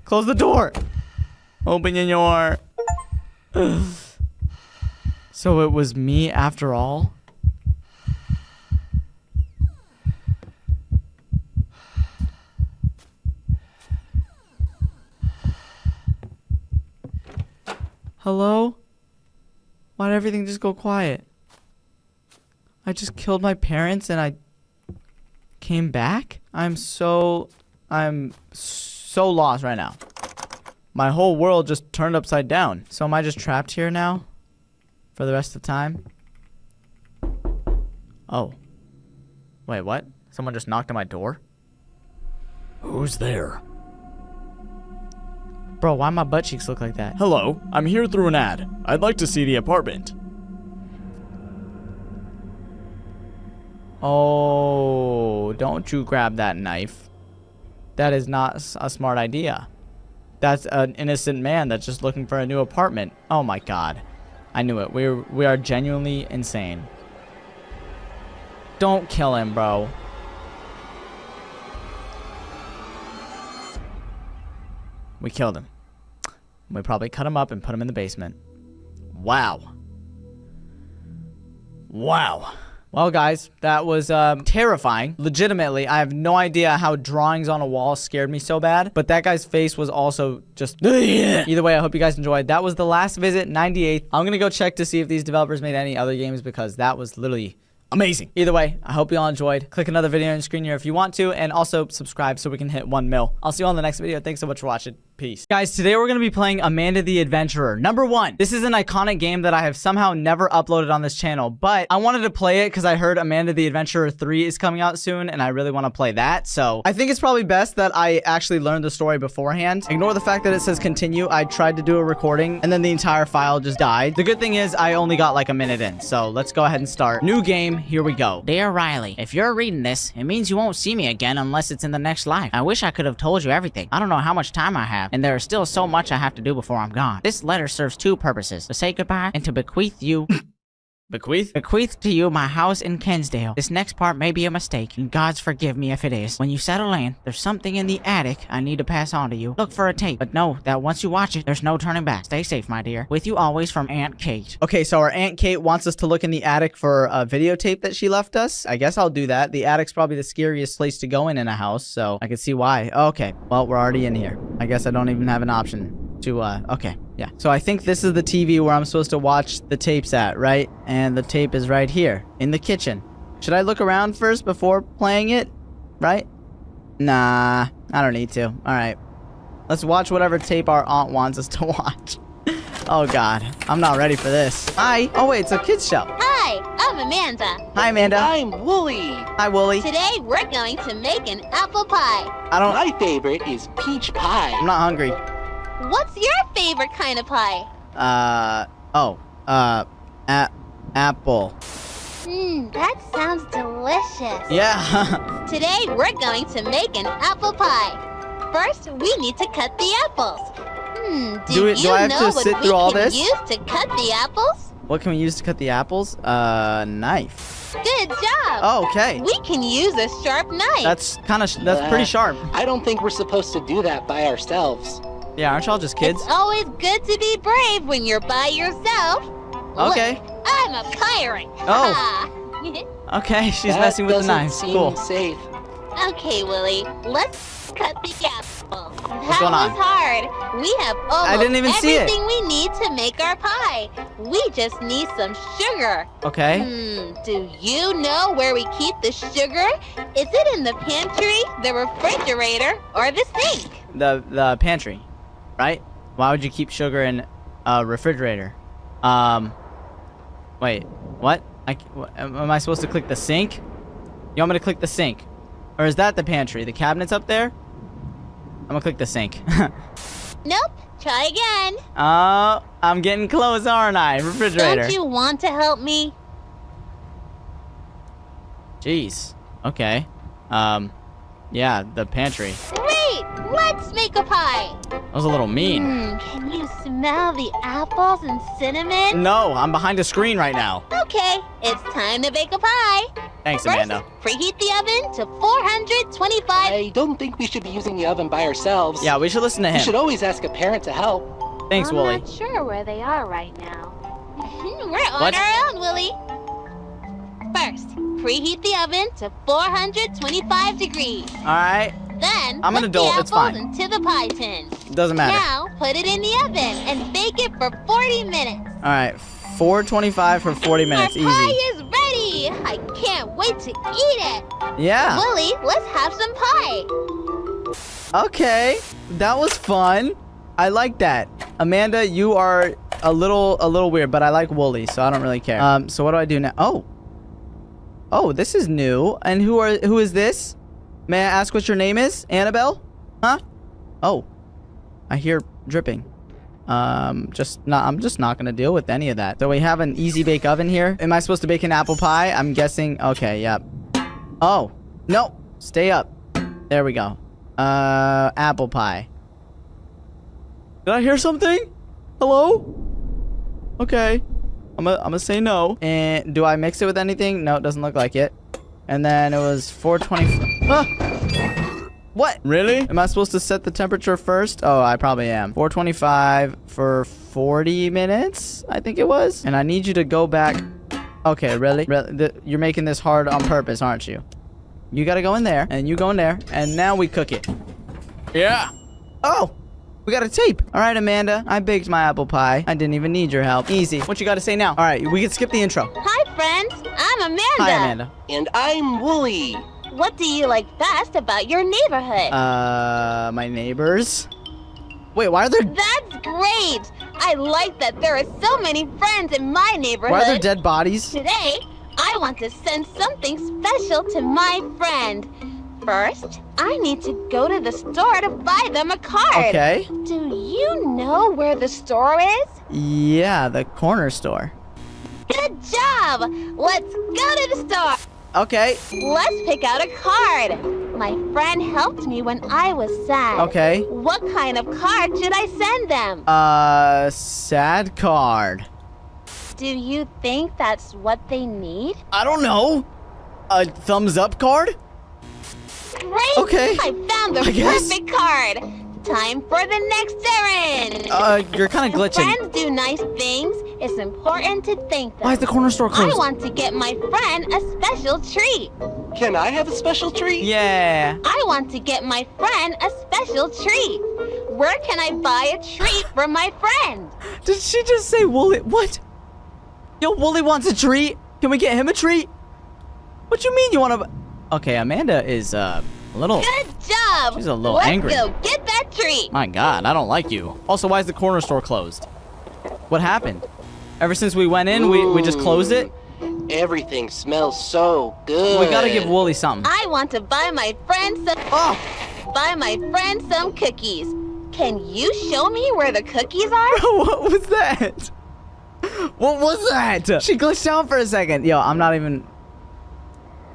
Close the door. Open your door. So it was me after all? Hello? Why did everything just go quiet? I just killed my parents and I came back? I'm so lost right now. My whole world just turned upside down. So am I just trapped here now? For the rest of the time? Oh. Wait, what? Someone just knocked on my door? Who's there? Bro, why my butt cheeks look like that? Hello, I'm here through an ad. I'd like to see the apartment. Oh, don't you grab that knife. That is not a smart idea. That's an innocent man that's just looking for a new apartment. Oh my god. I knew it. We are genuinely insane. Don't kill him, bro. We killed him. We probably cut him up and put him in the basement. Wow. Wow. Well, guys, that was terrifying. Legitimately, I have no idea how drawings on a wall scared me so bad. But that guy's face was also just... Either way, I hope you guys enjoyed. That was The Last Visit, 98th. I'm going to go check to see if these developers made any other games because that was literally... amazing. Either way, I hope you all enjoyed. Click another video on the screen here if you want to. And also subscribe so we can hit 1 mil. I'll see you all in the next video. Thanks so much for watching. Peace. Peace. Guys, today we're going to be playing Amanda the Adventurer. Number 1, this is an iconic game that I have somehow never uploaded on this channel, but I wanted to play it because I heard Amanda the Adventurer 3 is coming out soon, and I really want to play that. So I think it's probably best that I actually learn the story beforehand. Ignore the fact that it says continue. I tried to do a recording, and then the entire file just died. The good thing is I only got like a minute in, so let's go ahead and start. New game, here we go. Dear Riley, if you're reading this, it means you won't see me again unless it's in the next life. I wish I could have told you everything. I don't know how much time I have, and there is still so much I have to do before I'm gone. This letter serves 2 purposes: to say goodbye and to bequeath you Bequeath? Bequeath to you my house in Kensdale. This next part may be a mistake, and God's forgive me if it is. When you settle in, there's something in the attic I need to pass on to you. Look for a tape, but know that once you watch it, there's no turning back. Stay safe, my dear. With you always from Aunt Kate. Okay, so our Aunt Kate wants us to look in the attic for a videotape that she left us. I guess I'll do that. The attic's probably the scariest place to go in a house, so I can see why. Okay, well, we're already in here. I guess I don't even have an option to, okay, yeah. So I think this is the TV where I'm supposed to watch the tapes at, right? And the tape is right here, in the kitchen. Should I look around first before playing it? Right? Nah, I don't need to. All right. Let's watch whatever tape our aunt wants us to watch. Oh, God. I'm not ready for this. Hi. Oh, wait, it's a kid's show. Hi, I'm Amanda. Hi, Amanda. I'm Wooly. Hi, Wooly. Today, we're going to make an apple pie. My favorite is peach pie. I'm not hungry. What's your favorite kind of pie? Apple. That sounds delicious. Yeah. Today, we're going to make an apple pie. First, we need to cut the apples. Do I have to sit through all this? Use to cut the apples? What can we use to cut the apples? Knife. Good job. Oh, okay. We can use a sharp knife. That's pretty sharp. I don't think we're supposed to do that by ourselves. Yeah, aren't y'all just kids? It's always good to be brave when you're by yourself. Okay. Look, I'm a pirate. Oh. Okay, she's messing with the knife. Cool. Safe. Okay, Willie, let's cut the apple. What's going on? That was hard. We have almost I didn't even see it. everything we need to make our pie. We just need some sugar. Okay. Do you know where we keep the sugar? Is it in the pantry, the refrigerator, or the sink? The pantry, right? Why would you keep sugar in a refrigerator? Wait, what? Am I supposed to click the sink? You want me to click the sink? Or is that the pantry? The cabinet's up there? I'm gonna click the sink. Nope. Try again. Oh, I'm getting close, aren't I? Refrigerator. Don't you want to help me? Jeez. Okay. Yeah, the pantry. Great! Let's make a pie. That was a little mean. Can you smell the apples and cinnamon? No, I'm behind a screen right now. Okay, it's time to bake a pie. Thanks, First, Amanda. preheat the oven to 425. I don't think we should be using the oven by ourselves. Yeah, we should listen to him. We should always ask a parent to help. Thanks, Wooly. I'm not sure where they are right now. We're on our own, Willie. First, preheat the oven to 425 degrees. All right. Then, I'm an put adult, the it's fine. apples into the pie tin. Doesn't matter. Now, put it in the oven and bake it for 40 minutes. All right, 425 for 40 minutes, Our pie easy. is ready. I can't wait to eat it. Yeah. Willie, let's have some pie. Okay, that was fun. I like that. Amanda, you are a little weird, but I like Wooly, so I don't really care. So what do I do now? Oh, this is new. And who is this? May I ask what your name is? Annabelle? Huh? Oh, I hear dripping. I'm just not gonna deal with any of that. So we have an easy bake oven here. Am I supposed to bake an apple pie? I'm guessing. Okay, yep. Oh, no, stay up. There we go. Apple pie. Did I hear something? Hello? Okay. I'm gonna say no. And do I mix it with anything? No, it doesn't look like it. And then it was 420. What? Really? Am I supposed to set the temperature first? Oh, I probably am. 425 for 40 minutes, I think it was. And I need you to go back. Okay, really? You're making this hard on purpose, aren't you? You gotta go in there, and you go in there, and now we cook it. Yeah. Oh, we got a tape. All right, Amanda, I baked my apple pie. I didn't even need your help. Easy. What you gotta say now? All right, we can skip the intro. Hi, friends. I'm Amanda. Hi, Amanda. And I'm Wooly. What do you like best about your neighborhood? My neighbors. Wait, why are there... That's great! I like that there are so many friends in my neighborhood. Why are there dead bodies? Today, I want to send something special to my friend. First, I need to go to the store to buy them a card. Okay. Do you know where the store is? Yeah, the corner store. Good job! Let's go to the store. Okay. Let's pick out a card. My friend helped me when I was sad. Okay. What kind of card should I send them? Sad card. Do you think that's what they need? I don't know. A thumbs up card? Great! Okay. I found the I guess. perfect card. Time for the next errand. You're kind of glitching. When friends do nice things, it's important to thank them. Why is the corner store closed? I want to get my friend a special treat. Can I have a special treat? Yeah. I want to get my friend a special treat. Where can I buy a treat for my friend? Did she just say Wooly? What? Yo, Wooly wants a treat. Can we get him a treat? What you mean you want to... Okay, Amanda is a little... Good job. She's a little Let's angry. go get that treat. My God, I don't like you. Also, why is the corner store closed? What happened? Ever since we went in, we just closed it? Everything smells so good. We gotta give Wooly something. I want to buy my friend some... Buy my friend some cookies. Can you show me where the cookies are? What was that? What was that? She glitched out for a second. Yo, I'm not even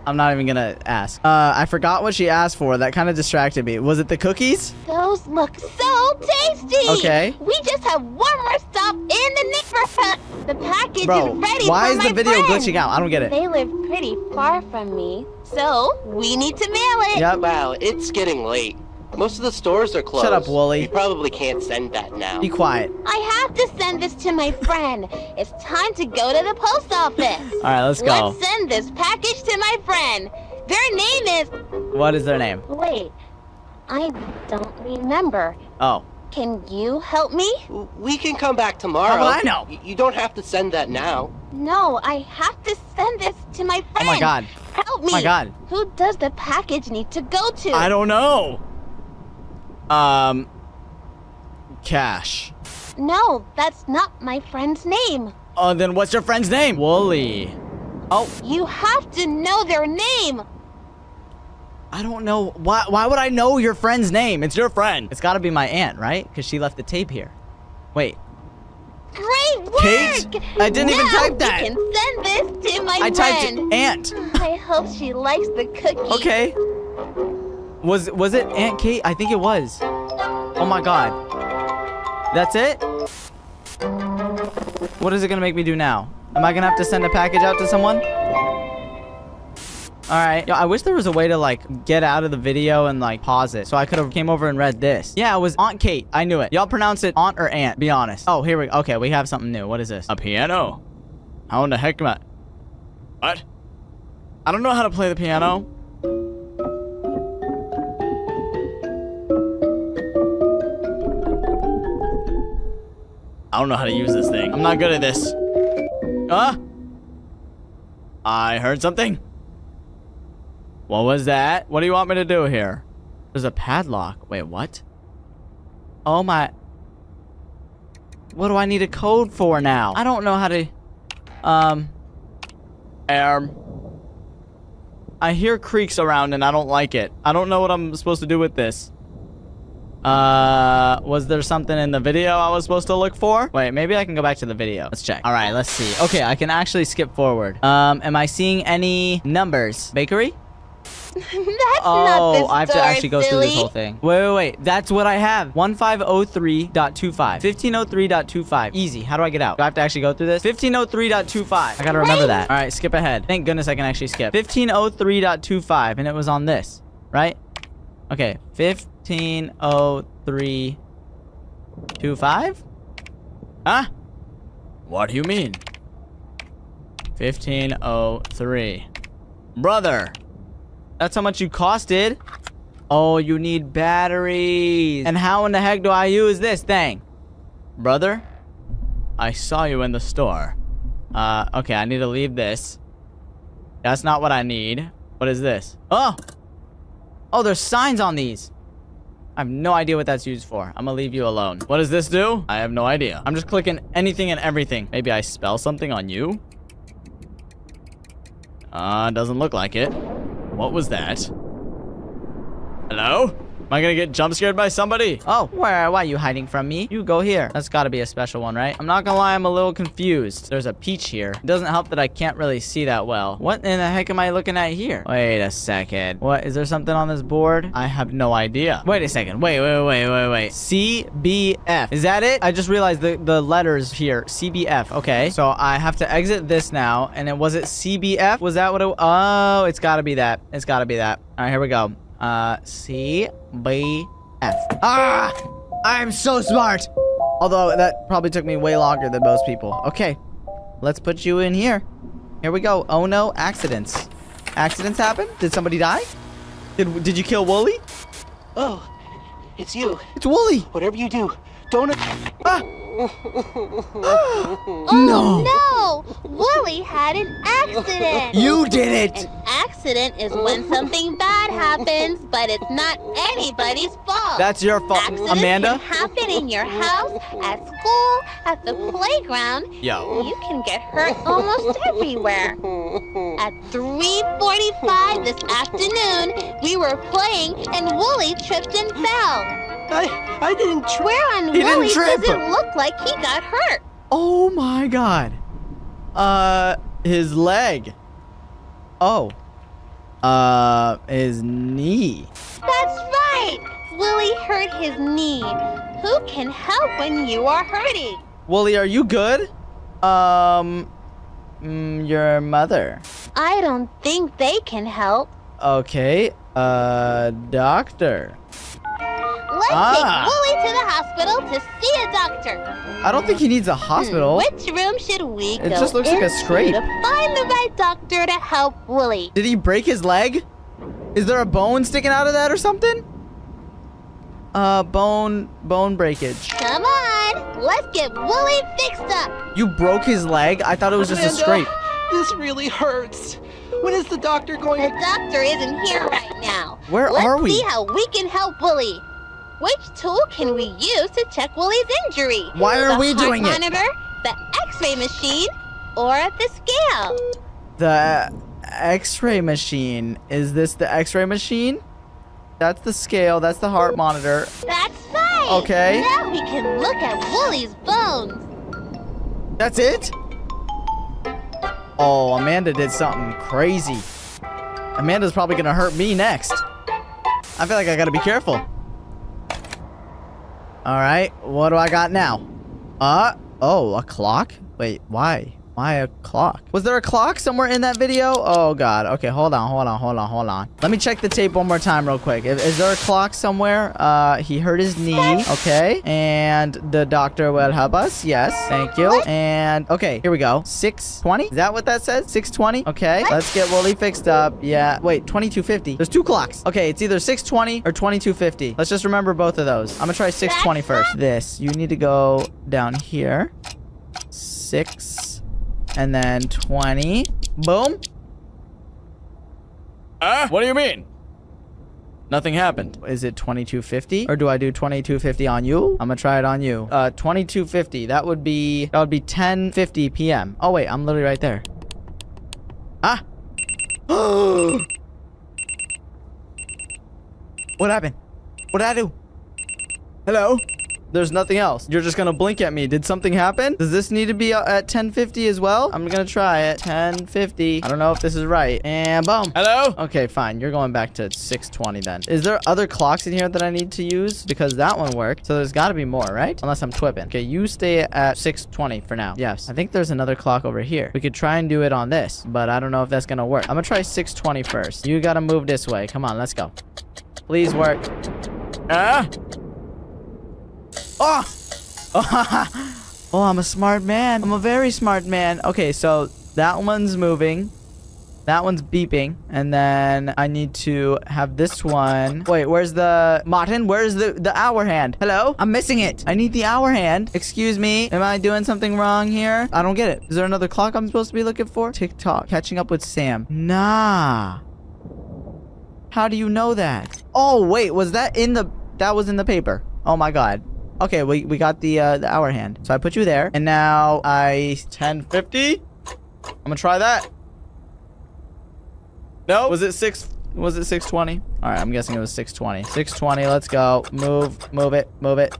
gonna ask. I forgot what she asked for. That kind of distracted me. Was it the cookies? Those look so tasty. Okay. We just have one more stop in the neighborhood. The package Bro, is ready why for is my the video friend. glitching out? I don't get it. They live pretty far from me, so we need to mail it. Yep. Wow, it's getting late. Most of the stores are closed. Shut up, Wooly. We probably can't send that now. Be quiet. I have to send this to my friend. It's time to go to the post office. All right, let's go. Let's send this package to my friend. Their name is... What is their name? Wait, I don't remember. Oh. Can you help me? We can come back tomorrow. How would I know? You don't have to send that now. No, I have to send this to my friend. Oh my God. Help me. Oh my God. Who does the package need to go to? I don't know. Cash. No, that's not my friend's name. Then what's your friend's name? Wooly. Oh. You have to know their name. I don't know. Why would I know your friend's name? It's your friend. It's gotta be my aunt, right? Because she left the tape here. Wait. Great work! Kate? I didn't even type that. I can send this to my I friend. typed aunt. I hope she likes the cookie. Okay. Was it Aunt Kate? I think it was. Oh my God. That's it? What is it gonna make me do now? Am I gonna have to send a package out to someone? All right. Yo, I wish there was a way to like get out of the video and like pause it so I could have came over and read this. Yeah, it was Aunt Kate. I knew it. Y'all pronounce it aunt or aunt, be honest. Oh, here we go. Okay, we have something new. What is this? A piano? How in the heck am I... What? I don't know how to play the piano. I don't know how to use this thing. I'm not good at this. I heard something. What was that? What do you want me to do here? There's a padlock. Wait, what? Oh my... What do I need a code for now? I don't know how to... I hear creaks around and I don't like it. I don't know what I'm supposed to do with this. Was there something in the video I was supposed to look for? Wait, maybe I can go back to the video. Let's check. All right, let's see. Okay, I can actually skip forward. Am I seeing any numbers? Bakery? That's not the store, I have to actually go through this silly. whole thing. Wait. That's what I have. 1503.25. 1503.25. Easy. How do I get out? Do I have to actually go through this? 1503.25. I gotta remember that. All right, skip ahead. Thank goodness I can actually skip. 1503.25, and it was on this, right? Okay, 1503.25? Huh? What do you mean? 1503. Brother! That's how much you costed. Oh, you need batteries. And how in the heck do I use this thing? Brother? I saw you in the store. Okay, I need to leave this. That's not what I need. What is this? Oh! Oh, there's signs on these. I have no idea what that's used for. I'm gonna leave you alone. What does this do? I have no idea. I'm just clicking anything and everything. Maybe I spell something on you? Doesn't look like it. What was that? Hello? Am I gonna get jump scared by somebody? Oh, why are you hiding from me? You go here. That's gotta be a special one, right? I'm not gonna lie, I'm a little confused. There's a peach here. It doesn't help that I can't really see that well. What in the heck am I looking at here? Wait a second. What, is there something on this board? I have no idea. Wait a second. Wait. CBF. Is that it? I just realized the letters here. CBF. Okay. So I have to exit this now. And then was it CBF? Was that what it, oh, it's gotta be that. It's gotta be that. All right, here we go. CBF. Ah! I'm so smart! Although, that probably took me way longer than most people. Okay. Let's put you in here. Here we go. Oh no, accidents. Accidents happen? Did somebody die? Did you kill Wooly? Oh, it's you. It's Wooly! Whatever you do, don't... Ah! Oh no! Wooly had an accident! You did it! An accident is when something bad happens, but it's not anybody's fault. That's your fault, Accidents Amanda. can happen in your house, at school, at the playground. Yo. You can get hurt almost everywhere. At 3:45 this afternoon, we were playing and Wooly tripped and fell. I didn't trip. Where on He didn't Wooly trip. does it look like he got hurt? Oh my god. His leg. Oh. His knee. That's right! Wooly hurt his knee. Who can help when you are hurting? Wooly, are you good? Your mother. I don't think they can help. Okay. Doctor. Let's take Wooly to the hospital to see a doctor. I don't think he needs a hospital. Which room should we go It just looks like a into scrape. to find the right doctor to help Wooly? Did he break his leg? Is there a bone sticking out of that or something? Bone breakage. Come on, let's get Wooly fixed up. You broke his leg? I thought it was just a Amanda, scrape. This really hurts. When is the doctor going? The doctor isn't here right now. Where are we? Let's see how we can help Wooly. Which tool can we use to check Wooly's injury? Why are we The heart doing it? monitor, the X-ray machine, or the scale? The X-ray machine. Is this the X-ray machine? That's the scale. That's the heart monitor. That's right. Okay. Now we can look at Wooly's bones. That's it? Oh, Amanda did something crazy. Amanda's probably gonna hurt me next. I feel like I gotta be careful. All right, what do I got now? Oh, a clock? Wait, why? Why a clock? Was there a clock somewhere in that video? Oh god. Okay, hold on. Let me check the tape one more time real quick. Is there a clock somewhere? He hurt his knee. Okay. And the doctor will help us. Yes. Thank you. And okay, here we go. 6:20? Is that what that says? 6:20? Okay. Let's get Wooly fixed up. Yeah. Wait, 22:50. There's two clocks. Okay, it's either 6:20 or 22:50. Let's just remember both of those. I'm gonna try 6:20 first. This. You need to go down here. 6. And then 20. Boom. What do you mean? Nothing happened. Is it 2250? Or do I do 2250 on you? I'm gonna try it on you. 2250. That would be 10:50 p.m. Oh wait, I'm literally right there. Ah. What happened? What did I do? Hello? There's nothing else. You're just gonna blink at me. Did something happen? Does this need to be at 10:50 as well? I'm gonna try it. 10:50. I don't know if this is right. And boom. Hello? Okay, fine. You're going back to 6:20 then. Is there other clocks in here that I need to use? Because that one worked. So there's gotta be more, right? Unless I'm twipping. Okay, you stay at 6:20 for now. Yes. I think there's another clock over here. We could try and do it on this, but I don't know if that's gonna work. I'm gonna try 6:20 first. You gotta move this way. Come on, let's go. Please work. Oh! Oh, I'm a smart man. I'm a very smart man. Okay, so that one's moving. That one's beeping. And then I need to have this one. Wait, where's the... Martin, where's the hour hand? Hello? I'm missing it. I need the hour hand. Excuse me. Am I doing something wrong here? I don't get it. Is there another clock I'm supposed to be looking for? TikTok. Catching up with Sam. Nah. How do you know that? Oh, wait. Was that in the That was in the paper. Oh my god. Okay, we got the hour hand. So I put you there, and now I 1050. I'm gonna try that. No, was it 620? All right, I'm guessing it was 620. 620. Let's go. Move it.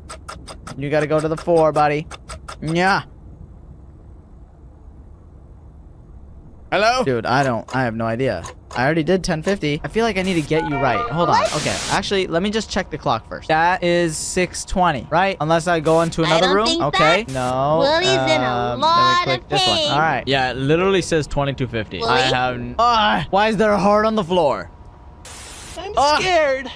You gotta go to the 4, buddy. Yeah. Hello? Dude, I have no idea. I already did 1050. I feel like I need to get you right. Hold on. Okay. Actually, let me just check the clock first. That is 620, right? Unless I go into another room. Okay. No. Willie's in a lot let me click of this one. pain. All right. Yeah, it literally says 2250. Willie? I have. Why is there a heart on the floor? I'm scared.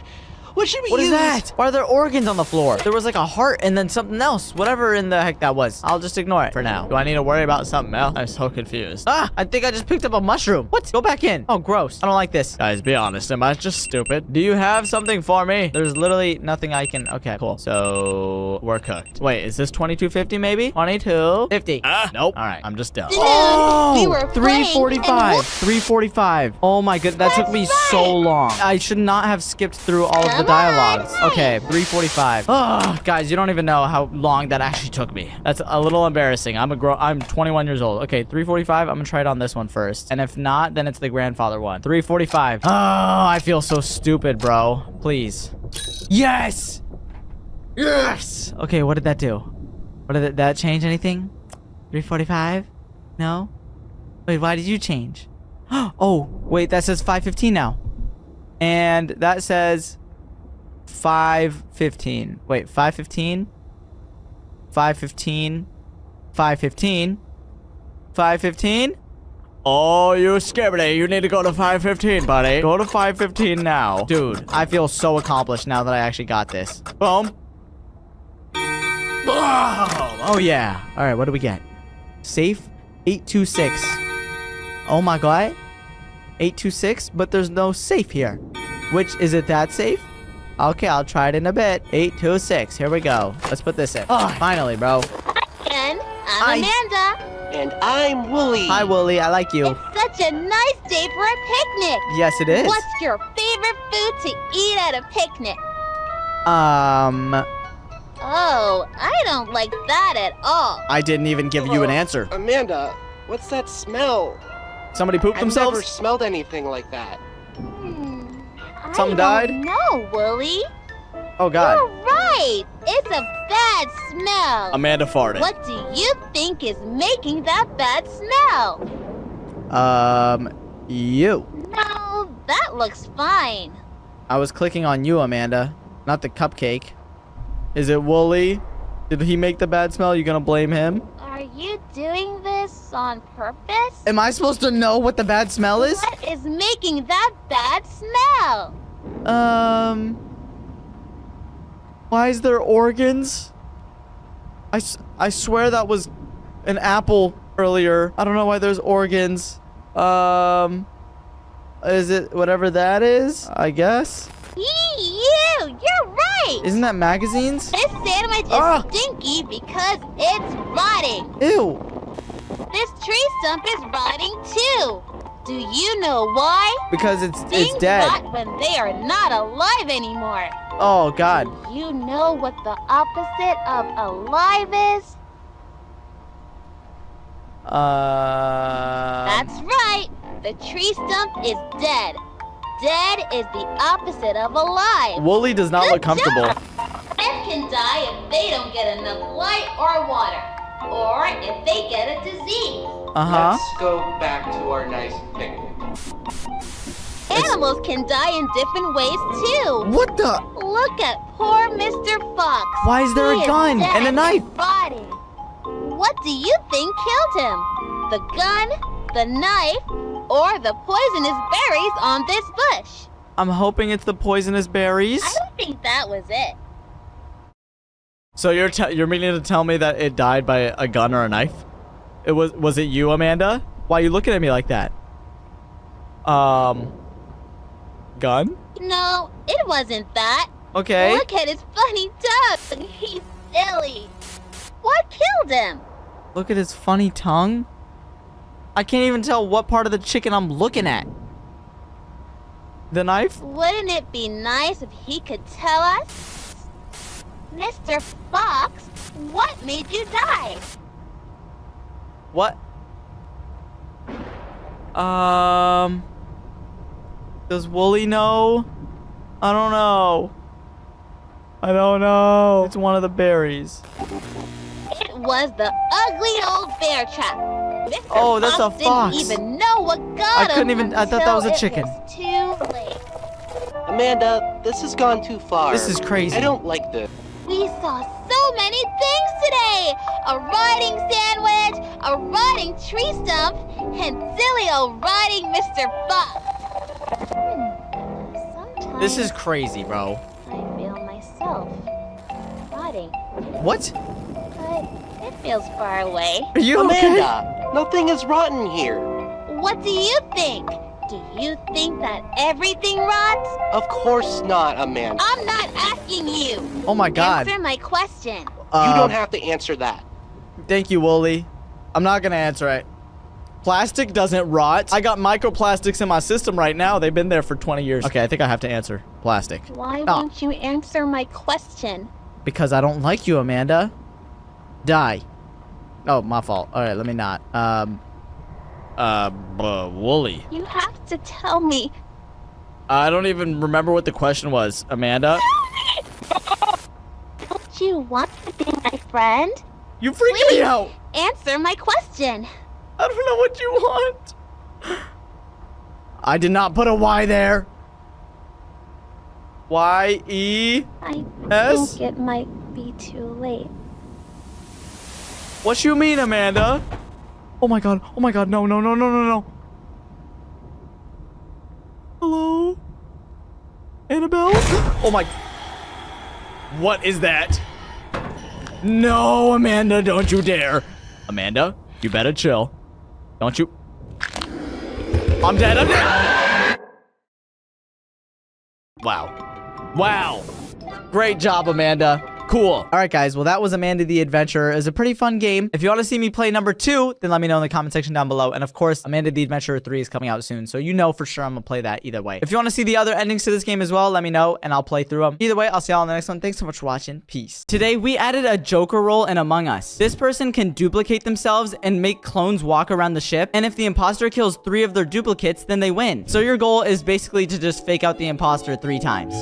What should we What use? is that? Why are there organs on the floor? There was like a heart and then something else. Whatever in the heck that was. I'll just ignore it for now. Do I need to worry about something else? I'm so confused. Ah, I think I just picked up a mushroom. What? Go back in. Oh, gross. I don't like this. Guys, be honest. Am I just stupid? Do you have something for me? There's literally nothing I can... Okay, cool. So, we're cooked. Wait, is this 2250 maybe? 2250. Nope. All right, I'm just dumb. We were Oh, playing 345. and 345. Oh my god, that took me so long. I should not have skipped through all of the dialogues. Okay, 345. Oh, guys, you don't even know how long that actually took me. That's a little embarrassing. I'm 21 years old. Okay, 345. I'm gonna try it on this one first. And if not, then it's the grandfather one. 345. Oh, I feel so stupid, bro. Please. Yes! Yes! Okay, what did that do? Did that change anything? 345? No? Wait, why did you change? Oh, wait, that says 515 now. And that says 515. Wait, 515? 515? 515? 515? Oh, you scared me. You need to go to 515, buddy. Go to 515 now. Dude, I feel so accomplished now that I actually got this. Boom. Boom. Oh, yeah. All right, what do we get? Safe 826. Oh, my God. 826, but there's no safe here. Which, is it that safe? Okay, I'll try it in a bit. 826. Here we go. Let's put this in. Oh, finally, bro. And I'm Amanda. And I'm Wooly. Hi, Wooly. I like you. It's such a nice day for a picnic. Yes, it is. What's your favorite food to eat at a picnic? Oh, I don't like that at all. I didn't even give you an answer. Amanda, what's that smell? Somebody pooped I've themselves? never smelled anything like that. Something I died? don't know, Wooly. Oh, God. You're right. It's a bad smell. Amanda farted. What do you think is making that bad smell? You. No, that looks fine. I was clicking on you, Amanda, not the cupcake. Is it Wooly? Did he make the bad smell? You gonna blame him? Are you doing this on purpose? Am I supposed to know what the bad smell is? What is making that bad smell? Why is there organs? I swear that was an apple earlier. I don't know why there's organs. Is it whatever that is? I guess. You're right. Isn't that magazines? This sandwich is stinky because it's rotting. Ew. This tree stump is rotting too. Do you know why? Because it's Things dead. rot when they are not alive anymore. Oh, God. Do you know what the opposite of alive is? That's right. The tree stump is dead. Dead is the opposite of alive. Wooly does not look comfortable. Plants can die if they don't get enough light or water, or if they get a disease. Let's go back to our nice picnic. Animals can die in different ways too. What the? Look at poor Mr. Fox. Why is there He a gun dead and a knife? rotting. What do you think killed him? The gun, the knife, or the poisonous berries on this bush? I'm hoping it's the poisonous berries. I don't think that was it. So you're meaning to tell me that it died by a gun or a knife? Was it you, Amanda? Why are you looking at me like that? Gun? No, it wasn't that. Okay. Look at his funny tongue. He's silly. What killed him? Look at his funny tongue. I can't even tell what part of the chicken I'm looking at. The knife? Wouldn't it be nice if he could tell us? Mr. Fox, what made you die? What? Does Wooly know? I don't know. I don't know. It's one of the berries. It was the ugly old bear trap. Mr. Oh, that's a Fox fox. Didn't even know what got him. I couldn't even. I thought that was a until chicken. It was too late. Amanda, this has gone too far. This is crazy. I don't like this. We saw so many things today. A rotting sandwich, a rotting tree stump, and silly old rotting Mr. Fox. Sometimes This is crazy, bro. I feel myself rotting, What? but it feels far away. Are you Amanda, nothing is rotten here. What do you think? Do you think that everything rots? Of course not, Amanda. I'm not asking you. Oh my God. Answer my question. You don't have to answer that. Thank you, Wooly. I'm not gonna answer it. Plastic doesn't rot. I got microplastics in my system right now. They've been there for 20 years. Okay, I think I have to answer plastic. Why won't you answer my question? Because I don't like you, Amanda. Die. Oh, my fault. All right, let me not. Wooly. You have to tell me. I don't even remember what the question was, Amanda. Don't you want to be my friend? You freaked me out. Answer my question. I don't know what you want. I did not put a Y there. Y-E-S? I think it might be too late. What you mean, Amanda? Oh my God. Oh my God. No, no, no, no, no, no. Hello? Annabelle? Oh my. What is that? No, Amanda, don't you dare. Amanda, you better chill. Don't you. I'm dead. I'm dead. Wow. Wow. Great job, Amanda. Cool. All right, guys. Well, that was Amanda the Adventurer. It was a pretty fun game. If you want to see me play number 2, then let me know in the comment section down below. And of course, Amanda the Adventurer 3 is coming out soon. So you know for sure I'm going to play that either way. If you want to see the other endings to this game as well, let me know and I'll play through them. Either way, I'll see y'all in the next one. Thanks so much for watching. Peace. Today, we added a Joker role in Among Us. This person can duplicate themselves and make clones walk around the ship. And if the imposter kills 3 of their duplicates, then they win. So your goal is basically to just fake out the imposter 3 times.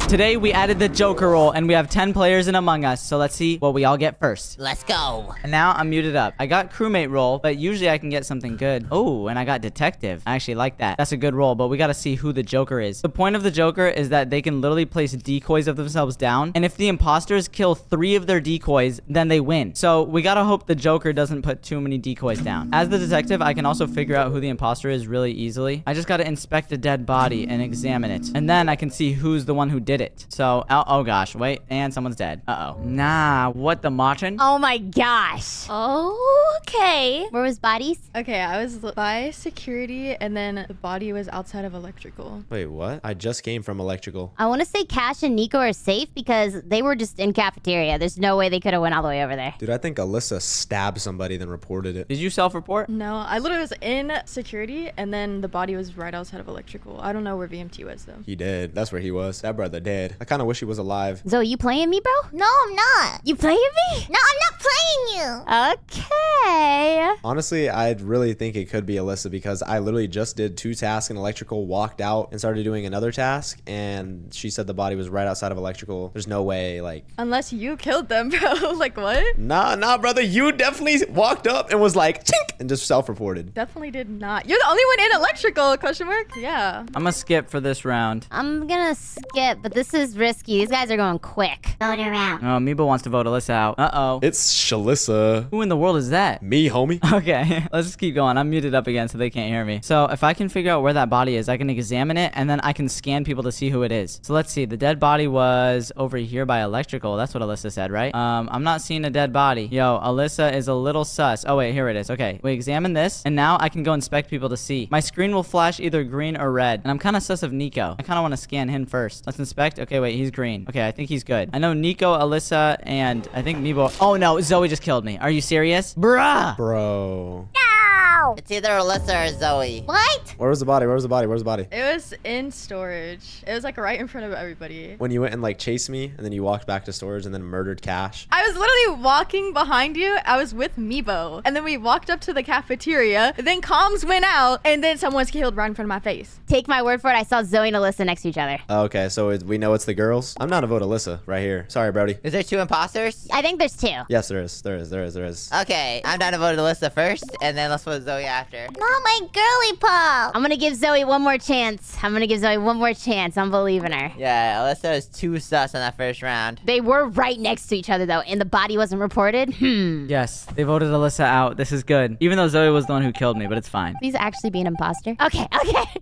Today, we added the Joker role, and we have 10 players in Among Us, so let's see what we all get first. Let's go. And now, I'm muted up. I got crewmate role, but usually I can get something good. Oh, and I got detective. I actually like that. That's a good role, but we gotta see who the Joker is. The point of the Joker is that they can literally place decoys of themselves down, and if the imposters kill 3 of their decoys, then they win. So, we gotta hope the Joker doesn't put too many decoys down. As the detective, I can also figure out who the imposter is really easily. I just gotta inspect a dead body and examine it, and then I can see who's the one who did it. So, oh gosh, wait, and someone's dead. Uh-oh. Nah, what the Martin? Oh my gosh. Okay. Where was bodies? Okay, I was by security, and then the body was outside of electrical. Wait, what? I just came from electrical. I want to say Cash and Nico are safe because they were just in cafeteria. There's no way they could have went all the way over there. Dude, I think Alyssa stabbed somebody then reported it. Did you self-report? No, I literally was in security, and then the body was right outside of electrical. I don't know where VMT was, though. He did. That's where he was. That brother dead. I kind of wish he was alive. Zoe, you playing me, bro? No, I'm not. You playing me? No, I'm not playing you. Okay. Honestly, I'd really think it could be Alyssa because I literally just did 2 tasks in electrical, walked out and started doing another task, and she said the body was right outside of electrical. There's no way, like... Unless you killed them, bro. Like, what? Nah, brother. You definitely walked up and was like, chink, and just self-reported. Definitely did not. You're the only one in electrical, question mark? Yeah. I'm gonna skip for this round. I'm gonna skip, but this is risky. These guys are going quick. Vote her out. Oh, Meebo wants to vote Alyssa out. Uh-oh. It's Shalissa. Who in the world is that? Me, homie. Okay, let's just keep going. I'm muted up again so they can't hear me. So if I can figure out where that body is, I can examine it and then I can scan people to see who it is. So let's see. The dead body was over here by electrical. That's what Alyssa said, right? I'm not seeing a dead body. Yo, Alyssa is a little sus. Oh wait, here it is. Okay, we examine this and now I can go inspect people to see. My screen will flash either green or red. And I'm kind of sus of Nico. I kind of want to scan him first. Let's inspect. Okay, wait, he's green. Okay, I think he's good. I know Nico, Alyssa, and I think Meebo. Oh no, Zoe just killed me. Are you serious? Bruh. Bro. No. No. It's either Alyssa or Zoe. What? Where was the body? Where was the body? Where's the body? It was in storage. It was like right in front of everybody. When you went and like chased me, and then you walked back to storage and then murdered Cash. I was literally walking behind you. I was with Meebo. And then we walked up to the cafeteria. Then comms went out. And then someone was killed right in front of my face. Take my word for it, I saw Zoe and Alyssa next to each other. Okay, so we know it's the girls. I'm not a vote Alyssa right here. Sorry, Brody. Is there 2 imposters? I think there's 2. Yes, there is. There is. Okay, I'm down to vote Alyssa first, and then let's vote Zoe after. Not my girly pop. I'm gonna give Zoe one more chance. I'm believing her. Yeah, Alyssa was too sus on that first round. They were right next to each other though, and the body wasn't reported. Yes, they voted Alyssa out. This is good. Even though Zoe was the one who killed me, but it's fine. Please actually be an imposter. Okay.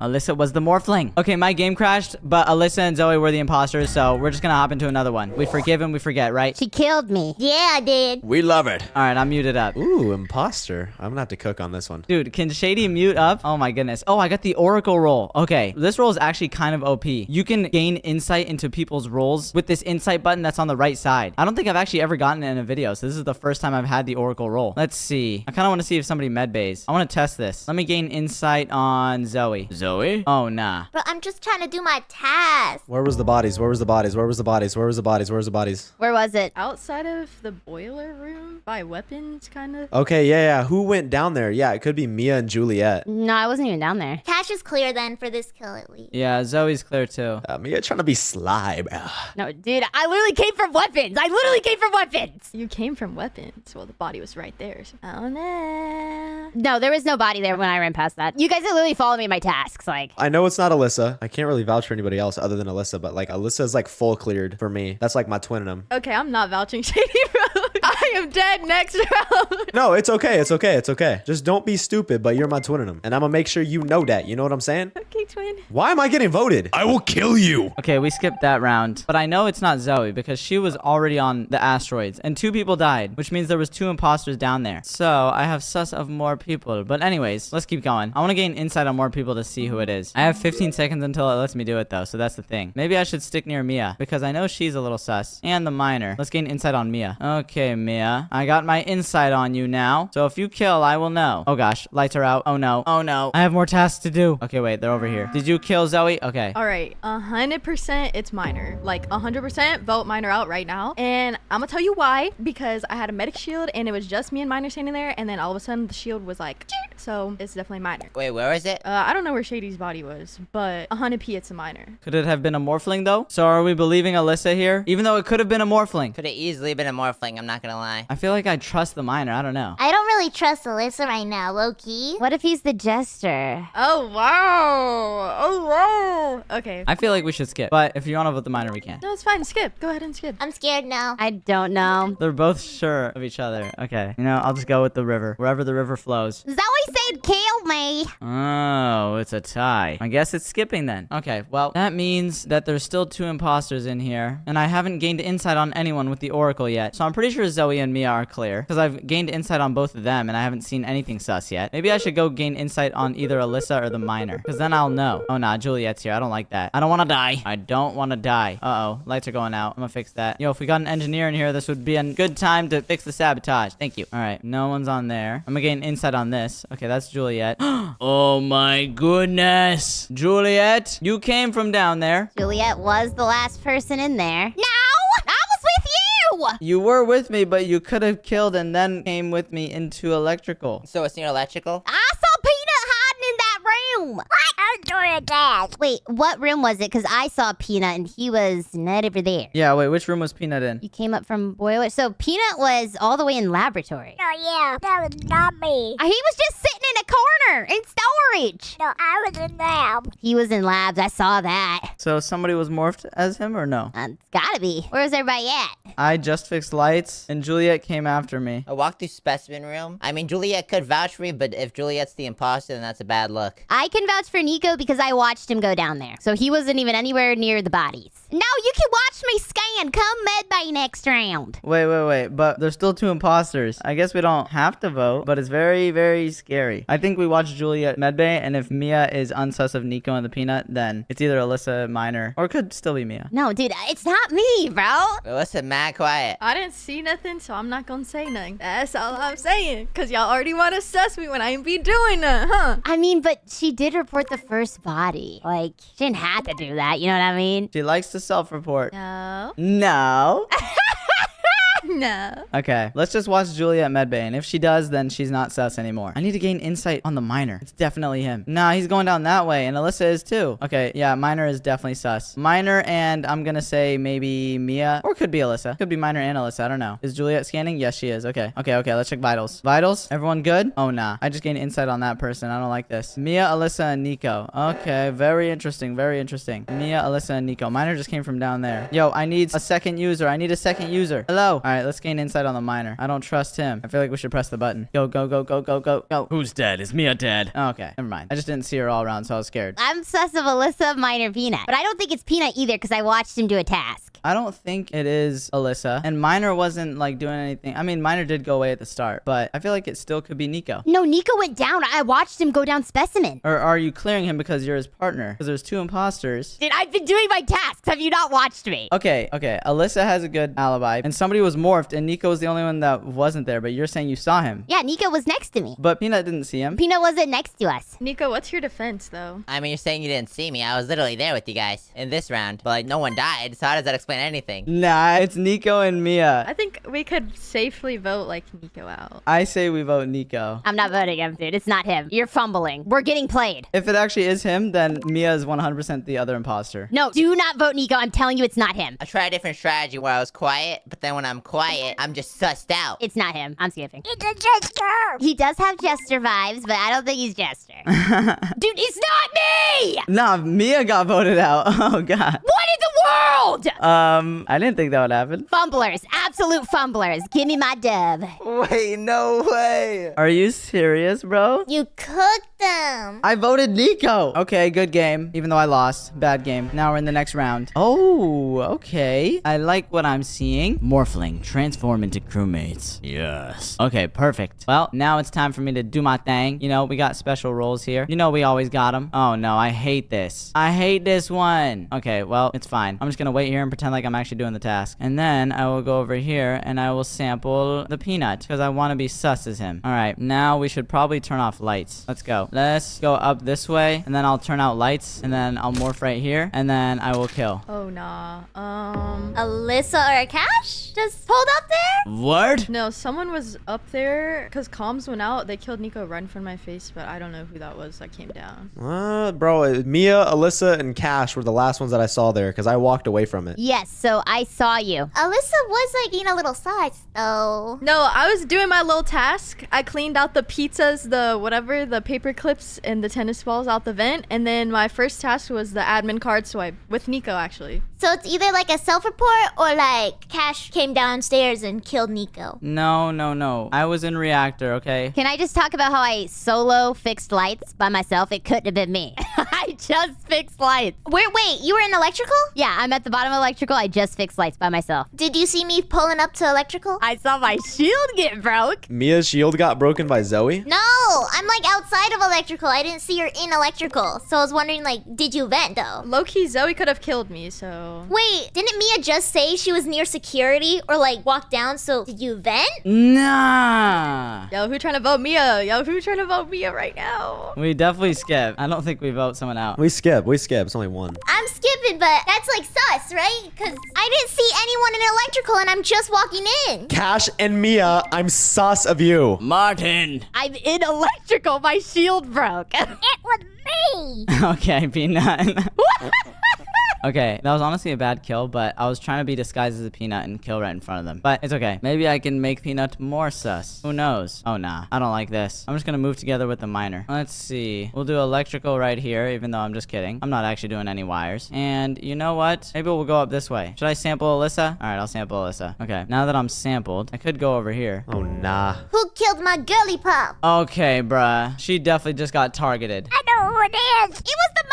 Alyssa was the morphling. Okay, my game crashed, but Alyssa and Zoe were the imposters, so we're just gonna hop into another one. We forgive and we forget, right? She killed me. Yeah, I did. We love it. All right, I'm muted up. Ooh, imposter. I'm gonna have to cook on this one. Dude, can Shady mute up? Oh my goodness. Oh, I got the Oracle roll. Okay, this roll is actually kind of OP. You can gain insight into people's roles with this insight button that's on the right side. I don't think I've actually ever gotten it in a video, so this is the first time I've had the Oracle roll. Let's see. I kind of want to see if somebody medbays. I want to test this. Let me gain insight on Zoe. Zoe? Oh, nah. But I'm just trying to do my task. Where was the bodies? Where was the bodies? Where was the bodies? Where was the bodies? Where was the bodies? Where was it? Outside of the boiler room by weapons, kind of. Okay, yeah. Who went down there? Yeah, it could be Mia and Juliet. No, I wasn't even down there. Cash is clear then for this kill at least. Yeah, Zoe's clear too. Mia trying to be sly, bro. No, dude, I literally came from weapons. You came from weapons. Well, the body was right there. So. Oh, no. No, there was no body there when I ran past that. You guys are literally following me in my tasks, like. I know it's not Alyssa. I can't really vouch for anybody else other than Alyssa, but like Alyssa is like full cleared for me. That's like my twin in them. Okay, I'm not vouching Shady, bro. I am dead next round. No, it's okay. Just don't be stupid, but you're my twin in them. And I'm gonna make sure you know that. You know what I'm saying? Okay, twin. Why am I getting voted? I will kill you. Okay, we skipped that round. But I know it's not Zoe because she was already on the asteroids and 2 people died, which means there was 2 imposters down there. So I have sus of more people. But anyways, let's keep going. I want to gain insight on more people to see who it is. I have 15 seconds until it lets me do it though, so that's the thing. Maybe I should stick near Mia because I know she's a little sus. And the miner. Let's gain insight on Mia. Okay, Mia. I got my insight on you now. So if you kill, I will know. Oh gosh, lights are out. Oh no. I have more tasks to do. Okay, wait, they're over here. Did you kill Zoe? Okay. All right, 100% it's minor. Like 100% vote minor out right now. And I'm gonna tell you why. Because I had a medic shield and it was just me and minor standing there. And then all of a sudden the shield was like, so it's definitely minor. Wait, where is it? I don't know where Shady's body was, but 100p it's a minor. Could it have been a morphling though? So are we believing Alyssa here? Even though it could have been a morphling. Could have easily been a morphling, I'm not gonna lie. I feel like I trust the miner. I don't know. I don't really trust Alyssa right now, low-key. What if he's the jester? Oh, wow. Okay. I feel like we should skip. But if you want to vote the miner, we can. No, it's fine. Skip. Go ahead and skip. I'm scared now. I don't know. They're both sure of each other. Okay. You know, I'll just go with the river. Wherever the river flows. Zoe said kill me. Oh, it's a tie. I guess it's skipping then. Okay, well, that means that there's still 2 imposters in here. And I haven't gained insight on anyone with the Oracle yet. So I'm pretty sure Zoe and Mia are clear. Because I've gained insight on both of them and I haven't seen anything sus yet. Maybe I should go gain insight on either Alyssa or the miner. Because then I'll know. Oh, nah, Juliet's here. I don't like that. I don't want to die. I don't want to die. Uh-oh, lights are going out. I'm gonna fix that. Yo, if we got an engineer in here, this would be a good time to fix the sabotage. Thank you. All right, no one's on there. I'm gonna gain insight on this. Okay, that's Juliet. Oh my goodness. Juliet, you came from down there. Juliet was the last person in there. No! I was with you! You were with me, but you could have killed and then came with me into electrical. So it's near electrical? I saw Peanut hiding in that room. What? I'm doing that. Wait, what room was it? Because I saw Peanut and he was not over there. Yeah, wait, which room was Peanut in? You came up from boiler. So Peanut was all the way in laboratory. Oh, yeah. That was not me. He was just sitting in a corner in storage. No, I was in lab. He was in labs. I saw that. So somebody was morphed as him or no? It's gotta be. Where's everybody at? I just fixed lights and Juliet came after me. I walked through specimen room. I mean, Juliet could vouch for me, but if Juliet's the imposter, then that's a bad look. I can vouch for Nico because because I watched him go down there. So he wasn't even anywhere near the bodies. Now you can watch me scan. Come medbay next round. Wait. But there's still 2 imposters. I guess we don't have to vote, but it's very, very scary. I think we watch Juliet medbay, and if Mia is unsus of Nico and the peanut, then it's either Alyssa, Minor, or it could still be Mia. No, dude, it's not me, bro. Alyssa, mad quiet. I didn't see nothing, so I'm not gonna say nothing. That's all I'm saying. Cause y'all already wanna sus me when I ain't be doing that, huh? I mean, but she did report the first body. Like, she didn't have to do that, you know what I mean? She likes to self-report. No. No. No. Okay, let's just watch Juliet medbay, and if she does, then she's not sus anymore. I need to gain insight on the Minor. It's definitely him. Nah, he's going down that way, and Alyssa is too. Okay, yeah, Minor is definitely sus. Minor, and I'm gonna say maybe Mia, or could be Alyssa. Could be Minor and Alyssa, I don't know. Is Juliet scanning? Yes, she is. Okay, let's check vitals. Vitals? Everyone good? Oh, nah. I just gained insight on that person. I don't like this. Mia, Alyssa, and Nico. Okay, very interesting, very interesting. Mia, Alyssa, and Nico. Minor just came from down there. Yo, I need a second user. Hello. All right, let's gain insight on the Minor. I don't trust him. I feel like we should press the button. Go. Who's dead? Is Mia dead? Okay, never mind. I just didn't see her all around, so I was scared. I'm sus of Alyssa, Minor, Peanut. But I don't think it's Peanut either because I watched him do a task. I don't think it is Alyssa. And Minor wasn't like doing anything. I mean, Minor did go away at the start, but I feel like it still could be Nico. No, Nico went down. I watched him go down specimen. Or are you clearing him because you're his partner? Because there's 2 imposters. Dude, I've been doing my tasks. Have you not watched me? Okay. Alyssa has a good alibi. And somebody was morphed, and Nico was the only one that wasn't there, but you're saying you saw him. Yeah, Nico was next to me. But Peanut didn't see him. Peanut wasn't next to us. Nico, what's your defense, though? I mean, you're saying you didn't see me. I was literally there with you guys in this round. But, like, no one died, so how does that explain anything? Nah, it's Nico and Mia. I think we could safely vote, like, Nico out. I say we vote Nico. I'm not voting him, dude. It's not him. You're fumbling. We're getting played. If it actually is him, then Mia is 100% the other imposter. No, do not vote Nico. I'm telling you it's not him. I tried a different strategy where I was quiet, but then when I'm quiet, I'm just sussed out. It's not him. I'm skipping. It's a Jester. He does have Jester vibes, but I don't think he's Jester. Dude, it's not me! Nah, Mia got voted out. Oh, God. What in the world? I didn't think that would happen. Fumblers. Absolute fumblers. Give me my dub. Wait, no way. Are you serious, bro? You cooked them. I voted Nico. Okay, good game. Even though I lost. Bad game. Now we're in the next round. Oh, okay. I like what I'm seeing. Morphling, transform into crewmates. Yes. Okay, perfect. Well, now it's time for me to do my thing. You know, we got special roles here. You know we always got them. Oh, no, I hate this. I hate this one. Okay, well, it's fine. I'm just gonna wait here and pretend like I'm actually doing the task. And then I will go over here and I will sample the peanut because I want to be sus as him. All right, now we should probably turn off lights. Let's go. Let's go up this way and then I'll turn out lights and then I'll morph right here and then I will kill. Oh, nah. Alyssa or Cash just pulled up there? What? No, someone was up there because comms went out. They killed Nico right in front of my face, but I don't know who that was that came down. Bro, Mia, Alyssa, and Cash were the last ones that I saw there because I walked away from it. Yes, so I saw you. Alyssa was like eating a little sauce, though. No, I was doing my little task. I cleaned out the pizzas, the paper clips, and the tennis balls out the vent. And then my first task was the admin card swipe with Nico, actually. So it's either like a self-report or like Cash came downstairs and killed Nico. No. I was in reactor, okay? Can I just talk about how I solo fixed lights by myself? It couldn't have been me. I just fixed lights. Wait, you were in electrical? Yeah, I'm at the bottom of electrical. I just fixed lights by myself. Did you see me pulling up to electrical? I saw my shield get broke. Mia's shield got broken by Zoe? No, I'm like outside of electrical. I didn't see her in electrical. So I was wondering, like, did you vent though? Low-key, Zoe could have killed me, so... Wait, didn't Mia just say she was near security or like walk down? So did you vent? Nah. Yo, who trying to vote Mia? Who trying to vote Mia right now? We definitely skip. I don't think we vote someone out. We skip. It's only one. I'm skipping, but that's like sus, right? Because I didn't see anyone in electrical and I'm just walking in. Cash and Mia, I'm sus of you. Martin. I'm in electrical. My shield broke. It was me. Okay, Peanut. Okay, that was honestly a bad kill, but I was trying to be disguised as a Peanut and kill right in front of them. But it's okay. Maybe I can make Peanut more sus. Who knows? Oh, nah. I don't like this. I'm just gonna move together with the Minor. Let's see. We'll do electrical right here, even though I'm just kidding. I'm not actually doing any wires. And you know what? Maybe we'll go up this way. Should I sample Alyssa? All right, I'll sample Alyssa. Okay, now that I'm sampled, I could go over here. Oh, nah. Who killed my girly pop? Okay, bruh. She definitely just got targeted. I know who it is. It was the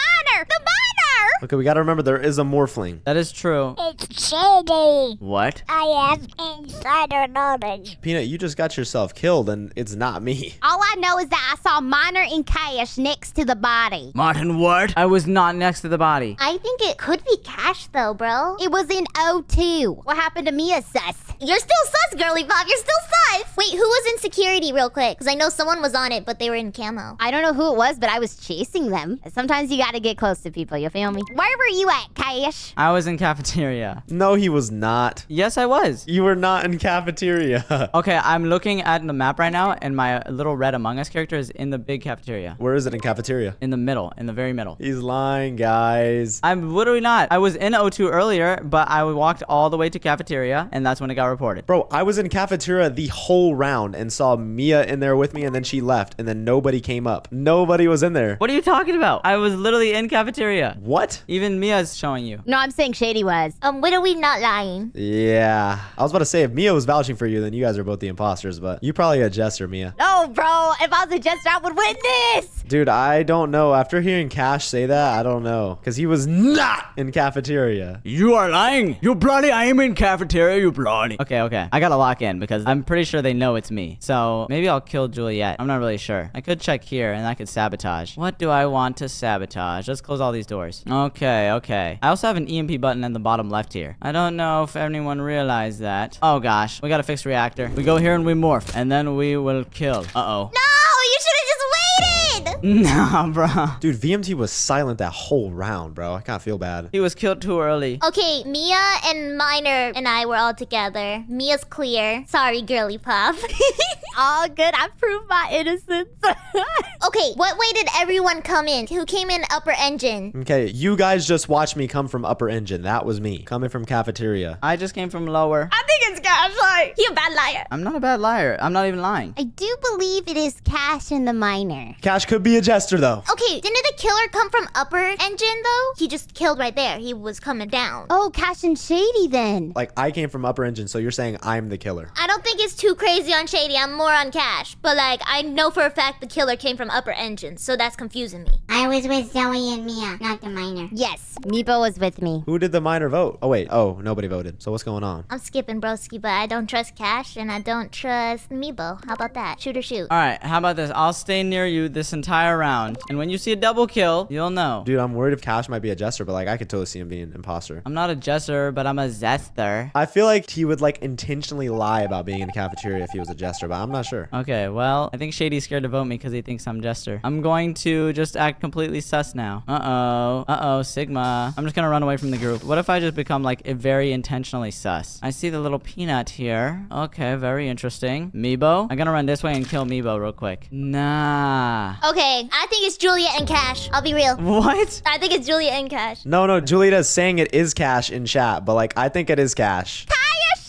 The minor! Okay, we gotta remember there is a morphling. That is true. It's shady. What? I have insider knowledge. Peanut, you just got yourself killed, and it's not me. All I know is that I saw Minor and Cash next to the body. Martin Ward? I was not next to the body. I think it could be Cash though, bro. It was in O2. What happened to Mia, sus? You're still sus, girly pop. You're still sus. Wait, who was in security real quick? Because I know someone was on it, but they were in camo. I don't know who it was, but I was chasing them. Sometimes you gotta get close to people, you feel me? Where were you at, Cash? I was in cafeteria. No, he was not. Yes, I was. You were not in cafeteria. Okay, I'm looking at the map right now, and my little red Among Us character is in the big cafeteria. Where is it in cafeteria? In the middle, in the very middle. He's lying, guys. I'm literally not. I was in O2 earlier, but I walked all the way to cafeteria, and that's when it got reported. Bro, I was in cafeteria the whole round and saw Mia in there with me, and then she left, and then nobody came up. Nobody was in there. What are you talking about? I was literally in cafeteria. What? Even Mia's showing you. No, I'm saying Shady was. When are we not lying? Yeah. I was about to say, if Mia was vouching for you, then you guys are both the imposters, but you probably a jester, Mia. No, bro. If I was a jester, I would win this. Dude, I don't know. After hearing Cash say that, I don't know. Because he was not in cafeteria. You are lying. You bloody, I am in cafeteria, you bloody. Okay. I gotta lock in because I'm pretty sure they know it's me. So maybe I'll kill Juliet. I'm not really sure. I could check here and I could sabotage. What do I want to sabotage? Let's close all these doors. Okay. I also have an EMP button in the bottom left here. I don't know if anyone realized that. Oh gosh, we gotta fix reactor. We go here and we morph, and then we will kill. Uh-oh. No, you should have just waited. Nah, bro. Dude, VMT was silent that whole round, bro. I kind of feel bad. He was killed too early. Okay, Mia and Minor and I were all together. Mia's clear. Sorry, girly pop. All good. I proved my innocence. Okay, what way did everyone come in? Who came in upper engine? Okay, you guys just watched me come from upper engine. That was me. Coming from cafeteria. I just came from lower. I think it's Cash. Like, you a bad liar. I'm not a bad liar. I'm not even lying. I do believe it is Cash and the Minor. Cash could be a jester, though. Okay, didn't the killer come from upper engine though? He just killed right there. He was coming down. Oh, Cash and Shady then. Like, I came from upper engine, so you're saying I'm the killer. I don't think it's too crazy on Shady. I'm more on Cash. But like, I know for a fact the killer came from upper engine, so that's confusing me. I was with Zoe and Mia, not the minor. Yes, Meepo was with me. Who did the minor vote? Oh, wait. Oh, nobody voted. So what's going on? I'm skipping broski, but I don't trust Cash and I don't trust Meebo. How about that? Shoot or shoot. All right, how about this? I'll stay near you this entire round, and when you see a double kill, you'll know. Dude, I'm worried if Cash might be a jester, but like, I could totally see him being an imposter. I'm not a jester, but I'm a zester. I feel like he would like intentionally lie about being in the cafeteria if he was a jester, but I'm not sure. Okay, well, I think Shady's scared to vote me because he thinks I'm jester. I'm going to just act completely sus now. Uh-oh, Sigma. I'm just gonna run away from the group. What if I just become like very intentionally sus? I see the little peanut here. Okay, very interesting. Meebo? I'm gonna run this way and kill Meebo real quick. Nah. Okay, I think it's Juliet and Cash. I'll be real. What? I think it's Juliet and Cash. No, Julieta's saying it is Cash in chat, but like, I think it is Cash.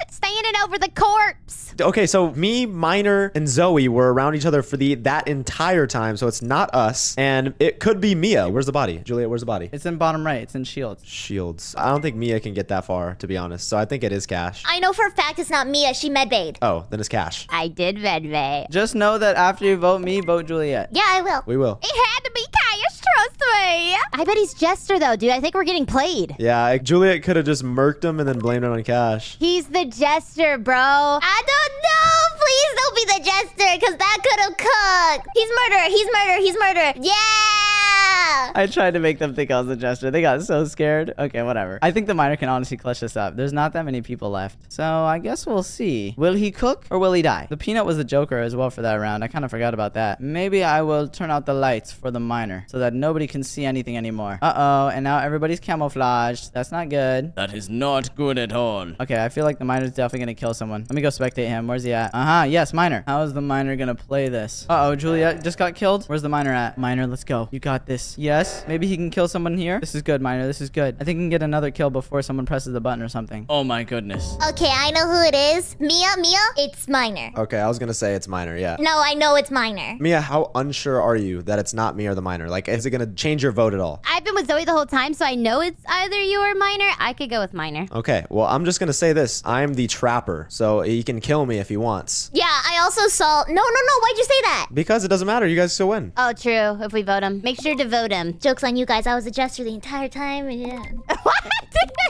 Standing over the corpse. Okay, so me, Minor, and Zoe were around each other for that entire time, so it's not us, and it could be Mia. Where's the body? Juliet, where's the body? It's in bottom right. It's in shields. Shields. I don't think Mia can get that far, to be honest, so I think it is Cash. I know for a fact it's not Mia. She medbayed. Oh, then it's Cash. I did medbay. Just know that after you vote me, vote Juliet. Yeah, I will. We will. It had to be Cash, trust me. I bet he's Jester though, dude. I think we're getting played. Yeah, Juliet could have just murked him and then blamed it on Cash. He's the Jester, bro. I don't know. Please don't be the jester, because that could have cooked. He's murder. He's murder. He's murder. Yeah. I tried to make them think I was a jester. They got so scared. Okay, whatever. I think the minor can honestly clutch this up. There's not that many people left. So I guess we'll see. Will he cook or will he die? The peanut was the joker as well for that round. I kind of forgot about that. Maybe I will turn out the lights for the minor so that nobody can see anything anymore. Uh-oh, and now everybody's camouflaged. That's not good. That is not good at all. Okay, I feel like the minor's definitely gonna kill someone. Let me go spectate him. Where's he at? Uh-huh, yes, minor. How is the minor gonna play this? Uh-oh, Juliet just got killed. Where's the minor at? Minor, let's go. You got this. Yes, maybe he can kill someone here. This is good, minor. This is good. I think he can get another kill before someone presses the button or something. Oh my goodness. Okay, I know who it is. Mia, it's minor. Okay, I was gonna say it's minor, yeah. No, I know it's minor. Mia, how unsure are you that it's not me or the minor? Like, is it gonna change your vote at all? I've been with Zoe the whole time, so I know it's either you or minor. I could go with minor. Okay, well, I'm just gonna say this. I'm the trapper, so he can kill me if he wants. Yeah, I I also saw. No. Why'd you say that? Because it doesn't matter. You guys still win. Oh, true. If we vote him. Make sure to vote him. Joke's on you guys. I was a jester the entire time. Yeah. What?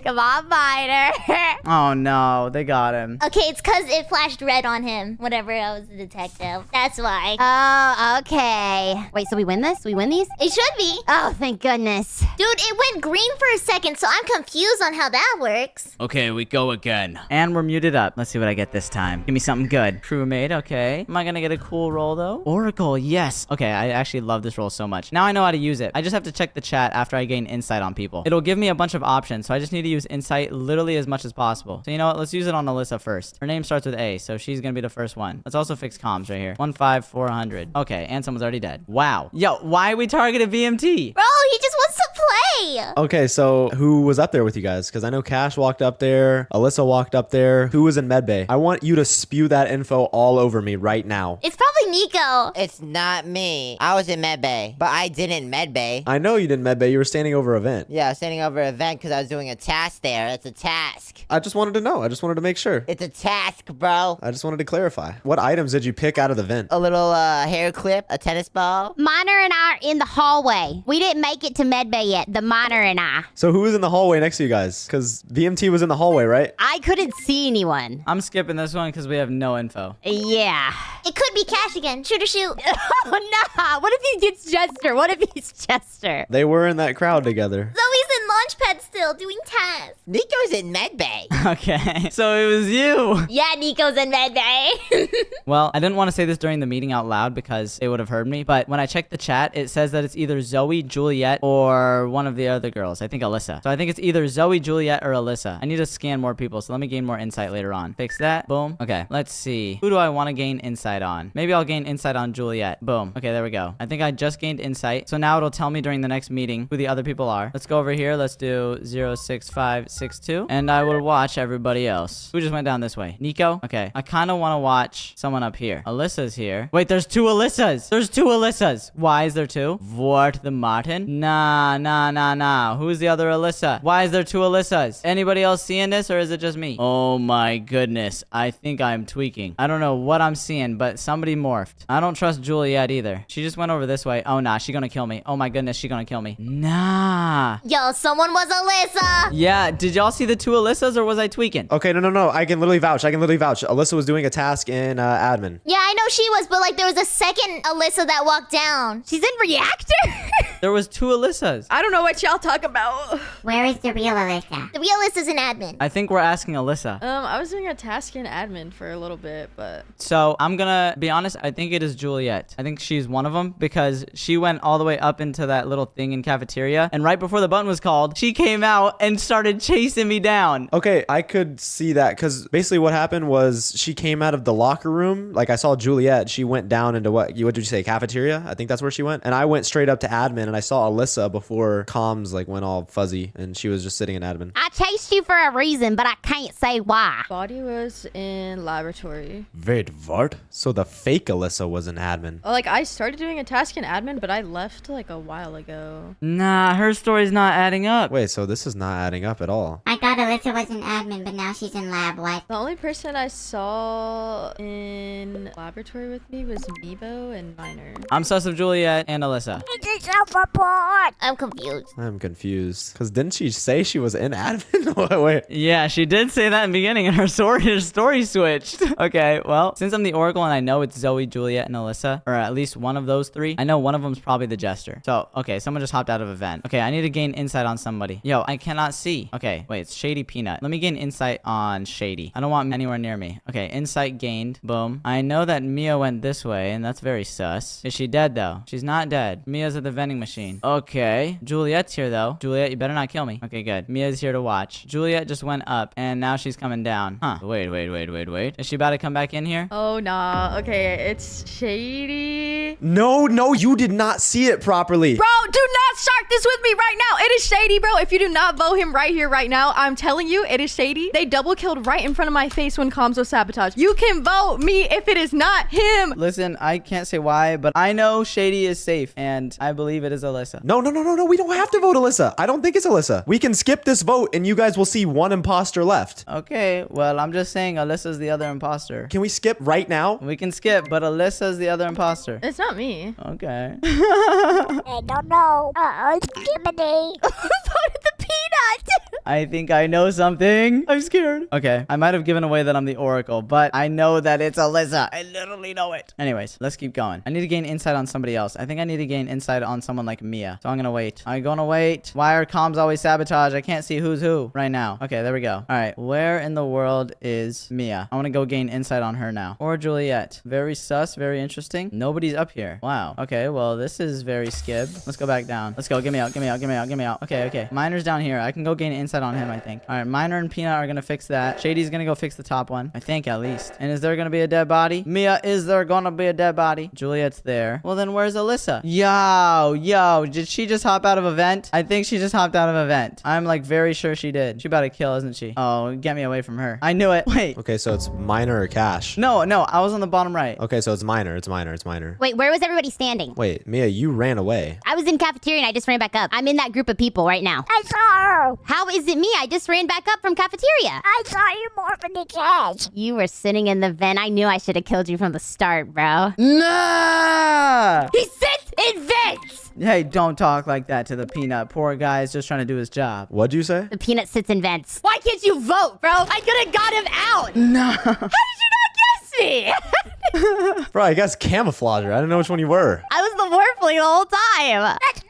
Come on, Miner. Oh no, they got him. Okay, it's because it flashed red on him. Whatever, I was a detective. That's why. Oh, okay. Wait, so we win this? We win these? It should be. Oh, thank goodness. Dude, it went green for a second, so I'm confused on how that works. Okay, we go again. And we're muted up. Let's see what I get this time. Give me something good. Crewmate, okay. Am I gonna get a cool roll though? Oracle, yes. Okay, I actually love this roll so much. Now I know how to use it. I just have to check the chat after I gain insight on people. It'll give me a bunch of options, so I just need to use insight literally as much as possible. So you know what? Let's use it on Alyssa first. Her name starts with A, so she's gonna be the first one. Let's also fix comms right here. 15400. Okay, and someone's already dead. Wow. Yo, why we targeted VMT? Bro, he just wants to play. Okay, so who was up there with you guys? Because I know Cash walked up there. Alyssa walked up there. Who was in medbay? I want you to spew that info all over me right now. It's probably Nico. It's not me. I was in medbay, but I didn't medbay. I know you didn't medbay. You were standing over a vent. Yeah, I was standing over a vent because I was doing a task there. It's a task. I just wanted to know. I just wanted to make sure. It's a task, bro. I just wanted to clarify. What items did you pick out of the vent? A little hair clip, a tennis ball. Miner and I are in the hallway. We didn't make it to medbay yet. The Miner and I. So who was in the hallway next to you guys? Because VMT was in the hallway, right? I couldn't see anyone. I'm skipping this one because we have no info. Yeah. It could be Cash again. Shoot or shoot. Oh, nah. What if he gets Jester? What if he's Jester? They were in that crowd together. Zoe's in Launchpad still doing tasks. Nico's in medbay. Okay, so it was you. Yeah, Nico's in medbay. Well, I didn't want to say this during the meeting out loud because they would have heard me, but when I checked the chat, it says that it's either Zoe, Juliet, or one of the other girls. I think Alyssa. So I think it's either Zoe, Juliet, or Alyssa. I need to scan more people, so let me gain more insight later on. Fix that. Boom. Okay, let's see. Who do I want to gain insight on? Maybe I'll gain insight on Juliet. Boom. Okay, there we go. I think I just gained insight. So now it'll tell me during the next meeting who the other people are. Let's go over here. Let's do 06562. And I will watch everybody else. Who just went down this way? Nico? Okay. I kind of want to watch someone up here. Alyssa's here. Wait, there's two Alyssas. There's two Alyssas. Why is there two? Vort the Martin? Nah. Who's the other Alyssa? Why is there two Alyssas? Anybody else seeing this or is it just me? Oh my goodness. I think I'm tweaking. I don't know what I'm seeing, but somebody morphed. I don't trust Juliet either. She just went over this way. Oh nah, she's gonna kill me. Oh my goodness, she's gonna kill me. Nah. Yo, someone was Alyssa. Yeah, did y'all see the two Alyssas or was I tweaking? Okay, no. I can literally vouch. Alyssa was doing a task in admin. Yeah, I know she was, but like there was a second Alyssa that walked down. She's in reactor? There was two Alyssas. I don't know what y'all talk about. Where is the real Alyssa? The real Alyssa's in admin. I think we're asking Alyssa. I was doing a task in admin for a little bit, but... So I'm gonna be honest, I think it is Juliet. I think she's one of them because she went all the way up into that little thing in cafeteria. And right before the button was called, she came out and started chasing me down. Okay, I could see that because basically what happened was she came out of the locker room. Like I saw Juliet, she went down into what did you say, cafeteria? I think that's where she went. And I went straight up to admin and I saw Alyssa before comms like went all fuzzy and she was just sitting in admin. I chased you for a reason, but I can't say why. Body was in laboratory. Wait, what? So the fake Alyssa was in admin. Like, I started doing a task in admin, but I left like a while ago. Nah, her story's not adding up. Wait, so this is not adding up at all. I thought Alyssa was in admin, but now she's in lab. What? The only person I saw in laboratory with me was Meebo and Miner. I'm sus of Juliet and Alyssa. I'm confused. I'm confused. Because didn't she say she was in admin? Wait. Yeah, she did say that in the beginning and her story switched. Okay, well, since I'm the Oracle and I know it's Zoe, Juliet, and Alyssa, or at least one of those three, I know one of them's probably the Jester. So, okay, someone just hopped out of a vent. Okay, I need to gain insight on somebody. Yo, I cannot see. Okay, wait, it's Shady Peanut. Let me gain insight on Shady. I don't want him anywhere near me. Okay, insight gained. Boom. I know that Mia went this way, and that's very sus. Is she dead, though? She's not dead. Mia's at the vending machine. Okay, Juliet's here, though. Juliet, you better not kill me. Okay, good. Mia's here to watch. Juliet just went up, and now she's coming down. Huh. Wait. Is she about to come back in here? Oh, nah. Okay, it's Shady. No, you did not see it properly. Bro, do not start this with me right now. It is Shady, bro. If you do not vote him right here, right now, I'm telling you, it is Shady. They double killed right in front of my face when comms was sabotaged. You can vote me if it is not not him. Listen, I can't say why, but I know Shady is safe, and I believe it is Alyssa. No. We don't have to vote Alyssa. I don't think it's Alyssa. We can skip this vote, and you guys will see one imposter left. Okay, well, I'm just saying Alyssa's the other imposter. Can we skip right now? We can skip, but Alyssa's the other imposter. It's not me. Okay. I don't know. Skippity. Voted the peanut. I think I know something. I'm scared. Okay, I might have given away that I'm the Oracle, but I know that it's Alyssa. I literally know it. Anyways, let's keep going. I need to gain insight on somebody else. I think I need to gain insight on someone like Mia. So I'm gonna wait. I'm gonna wait. Why are comms always sabotage? I can't see who's who right now. Okay, there we go. All right, where in the world is Mia? I want to go gain insight on her now. Or Juliet. Very sus, very interesting. Nobody's up here. Wow. Okay, well, this is very skib. Let's go back down. Let's go. Get me out. Get me out. Get me out. Get me out. Okay. Miner's down here. I can go gain insight on him, I think. All right, Miner and Peanut are gonna fix that. Shady's gonna go fix the top one. I think, at least. And is there gonna be a dead body? Mia, is there gonna be a dead body? Juliet's there. Well, then where's Alyssa? Yo, did she just hop out of a vent? I think she just hopped out of a vent. I'm like very sure she did. She about to kill, isn't she? Oh, get me away from her. I knew it. Wait. Okay, so it's Miner or Cash. No, I was on the bottom right. Okay, so it's Miner. It's Miner. Wait, where was everybody standing? Wait, Mia, you ran away. I was in cafeteria and I just ran back up. I'm in that group of people right now. I saw her. How is it me? I just ran back up from cafeteria. I saw you morphing the cash. You were sitting in the vent. I knew I should have killed you from the start, bro. Nah! He sits in vents! Hey, don't talk like that to the Peanut. Poor guy is just trying to do his job. What'd you say? The Peanut sits in vents. Why can't you vote, bro? I could have got him out. No. How did you not guess me? Bro, I guess camouflage. I didn't know which one you were. I was the Warfling the whole time. Let's go.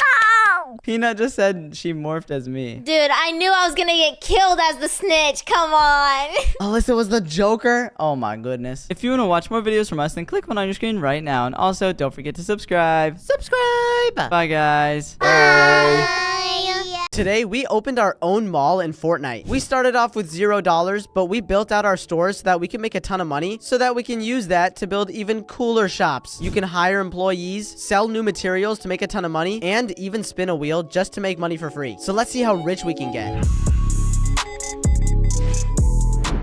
Peanut just said she morphed as me. Dude, I knew I was gonna get killed as the snitch. Come on. Alyssa was the Joker? Oh my goodness. If you want to watch more videos from us, then click one on your screen right now. And also, don't forget to subscribe. Bye, guys. Bye. Today, we opened our own mall in Fortnite. We started off with $0, but we built out our stores so that we can make a ton of money so that we can use that to build even cooler shops. You can hire employees, sell new materials to make a ton of money, and even spin a wheel just to make money for free. So let's see how rich we can get.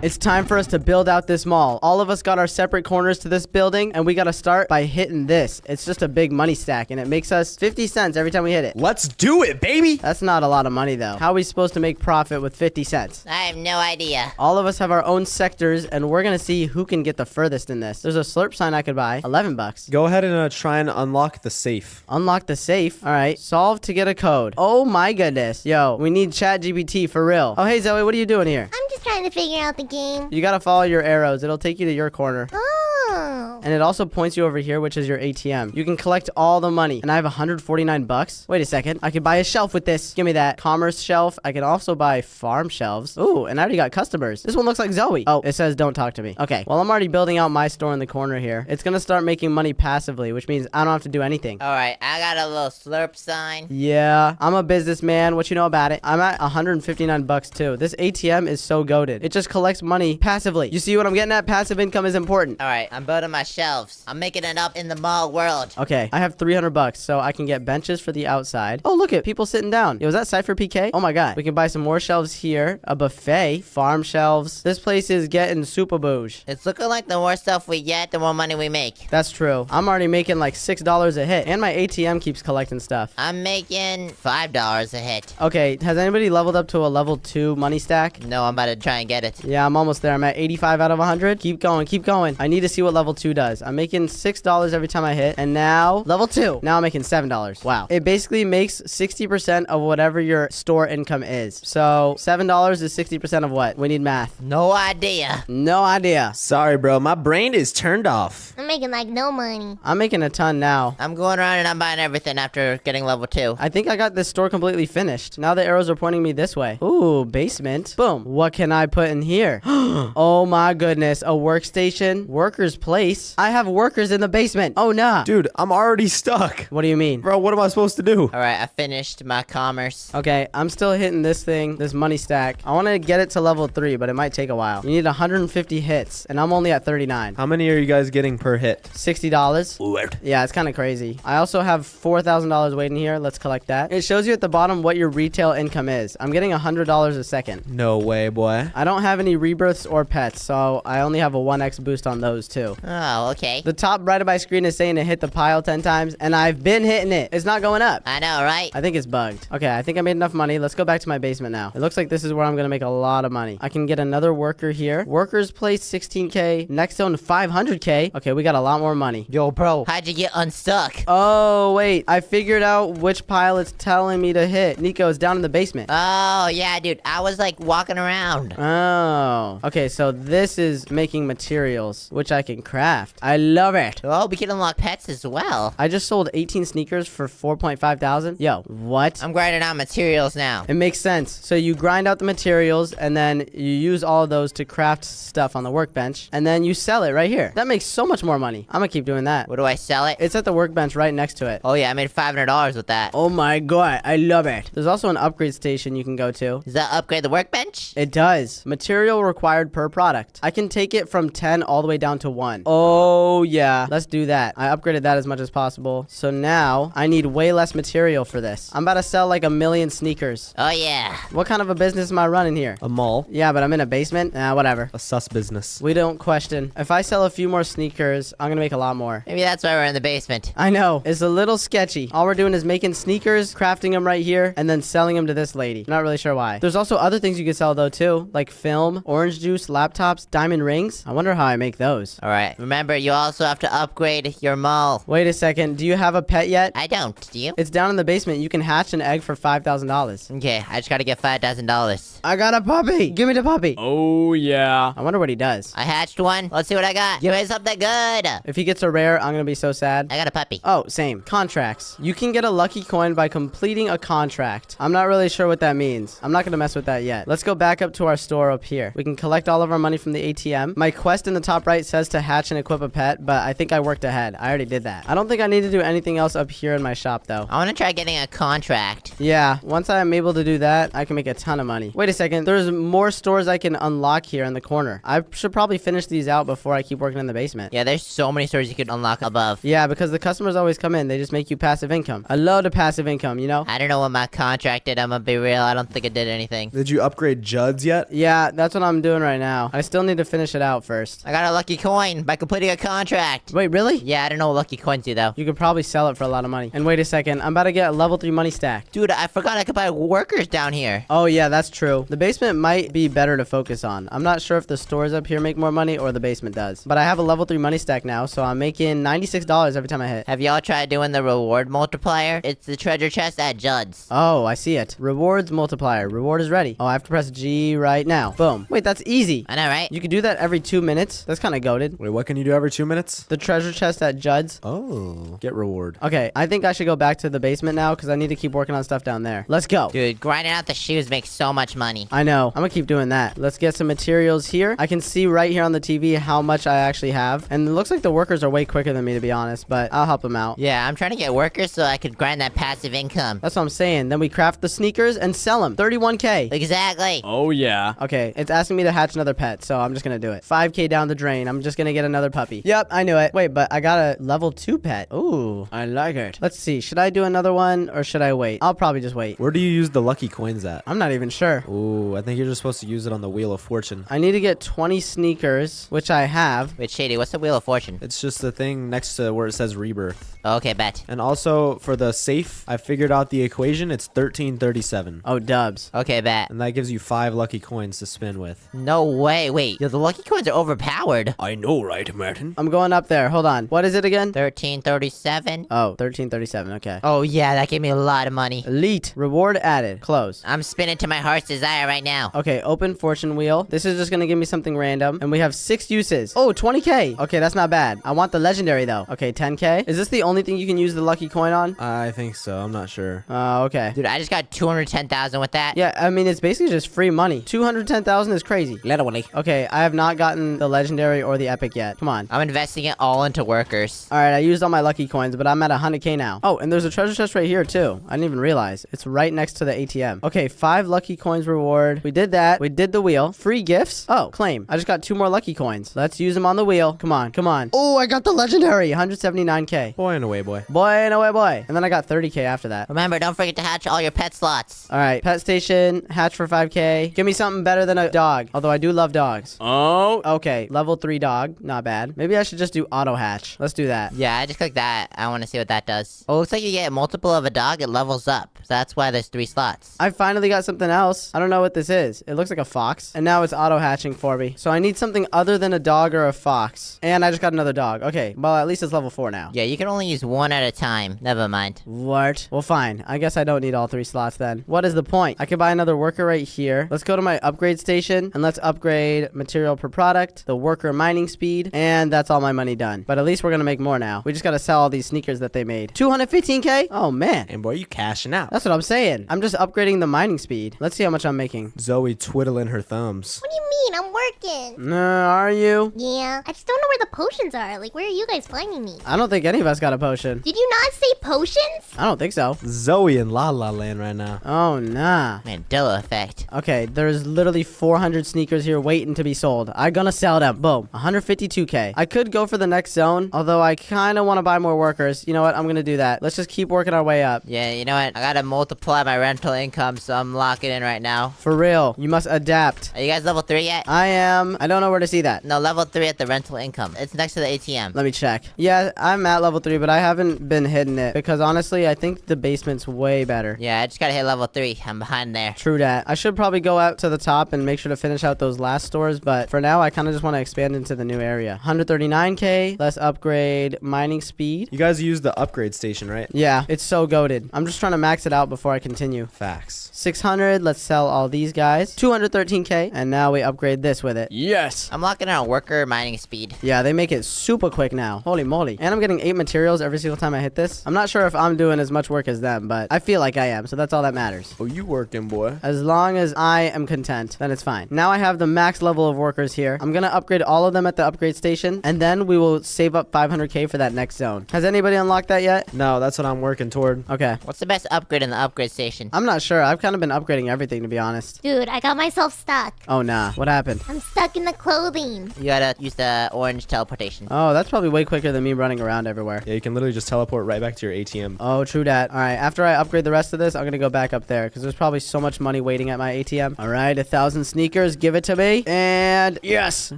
It's time for us to build out this mall. All of us got our separate corners to this building, and we got to start by hitting this. It's just a big money stack, and it makes us 50 cents every time we hit it. Let's do it, baby! That's not a lot of money, though. How are we supposed to make profit with 50 cents? I have no idea. All of us have our own sectors, and we're going to see who can get the furthest in this. There's a slurp sign I could buy. 11 bucks. Go ahead and try and unlock the safe. Unlock the safe? All right. Solve to get a code. Oh, my goodness. Yo, we need ChatGPT for real. Oh, hey, Zoe, what are you doing here? I'm just trying to figure out the game. You got to follow your arrows. It'll take you to your corner. Oh. And it also points you over here, which is your ATM. You can collect all the money. And I have 149 bucks. Wait a second. I could buy a shelf with this. Give me that commerce shelf. I can also buy farm shelves. Ooh, and I already got customers. This one looks like Zoe. Oh, it says don't talk to me. Okay. Well, I'm already building out my store in the corner here. It's going to start making money passively, which means I don't have to do anything. All right, I got a little slurp sign. Yeah, I'm a businessman. What you know about it? I'm at 159 bucks too. This ATM is so goated. It just collects money passively. You see what I'm getting at? Passive income is important. All right, I'm building my shelves. I'm making it up in the mall world. Okay, I have 300 bucks, so I can get benches for the outside. Oh, look at people sitting down. Yo, is that Cypher PK? Oh my god. We can buy some more shelves here, a buffet, farm shelves. This place is getting super bouge. It's looking like the more stuff we get, the more money we make. That's true. I'm already making like $6 a hit, and my ATM keeps collecting stuff. I'm making $5 a hit. Okay, has anybody leveled up to a level 2 money stack? No, I'm about to try and get it. Yeah, I'm almost there. I'm at 85 out of 100. Keep going, keep going. I need to see what level 2 does. I'm making $6 every time I hit, and now level 2. Now I'm making $7. Wow. It basically makes 60% of whatever your store income is. So $7 is 60% of what? We need math. No idea. No idea. Sorry, bro. My brain is turned off. I'm making like no money. I'm making a ton now. I'm going around and I'm buying everything after getting level 2. I think I got this store completely finished. Now the arrows are pointing me this way. Ooh, basement. Boom. What can I put in here? Oh my goodness. A workstation. Worker's place. I have workers in the basement. Oh nah. Dude, I'm already stuck. What do you mean? Bro, what am I supposed to do? All right, I finished my commerce. Okay, I'm still hitting this thing, this money stack. I want to get it to level 3, but it might take a while. You need 150 hits, and I'm only at 39. How many are you guys getting per hit? $60. Weird. Yeah, it's kind of crazy. I also have $4,000 waiting here. Let's collect that. It shows you at the bottom what your retail income is. I'm getting $100 a second. No way, boy. I don't have any rebirths or pets, so I only have a 1x boost on those too. Oh, Oh, okay. The top right of my screen is saying to hit the pile 10 times, and I've been hitting it. It's not going up. I know, right? I think it's bugged. Okay, I think I made enough money. Let's go back to my basement now. It looks like this is where I'm gonna make a lot of money. I can get another worker here. Workers place 16K. Next zone 500K. Okay, we got a lot more money. Yo, bro, how'd you get unstuck? Oh, wait. I figured out which pile it's telling me to hit. Nico, it's down in the basement. Oh, yeah, dude. I was like walking around. Oh. Okay, so this is making materials, which I can craft. I love it. Oh, we can unlock pets as well. I just sold 18 sneakers for 4.5 thousand. Yo, what? I'm grinding out materials now. It makes sense. So you grind out the materials and then you use all of those to craft stuff on the workbench and then you sell it right here. That makes so much more money. I'm gonna keep doing that. Where do I sell it? It's at the workbench right next to it. Oh yeah, I made $500 with that. Oh my god, I love it. There's also an upgrade station you can go to. Does that upgrade the workbench? It does. Material required per product. I can take it from 10 all the way down to 1. Oh yeah, let's do that. I upgraded that as much as possible. So now I need way less material for this. I'm about to sell like 1 million sneakers. Oh yeah. What kind of a business am I running here? A mall. Yeah, but I'm in a basement. Nah, whatever. A sus business. We don't question. If I sell a few more sneakers, I'm gonna make a lot more. Maybe that's why we're in the basement. I know. It's a little sketchy. All we're doing is making sneakers, crafting them right here, and then selling them to this lady. Not really sure why. There's also other things you can sell though too, like film, orange juice, laptops, diamond rings. I wonder how I make those. All right. Remember, you also have to upgrade your mall. Wait a second. Do you have a pet yet? I don't. Do you? It's down in the basement. You can hatch an egg for $5,000. Okay, I just gotta get $5,000. I got a puppy. Give me the puppy. Oh, yeah. I wonder what he does. I hatched one. Let's see what I got. Give me something good. If he gets a rare, I'm gonna be so sad. I got a puppy. Oh, same. Contracts. You can get a lucky coin by completing a contract. I'm not really sure what that means. I'm not gonna mess with that yet. Let's go back up to our store up here. We can collect all of our money from the ATM. My quest in the top right says to hatch and equip a pet, but I think I worked ahead. I already did that. I don't think I need to do anything else up here in my shop though. I wanna try getting a contract. Yeah, once I'm able to do that, I can make a ton of money. Wait a second. There's more stores I can unlock here in the corner. I should probably finish these out before I keep working in the basement. Yeah, there's so many stores you could unlock above. Yeah, because the customers always come in. They just make you passive income. I love the passive income, you know? I don't know what my contract did. I'm gonna be real. I don't think it did anything. Did you upgrade Judd's yet? Yeah, that's what I'm doing right now. I still need to finish it out first. I got a lucky coin by completing a contract. Wait, really? Yeah, I don't know what lucky coins do though. You could probably sell it for a lot of money. And wait a second. I'm about to get a level 3 money stack. Dude, I forgot I could buy workers down here. Oh yeah, that's true. The basement might be better to focus on. I'm not sure if the stores up here make more money or the basement does. But I have a level 3 money stack now, so I'm making $96 every time I hit. Have y'all tried doing the reward multiplier? It's the treasure chest at Judd's. Oh, I see it. Rewards multiplier. Reward is ready. Oh, I have to press G right now. Boom. Wait, that's easy. I know, right? You can do that every 2 minutes. That's kind of goated. Wait, what can you do every 2 minutes? The treasure chest at Judd's. Oh, get reward. Okay, I think I should go back to the basement now because I need to keep working on stuff down there. Let's go. Dude, grinding out the shoes makes so much money. I know. I'm gonna keep doing that. Let's get some materials here. I can see right here on the TV how much I actually have. And it looks like the workers are way quicker than me, to be honest, but I'll help them out. Yeah, I'm trying to get workers so I could grind that passive income. That's what I'm saying. Then we craft the sneakers and sell them. 31K. Exactly. Oh, yeah. Okay, it's asking me to hatch another pet, so I'm just gonna do it. 5K down the drain. I'm just gonna get another puppy. Yep, I knew it. Wait, but I got a level 2 pet. Ooh, I like it. Let's see. Should I do another one or should I wait? I'll probably just wait. Where do you use the lucky coins at? I'm not even sure. Ooh, I think you're just supposed to use it on the Wheel of Fortune. I need to get 20 sneakers, which I have. Wait, Shady, what's the Wheel of Fortune? It's just the thing next to where it says rebirth. Okay, bet. And also for the safe, I figured out the equation. It's 1337. Oh, dubs. Okay, bet. And that gives you 5 lucky coins to spin with. No way. Wait, yo, the lucky coins are overpowered. I know, right, Martin? I'm going up there. Hold on. What is it again? 1337. Oh, 1337. Okay. Oh, yeah, that gave me a lot of money. Elite. Reward added. Close. I'm spinning to my heart's desire right now. Okay, open fortune wheel. This is just gonna give me something random. And we have 6 uses. Oh, 20K. Okay, that's not bad. I want the legendary though. Okay, 10K. Is this the only thing you can use the lucky coin on? I think so. I'm not sure. Oh, okay. Dude, I just got 210,000 with that. Yeah, I mean, it's basically just free money. 210,000 is crazy. Literally. Okay, I have not gotten the legendary or the epic yet. Come on. I'm investing it all into workers. All right, I used all my lucky coins, but I'm at 100K now. Oh, and there's a treasure chest right here too. I didn't even realize. It's right next to the ATM. Okay, 5 lucky coins reward. We did that. We did the wheel. Free gifts. Oh, claim. I just got 2 more lucky coins. Let's use them on the wheel. Come on, come on. Oh, I got the legendary. 179K. Boy and away, boy. Boy and away, boy. And then I got 30K after that. Remember, don't forget to hatch all your pet slots. All right, pet station, hatch for 5K. Give me something better than a dog. Although I do love dogs. Oh. Okay, level 3 dog. Not bad. bad. Maybe I should just do auto hatch. Let's do that. Yeah, I just clicked that. I want to see what that does. Oh, looks like you get multiple of a dog, it levels up. So that's why there's 3 slots. I finally got something else. I don't know what this is. It looks like a fox. And now it's auto hatching for me. So I need something other than a dog or a fox. And I just got another dog. Okay, well, at least it's level 4 now. Yeah, you can only use 1 at a time. Never mind. What? Well, fine. I guess I don't need all 3 slots then. What is the point? I could buy another worker right here. Let's go to my upgrade station and let's upgrade material per product, the worker mining speed, and that's all my money done. But at least we're gonna make more now. We just gotta sell all these sneakers that they made. 215k? Oh, man. And boy, you cashing out. That's what I'm saying. I'm just upgrading the mining speed. Let's see how much I'm making. Zoe twiddling her thumbs. What do you mean? I'm working. Are you? Yeah. I just don't know where the potions are. Like, where are you guys finding me? I don't think any of us got a potion. Did you not say potions? I don't think so. Zoe in La La Land right now. Oh, nah. Mandela effect. Okay, there's literally 400 sneakers here waiting to be sold. I'm gonna sell them. Boom. 152k. I could go for the next zone, although I kind of want to buy more workers. You know what? I'm gonna do that. Let's just keep working our way up. Yeah, you know what? I gotta multiply my rental income, so I'm locking in right now. For real. You must adapt. Are you guys level 3 yet? I am. I don't know where to see that. No, level 3 at the rental income. It's next to the ATM. Let me check. Yeah, I'm at level 3, but I haven't been hitting it because honestly, I think the basement's way better. Yeah, I just gotta hit level 3. I'm behind there. True that. I should probably go out to the top and make sure to finish out those last stores, but for now, I kind of just want to expand into the new area. 139k. Let's upgrade mining speed. You guys use the upgrade station, right? Yeah, it's so goated. I'm just trying to max it out before I continue. Facts. 600. Let's sell all these guys. 213k. And now we upgrade this with it. Yes. I'm locking in on worker mining speed. Yeah, they make it super quick now. Holy moly. And I'm getting 8 materials every single time I hit this. I'm not sure if I'm doing as much work as them, but I feel like I am, so that's all that matters. Oh, you working, boy. As long as I am content, then it's fine. Now I have the max level of workers here. I'm gonna upgrade all of them at the upgrade station, and then we will save up 500k for that next zone. Has anybody unlocked that yet? No, that's what I'm working toward. Okay. What's the best upgrade in the upgrade station? I'm not sure. I've kind of been upgrading everything, to be honest. Dude, I got myself stuck. Oh, nah. What happened? I'm stuck in the clothing. You gotta use the orange teleportation. Oh, that's probably way quicker than me running around everywhere. Yeah, you can literally just teleport right back to your ATM. Oh, true that. All right, after I upgrade the rest of this, I'm gonna go back up there because there's probably so much money waiting at my ATM. All right, 1,000 sneakers. Give it to me. And yes,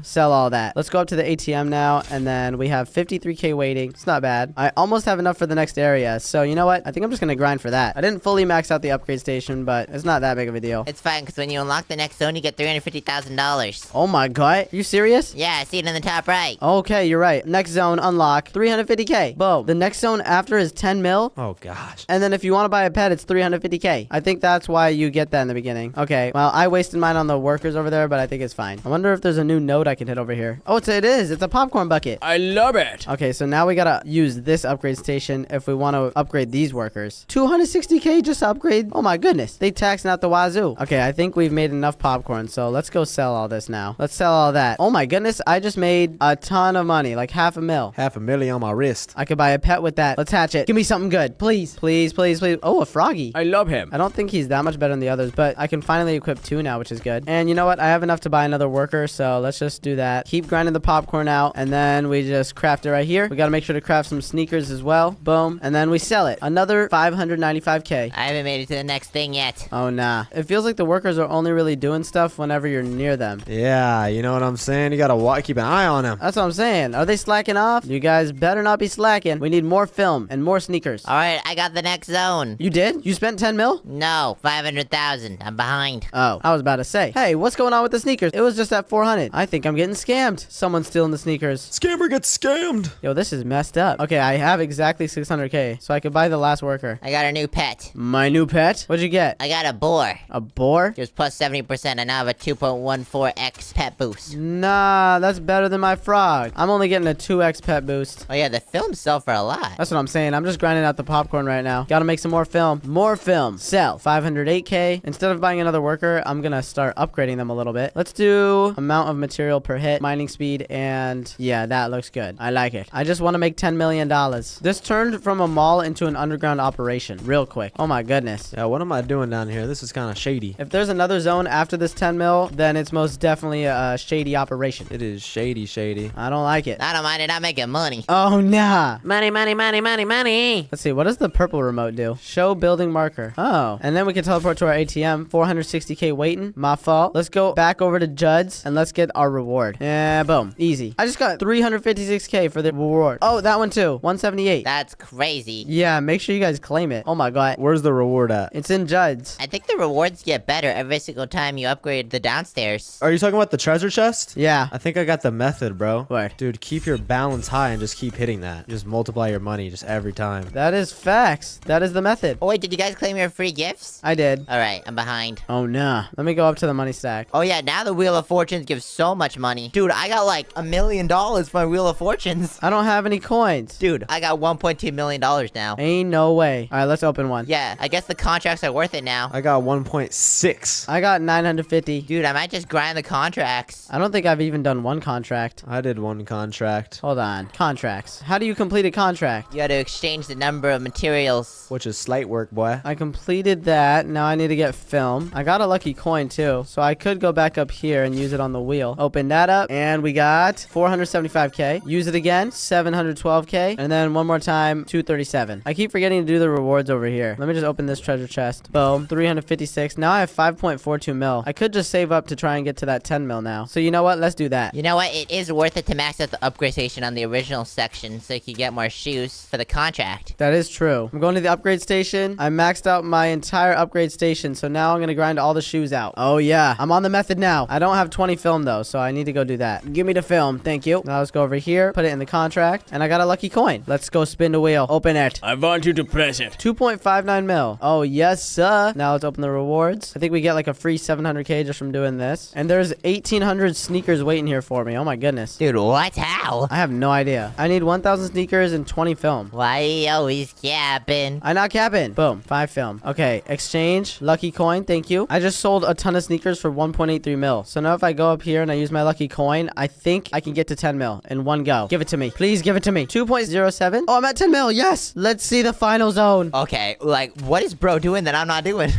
sell all that. Let's go up to the ATM now, and then we have 53k waiting. It's not bad. I almost have enough for the next area, so you know what? I think I'm just gonna grind for that. I didn't fully max out the upgrade station, but it's not that big of a deal. It's fine, because when you unlock the next zone, you get $350,000. Oh my god. Are you serious? Yeah, I see it in the top right. Okay, you're right. Next zone, unlock. 350k. Boom. The next zone after is 10 mil. Oh, gosh. And then if you want to buy a pet, it's 350k. I think that's why you get that in the beginning. Okay, well, I wasted mine on the workers over there, but I think it's fine. I wonder if there's a new node I can hit over here. Oh, it is. It's a popcorn bucket. I love it. Okay, so now we gotta use this upgrade station if we want to upgrade these workers. 260k just to upgrade? Oh my goodness. They taxing out the wazoo. Okay, I think we've made enough popcorn, so let's go sell all this now. Let's sell all that. Oh my goodness, I just made a ton of money, like $500,000. $500,000 on my wrist. I could buy a pet with that. Let's hatch it. Give me something good. Please. Please, please, please. Oh, a froggy. I love him. I don't think he's that much better than the others, but I can finally equip 2 now, which is good. And you know what? I have enough to buy another worker, so let's just do that. Keep grinding the popcorn out, and then we just craft it right here. We got to make sure to craft some sneakers as well. Boom. And then we sell it. Another 595k. I haven't made it to the next thing yet. Oh, nah. It feels like the workers are only really doing stuff whenever you're near them. Yeah, you know what I'm saying? You gotta keep an eye on them. That's what I'm saying. Are they slacking off? You guys better not be slacking. We need more film and more sneakers. All right, I got the next zone. You did? You spent 10 mil? No, 500,000. I'm behind. Oh, I was about to say. Hey, what's going on with the sneakers? It was just at 400. I think I'm getting scammed. Someone's stealing the sneakers. Scammer gets scammed. Yo, this is messed up. Okay, I have exactly 600k, so I could buy the last worker. I got a new pet. My new pet? What'd you get? I got a boar. A boar? It was plus 70%, and now I have a 2.14x pet boost. Nah, that's better than my frog. I'm only getting a 2x pet boost. Oh yeah, the films sell for a lot. That's what I'm saying. I'm just grinding out the popcorn right now. Gotta make some more film. More film. Sell. 508k. Instead of buying another worker, I'm gonna start upgrading them a little bit. Let's do amount of material per hit, mining speed, and yeah, that looks good. I like it. I just want to make $10 million. This turned from a mall into an underground operation real quick. Oh my goodness. Yeah, what am I doing down here? This is kind of shady. If there's another zone after this 10 mil, then it's most definitely a shady operation. It is shady. I don't like it. I don't mind it. I'm making money. Oh, nah. Money, money, money, money, money. Let's see. What does the purple remote do? Show building marker. Oh. And then we can teleport to our ATM. 460k waiting. My fault. Let's go back over to Judd's and let's get our reward. Yeah, boom. Easy. crazy. I just got 356k for the reward. Oh, that one too. 178. That's crazy. Yeah, make sure you guys claim it. Oh my god. Where's the reward at? It's in Judd's. I think the rewards get better every single time you upgrade the downstairs. Are you talking about the treasure chest? Yeah. I think I got the method, bro. What? Dude, keep your balance high and just keep hitting that. Just multiply your money just every time. That is facts. That is the method. Oh, wait, did you guys claim your free gifts? I did. All right, I'm behind. Oh, nah. Let me go up to the money stack. Oh, yeah, now the Wheel of Fortunes gives so much money. Dude, I got like $1 million for my Wheel of Fortunes. I don't have any coins. Dude, I got $1.2 million now. Ain't no way. All right, let's open one. Yeah, I guess the contracts are worth it now. I got 1.6. I got 950. Dude, I might just grind the contracts. I don't think I've even done one contract. I did one contract. Hold on. Contracts. How do you complete a contract? You got to exchange the number of materials. Which is slight work, boy. I completed that. Now I need to get film. I got a lucky coin too, so I could go back up here and use it on the wheel. Open that up, and we got 475k. Use it again, 712k, and then one more time, 237. I keep forgetting to do the rewards over here. Let me just open this treasure chest. Boom, 356. Now I have 5.42 mil. I could just save up to try and get to that 10 mil now. So you know what? Let's do that. You know what? It is worth it to max out the upgrade station on the original section so you can get more shoes for the contract. That is true. I'm going to the upgrade station. I maxed out my entire upgrade station, so now I'm going to grind all the shoes out. Oh yeah, I'm on the method now. I don't have 20 film though, so I need to go do that. Give me the film. Thank you. Now let's go over here, put it in the contract, and I got a lucky coin. Let's go spin the wheel. Open it. I want you to press it. 2.59 mil. Oh yes, sir. Now let's open the rewards. I think we get like a free 700k just from doing this. And there's 1,800 sneakers waiting here for me. Oh my goodness. Dude, what? How? I have no idea. I need 1,000 sneakers and 20 film. Why you always capping? I'm not capping. Boom. 5 film. Okay. Exchange. Lucky coin. Thank you. I just sold a ton of sneakers for 1.83 mil. So now if I go up here and I use my lucky coin, I think I can get to 10 mil in one go. Give it to me. Please give it to me. 2.07. Oh, I'm at 10 mil. Yes. Let's see the final zone. Okay, like, what is bro doing that I'm not doing?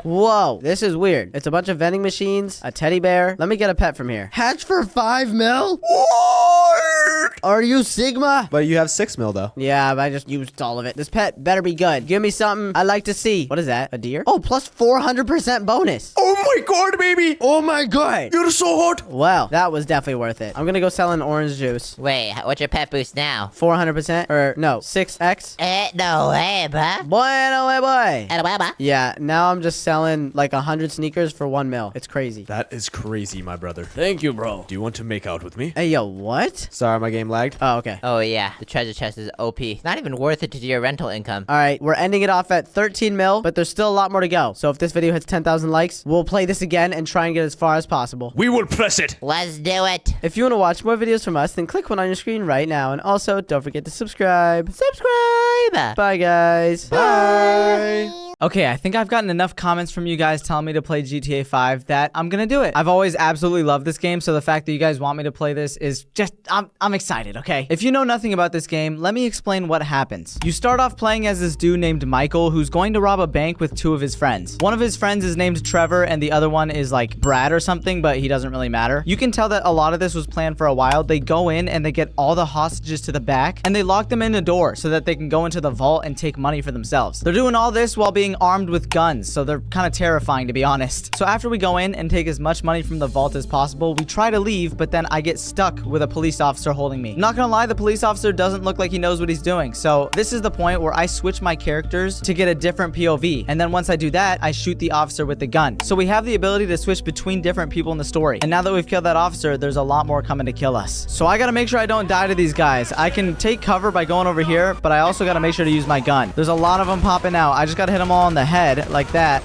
Whoa. This is weird. It's a bunch of vending machines, a teddy bear. Let me get a pet from here. Hatch for 5 mil? What? Are you Sigma? But you have 6 mil though. Yeah, but I just used all of it. This pet better be good. Give me something I like to see. What is that? A deer? Oh, plus 400% bonus. Oh my god, baby. Oh my god. You're so hot. Well, that was definitely worth it. I'm gonna go sell an orange juice. Wait, what's your pet boost now? 400%? Or no, 6x? No way, bruh. Boy, no way, boy. Alabama. Yeah, now I'm just selling like 100 sneakers for 1 mil. It's crazy. That is crazy, my brother. Thank you, bro. Do you want to make out with me? Hey, yo, what? Sorry, my game lagged. Oh, okay. Oh, yeah. The treasure chest is OP. It's not even worth it to do your rental income. All right, we're ending it off at 13 mil, but there's still a lot more to go. So if this video hits 10,000 likes, we'll play this again and try and get as far as possible. We will press it. Let's do it. If you want to watch more videos from us, then click one on your screen right now. And also, don't forget to subscribe. Subscribe! Bye, guys. Bye! Okay, I think I've gotten enough comments from you guys telling me to play GTA 5 that I'm gonna do it. I've always absolutely loved this game, so the fact that you guys want me to play this is just, I'm excited, okay? If you know nothing about this game, let me explain what happens. You start off playing as this dude named Michael, who's going to rob a bank with 2 of his friends. One of his friends is named Trevor, and the other one is like Brad or something, but he doesn't really matter. You can tell that a lot of this was planned for a while. They go in and they get all the hostages to the back, and they lock them in a door so that they can go into the vault and take money for themselves. They're doing all this while being armed with guns, so they're kind of terrifying, to be honest. So after we go in and take as much money from the vault as possible, we try to leave, but then I get stuck with a police officer holding me. Not gonna lie, the police officer doesn't look like he knows what he's doing. So this is the point where I switch my characters to get a different POV. And then once I do that, I shoot the officer with the gun. So we have the ability to switch between different people in the story. And now that we've killed that officer, there's a lot more coming to kill us. So I gotta make sure I don't die to these guys. I can take cover by going over here, but I also gotta make sure to use my gun. There's a lot of them popping out. I just gotta hit them all on the head like that.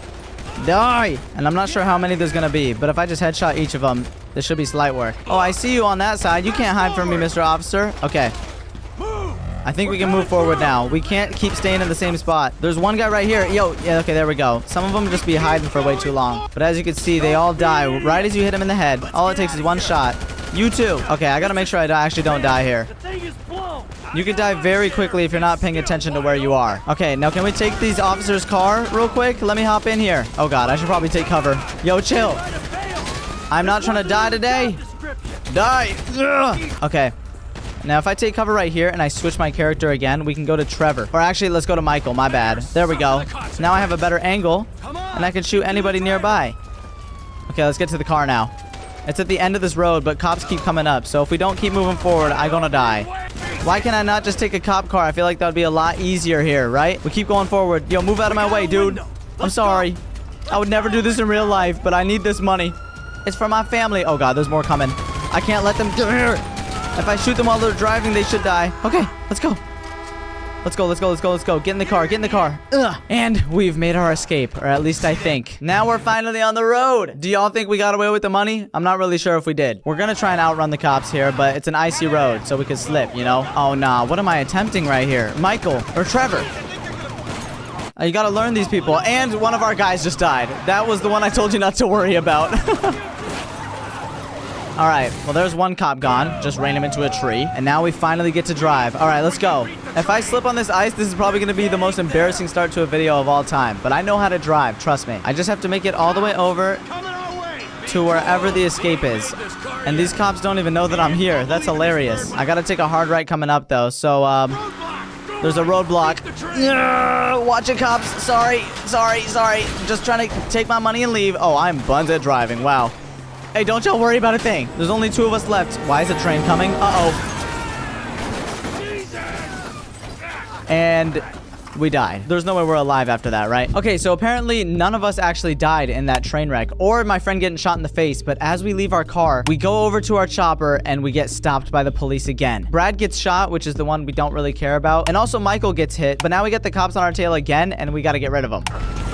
Die! And I'm not sure how many there's gonna be, but if I just headshot each of them, this should be slight work. Oh, I see you on that side. You can't hide from me, Mr. Officer. Okay. I think we can move forward now. We can't keep staying in the same spot. There's one guy right here. Yo, yeah, okay, there we go. Some of them just be hiding for way too long. But as you can see, they all die right as you hit him in the head. All it takes is one shot. You too. Okay, I gotta make sure I actually don't die here. You can die very quickly if you're not paying attention to where you are. Okay, now can we take these officers' car real quick? Let me hop in here. Oh god, I should probably take cover. Yo, chill. I'm not trying to die today. Die. Ugh. Okay. Now, if I take cover right here and I switch my character again, we can go to Trevor. Or actually, let's go to Michael. My bad. There we go. So now I have a better angle, and I can shoot anybody nearby. Okay, let's get to the car now. It's at the end of this road, but cops keep coming up. So if we don't keep moving forward, I'm gonna die. Why can I not just take a cop car? I feel like that would be a lot easier here, right? We keep going forward. Yo, move out of my way, dude. I'm sorry. I would never do this in real life, but I need this money. It's for my family. Oh God, there's more coming. I can't let them get here. If I shoot them while they're driving, they should die. Okay, let's go. Let's go, let's go, let's go, let's go. Get in the car, get in the car. Ugh. And we've made our escape, or at least I think. Now we're finally on the road. Do y'all think we got away with the money? I'm not really sure if we did. We're gonna try and outrun the cops here, but it's an icy road, so we could slip, you know? Oh, nah, what am I attempting right here? Michael, or Trevor. You gotta learn these people. And one of our guys just died. That was the one I told you not to worry about. All right, well, there's one cop gone. Just ran him into a tree. And now we finally get to drive. All right, let's go. If I slip on this ice, this is probably going to be the most embarrassing start to a video of all time. But I know how to drive, trust me. I just have to make it all the way over to wherever the escape is. And these cops don't even know that I'm here. That's hilarious. I got to take a hard right coming up, though. So, there's a roadblock. Watch it, cops. Sorry. Just trying to take my money and leave. Oh, I'm buns at driving. Wow. Hey, don't y'all worry about a thing. There's only 2 of us left. Why is a train coming? Uh-oh. And we died. There's no way we're alive after that, right? Okay, so apparently none of us actually died in that train wreck or my friend getting shot in the face. But as we leave our car, we go over to our chopper and we get stopped by the police again. Brad gets shot, which is the one we don't really care about. And also Michael gets hit. But now we get the cops on our tail again and we got to get rid of them.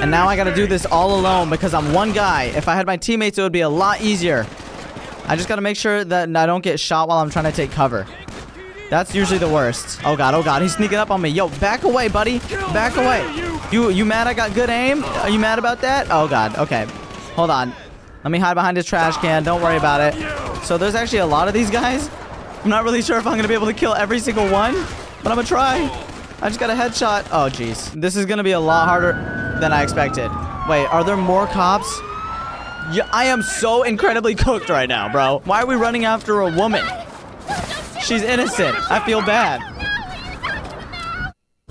And now I got to do this all alone because I'm one guy. If I had my teammates, it would be a lot easier. I just got to make sure that I don't get shot while I'm trying to take cover. That's usually the worst. Oh God, he's sneaking up on me. Yo, back away, buddy. Back away. You mad I got good aim? Are you mad about that? Oh God, okay. Hold on. Let me hide behind this trash can. Don't worry about it. So there's actually a lot of these guys. I'm not really sure if I'm going to be able to kill every single one, but I'm going to try. I just got a headshot. Oh, jeez. This is going to be a lot harder than I expected. Wait, are there more cops? Yeah, I am so incredibly cooked right now, bro. Why are we running after a woman? She's innocent. I feel bad.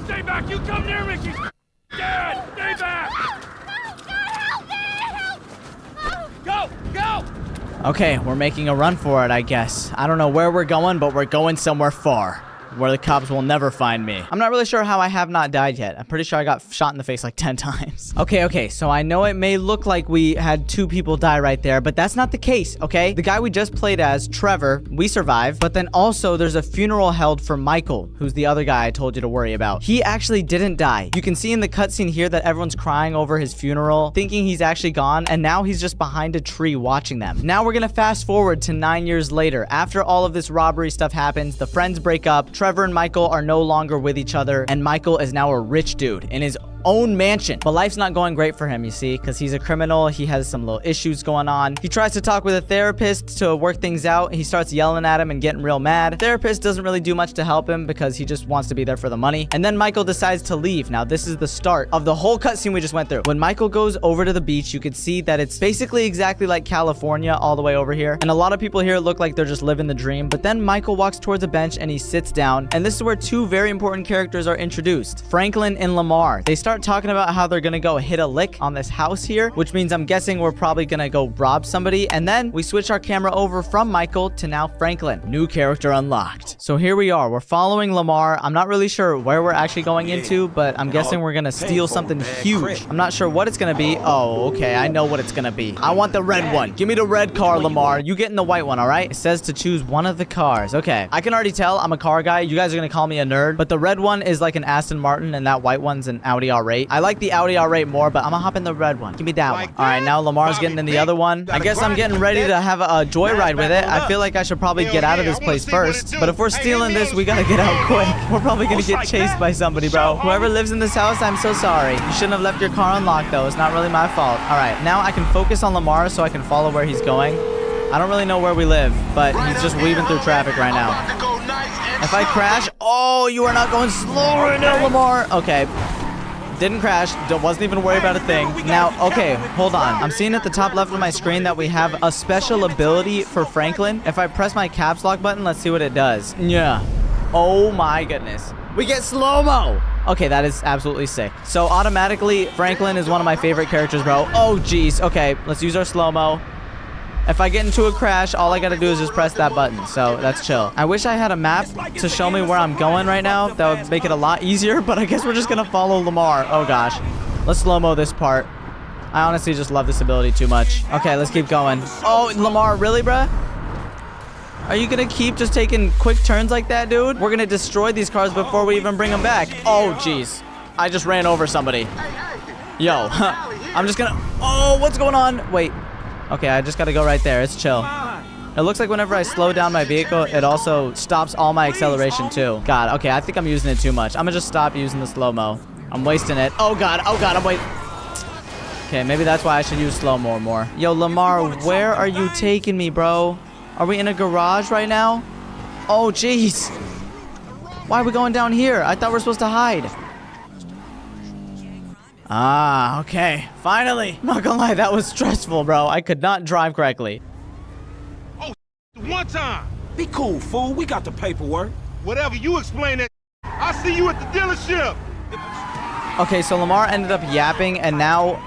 Stay back. You come near me. Dad, stay back. Go. Okay, we're making a run for it, I guess. I don't know where we're going, but we're going somewhere far, where the cops will never find me. I'm not really sure how I have not died yet. I'm pretty sure I got shot in the face like 10 times. Okay, so I know it may look like we had 2 people die right there, but that's not the case, okay? The guy we just played as, Trevor, we survived, but then also there's a funeral held for Michael, who's the other guy I told you to worry about. He actually didn't die. You can see in the cutscene here that everyone's crying over his funeral, thinking he's actually gone, and now he's just behind a tree watching them. Now we're gonna fast forward to 9 years later. After all of this robbery stuff happens, the friends break up, Trevor and Michael are no longer with each other, and Michael is now a rich dude in his own mansion. But life's not going great for him, you see, because he's a criminal. He has some little issues going on. He tries to talk with a therapist to work things out. He starts yelling at him and getting real mad. The therapist doesn't really do much to help him because he just wants to be there for the money. And then Michael decides to leave. Now, this is the start of the whole cutscene we just went through. When Michael goes over to the beach, you can see that it's basically exactly like California all the way over here. And a lot of people here look like they're just living the dream. But then Michael walks towards a bench and he sits down. And this is where 2 very important characters are introduced, Franklin and Lamar. They start talking about how they're gonna go hit a lick on this house here, which means I'm guessing we're probably gonna go rob somebody. And then we switch our camera over from Michael to now Franklin. New character unlocked. So here we are. We're following Lamar. I'm not really sure where we're actually going into, but I'm guessing we're gonna steal something huge. I'm not sure what it's gonna be. Oh, okay. I know what it's gonna be. I want the red one. Give me the red car, Lamar. You get in the white one, all right? It says to choose one of the cars. Okay. I can already tell I'm a car guy. You guys are gonna call me a nerd, but the red one is like an Aston Martin and that white one's an Audi R8. I like the Audi R8 more, but I'm gonna hop in the red one. Give me that one. All right, now Lamar's getting in the other one. I guess I'm getting ready to have a joyride with it. I feel like I should probably get out of this place first, but if we're stealing this, we gotta get out quick. We're probably gonna get chased by somebody, bro. Whoever lives in this house, I'm so sorry. You shouldn't have left your car unlocked, though. It's not really my fault. All right, now I can focus on Lamar so I can follow where he's going. I don't really know where we live, but he's just weaving through traffic right now. If I crash, oh, you are not going slow right now, Lamar. Okay. Didn't crash. Wasn't even worried about a thing. Now, okay, hold on. I'm seeing at the top left of my screen that we have a special ability for Franklin. If I press my caps lock button, let's see what it does. Yeah. Oh my goodness. We get slow-mo. Okay, that is absolutely sick. So automatically, Franklin is one of my favorite characters, bro. Oh, geez. Okay, let's use our slow-mo. If I get into a crash, all I gotta do is just press that button. So that's chill. I wish I had a map to show me where I'm going right now. That would make it a lot easier, but I guess we're just gonna follow Lamar. Oh gosh. Let's slow-mo this part. I honestly just love this ability too much. Okay, let's keep going. Oh, Lamar, really, bruh? Are you gonna keep just taking quick turns like that, dude? We're gonna destroy these cars before we even bring them back. Oh, jeez. I just ran over somebody. Yo, I'm just gonna... Oh, what's going on? Wait. Okay, I just gotta go right there. It's chill. It looks like whenever I slow down my vehicle, it also stops all my acceleration too. God, okay, I think I'm using it too much. I'm gonna just stop using the slow-mo. I'm wasting it. Oh, God, I'm waiting. Okay, maybe that's why I should use slow-mo more. Yo, Lamar, where are you taking me, bro? Are we in a garage right now? Oh, jeez. Why are we going down here? I thought we were supposed to hide. Ah, okay. Finally. I'm not gonna lie, that was stressful, bro. I could not drive correctly. Oh, one time. Be cool, fool. We got the paperwork. Whatever, you explain it. I'll see you at the dealership. Okay, so Lamar ended up yapping, and now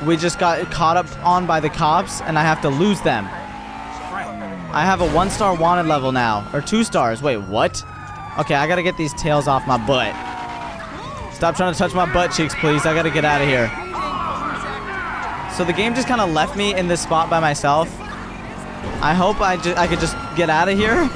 we just got caught up on by the cops, and I have to lose them. I have a 1-star wanted level now. Or 2 stars. Wait, what? Okay, I gotta get these tails off my butt. Stop trying to touch my butt cheeks, please. I gotta get out of here. So the game just kind of left me in this spot by myself. I hope I could just get out of here.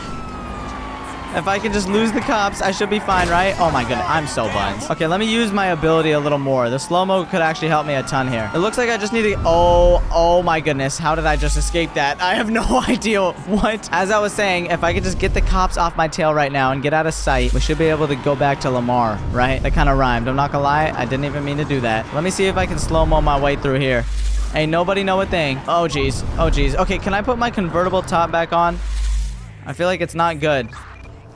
If I can just lose the cops, I should be fine, right? Oh my goodness, I'm so buns. Okay, let me use my ability a little more. The slow-mo could actually help me a ton here. It looks like I just need to... Oh my goodness. How did I just escape that? I have no idea what. As I was saying, if I could just get the cops off my tail right now and get out of sight, we should be able to go back to Lamar, right? That kind of rhymed. I'm not gonna lie. I didn't even mean to do that. Let me see if I can slow-mo my way through here. Ain't nobody know a thing. Oh, geez. Oh, geez. Okay, can I put my convertible top back on? I feel like it's not good.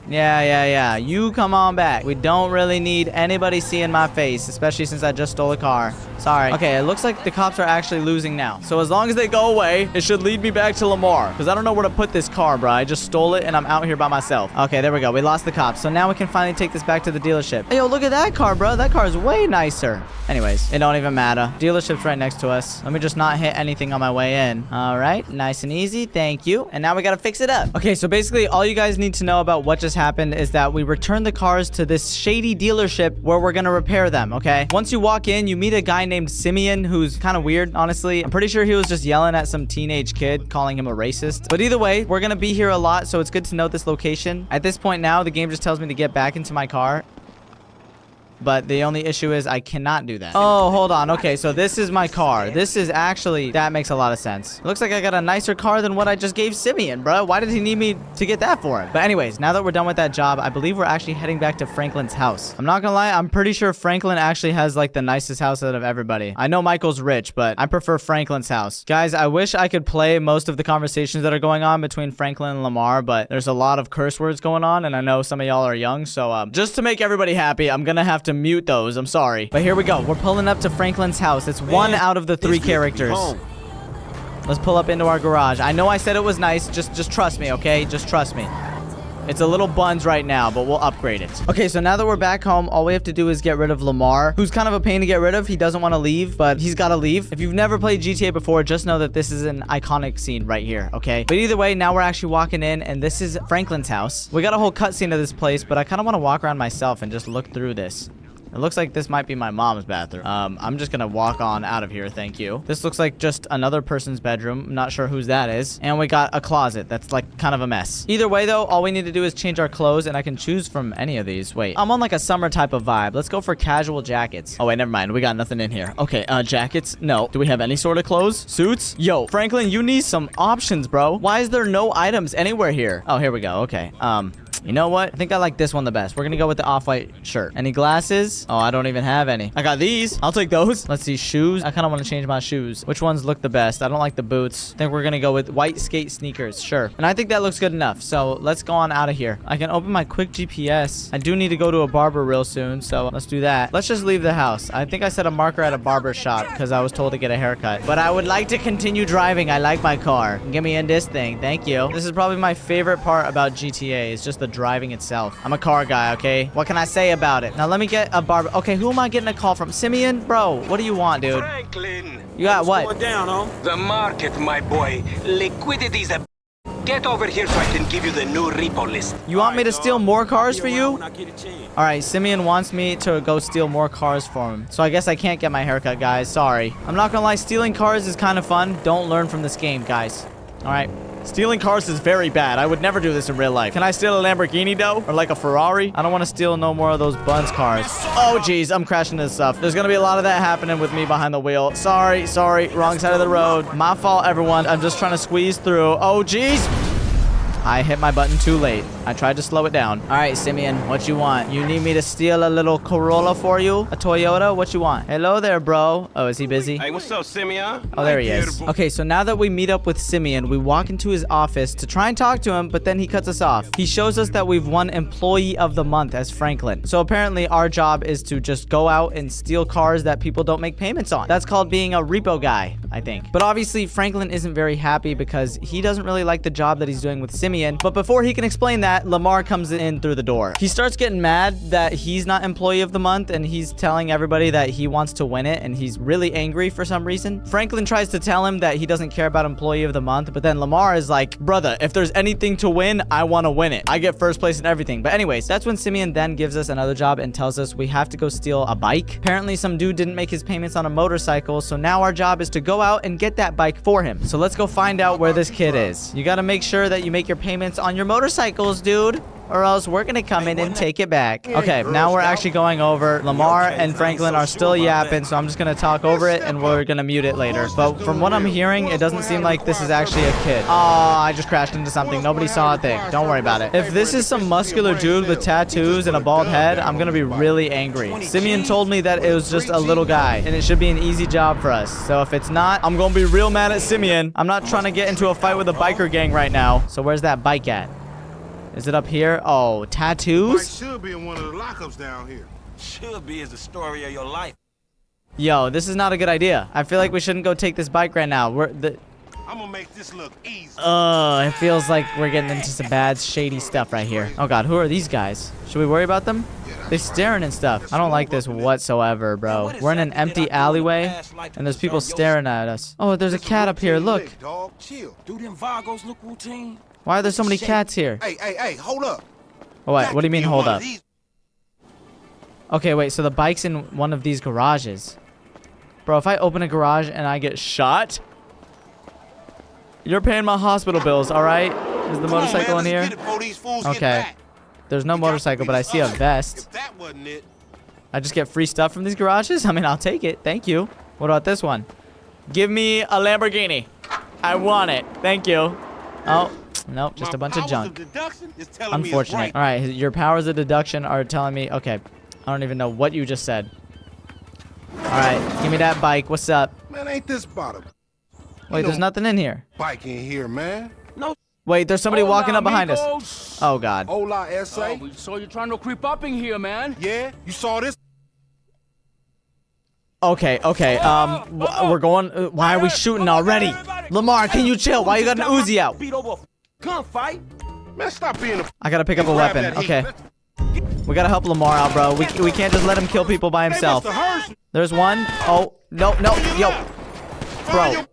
Yeah. You come on back. We don't really need anybody seeing my face, especially since I just stole a car. Sorry. Okay, it looks like the cops are actually losing now. So as long as they go away, it should lead me back to Lamar. Because I don't know where to put this car, bro. I just stole it and I'm out here by myself. Okay, there we go. We lost the cops. So now we can finally take this back to the dealership. Hey, yo, look at that car, bro. That car is way nicer. Anyways, it don't even matter. Dealership's right next to us. Let me just not hit anything on my way in. All right, nice and easy. Thank you. And now we got to fix it up. Okay, so basically all you guys need to know about what just happened is that we returned the cars to this shady dealership where we're gonna repair them, okay? Once you walk in, you meet a guy named Simeon who's kind of weird, honestly. I'm pretty sure he was just yelling at some teenage kid, calling him a racist. But either way, we're gonna be here a lot, so it's good to know this location. At this point now, the game just tells me to get back into my car. But the only issue is I cannot do that. Oh, hold on. Okay, so this is my car. This is actually... That makes a lot of sense. It looks like I got a nicer car than what I just gave Simeon, bro. Why did he need me to get that for him? But anyways, now that we're done with that job, I believe we're actually heading back to Franklin's house. I'm not gonna lie. I'm pretty sure Franklin actually has, like, the nicest house out of everybody. I know Michael's rich, but I prefer Franklin's house. Guys, I wish I could play most of the conversations that are going on between Franklin and Lamar, but there's a lot of curse words going on, and I know some of y'all are young, so just to make everybody happy, I'm gonna have to mute those. I'm sorry. But here we go. We're pulling up to Franklin's house. It's one out of the 3 characters. Let's pull up into our garage. I know I said it was nice. Just trust me, okay? Just trust me. It's a little buns right now, but we'll upgrade it. Okay, so now that we're back home, all we have to do is get rid of Lamar, who's kind of a pain to get rid of. He doesn't want to leave, but he's got to leave. If you've never played GTA before, just know that this is an iconic scene right here, okay? But either way, now we're actually walking in, and this is Franklin's house. We got a whole cutscene of this place, but I kind of want to walk around myself and just look through this. It looks like this might be my mom's bathroom. I'm just gonna walk on out of here, thank you. This looks like just another person's bedroom. I'm not sure whose that is. And we got a closet that's like kind of a mess. Either way though, all we need to do is change our clothes and I can choose from any of these. Wait, I'm on like a summer type of vibe. Let's go for casual jackets. Oh wait, never mind. We got nothing in here. Okay, jackets? No. Do we have any sort of clothes? Suits? Yo, Franklin, you need some options, bro. Why is there no items anywhere here? Oh, here we go. Okay. You know what? I think I like this one the best. We're gonna go with the off-white shirt. Any glasses? Oh, I don't even have any. I got these. I'll take those. Let's see. Shoes. I kind of want to change my shoes. Which ones look the best? I don't like the boots. I think we're gonna go with white skate sneakers. Sure. And I think that looks good enough. So let's go on out of here. I can open my quick GPS. I do need to go to a barber real soon. So let's do that. Let's just leave the house. I think I set a marker at a barber shop because I was told to get a haircut. But I would like to continue driving. I like my car. Get me in this thing. Thank you. This is probably my favorite part about GTA. It's just the driving itself. I'm a car guy, okay? What can I say about it? Now let me get a barber. Okay, who am I getting a call from? Simeon? Bro, what do you want, dude? Franklin. You got what? Going down, huh? The market, my boy. Liquidity's a... Get over here so I can give you the new repo list. You want me to steal more cars for you? All right, Simeon wants me to go steal more cars for him. So I guess I can't get my haircut, guys. Sorry. I'm not gonna lie, stealing cars is kind of fun. Don't learn from this game, guys. All right. Stealing cars is very bad. I would never do this in real life. Can I steal a Lamborghini, though? Or like a Ferrari? I don't want to steal no more of those buns cars. Oh, jeez. I'm crashing this stuff. There's going to be a lot of that happening with me behind the wheel. Sorry. Wrong side of the road. My fault, everyone. I'm just trying to squeeze through. Oh, jeez. I hit my button too late. I tried to slow it down. All right, Simeon, what you want? You need me to steal a little Corolla for you? A Toyota? What you want? Hello there, bro. Oh, is he busy? Hey, what's up, Simeon? Oh, there he is. Okay, so now that we meet up with Simeon, we walk into his office to try and talk to him, but then he cuts us off. He shows us that we've won Employee of the Month as Franklin. So apparently our job is to just go out and steal cars that people don't make payments on. That's called being a repo guy, I think. But obviously, Franklin isn't very happy because he doesn't really like the job that he's doing with Simeon. But before he can explain that, Lamar comes in through the door. He starts getting mad that he's not Employee of the Month, and he's telling everybody that he wants to win it, and he's really angry for some reason. Franklin tries to tell him that he doesn't care about Employee of the Month, but then Lamar is like, brother, if there's anything to win, I want to win it. I get first place in everything. But anyways, that's when Simeon then gives us another job and tells us we have to go steal a bike. Apparently, some dude didn't make his payments on a motorcycle, so now our job is to go out and get that bike for him. So let's go find out where this kid is. You got to make sure that you make your payments on your motorcycles, dude, or else we're gonna come in and take it back. Okay, now we're actually going over. Lamar and Franklin are still yapping, so I'm just gonna talk over it and we're gonna mute it later. But from what I'm hearing, it doesn't seem like this is actually a kid. Oh, I just crashed into something. Nobody saw a thing. Don't worry about it. If this is some muscular dude with tattoos and a bald head, I'm gonna be really angry. Simeon told me that it was just a little guy and it should be an easy job for us. So if it's not, I'm gonna be real mad at Simeon. I'm not trying to get into a fight with a biker gang right now. So where's that bike at? Is it up here? Oh, tattoos? Should be in one of the lockups down here. Should be is the story of your life. Yo, this is not a good idea. I feel like we shouldn't go take this bike right now. I'm gonna make this look easy. It feels like we're getting into some bad, shady stuff right here. Oh God, who are these guys? Should we worry about them? They're staring and stuff. I don't like this whatsoever, bro. We're in an empty alleyway, and there's people staring at us. Oh, there's a cat up here. Look. Dog, chill. Do them Vagos look routine? Why are there so many cats here? Hey, hold up. Oh, what do you mean, hold up? Okay, wait, so the bike's in one of these garages. Bro, if I open a garage and I get shot, you're paying my hospital bills, all right? Is the motorcycle in here? Okay. There's no motorcycle, but I see a vest. I just get free stuff from these garages? I mean, I'll take it. Thank you. What about this one? Give me a Lamborghini. I want it. Thank you. Oh. Nope, just a bunch of junk. Unfortunate. All right, your powers of deduction are telling me... Okay, I don't even know what you just said. All right, give me that bike. What's up? Man, ain't this bottom? Wait, there's nothing in here. Bike in here, man. No. Wait, there's somebody walking up behind us. Oh, God. Hola, S.A. So you're trying to creep up in here, man? Yeah, you saw this? Okay. We're going... why are we shooting already? Lamar, can you chill? Why you got an Uzi out? Gunfight? Man, stop being a... I gotta pick up a weapon. Okay. We gotta help Lamar out, bro. We can't just let him kill people by himself. There's one. Oh, no. Yo. Bro.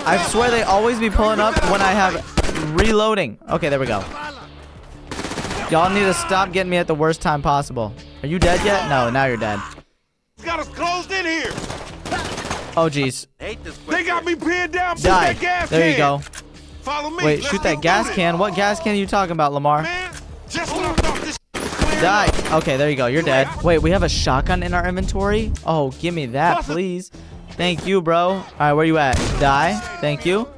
I swear they always be pulling up when I have reloading. Okay, there we go. Y'all need to stop getting me at the worst time possible. Are you dead yet? No, now you're dead. Got us closed in here. Oh, jeez. They got me pinned down. Die. There you go. Follow me. Wait, shoot that gas can. What gas can are you talking about, Lamar? Die. Okay, there you go. You're dead. Wait, we have a shotgun in our inventory? Oh, give me that, please. Thank you, bro. All right, where you at? Die. Thank you.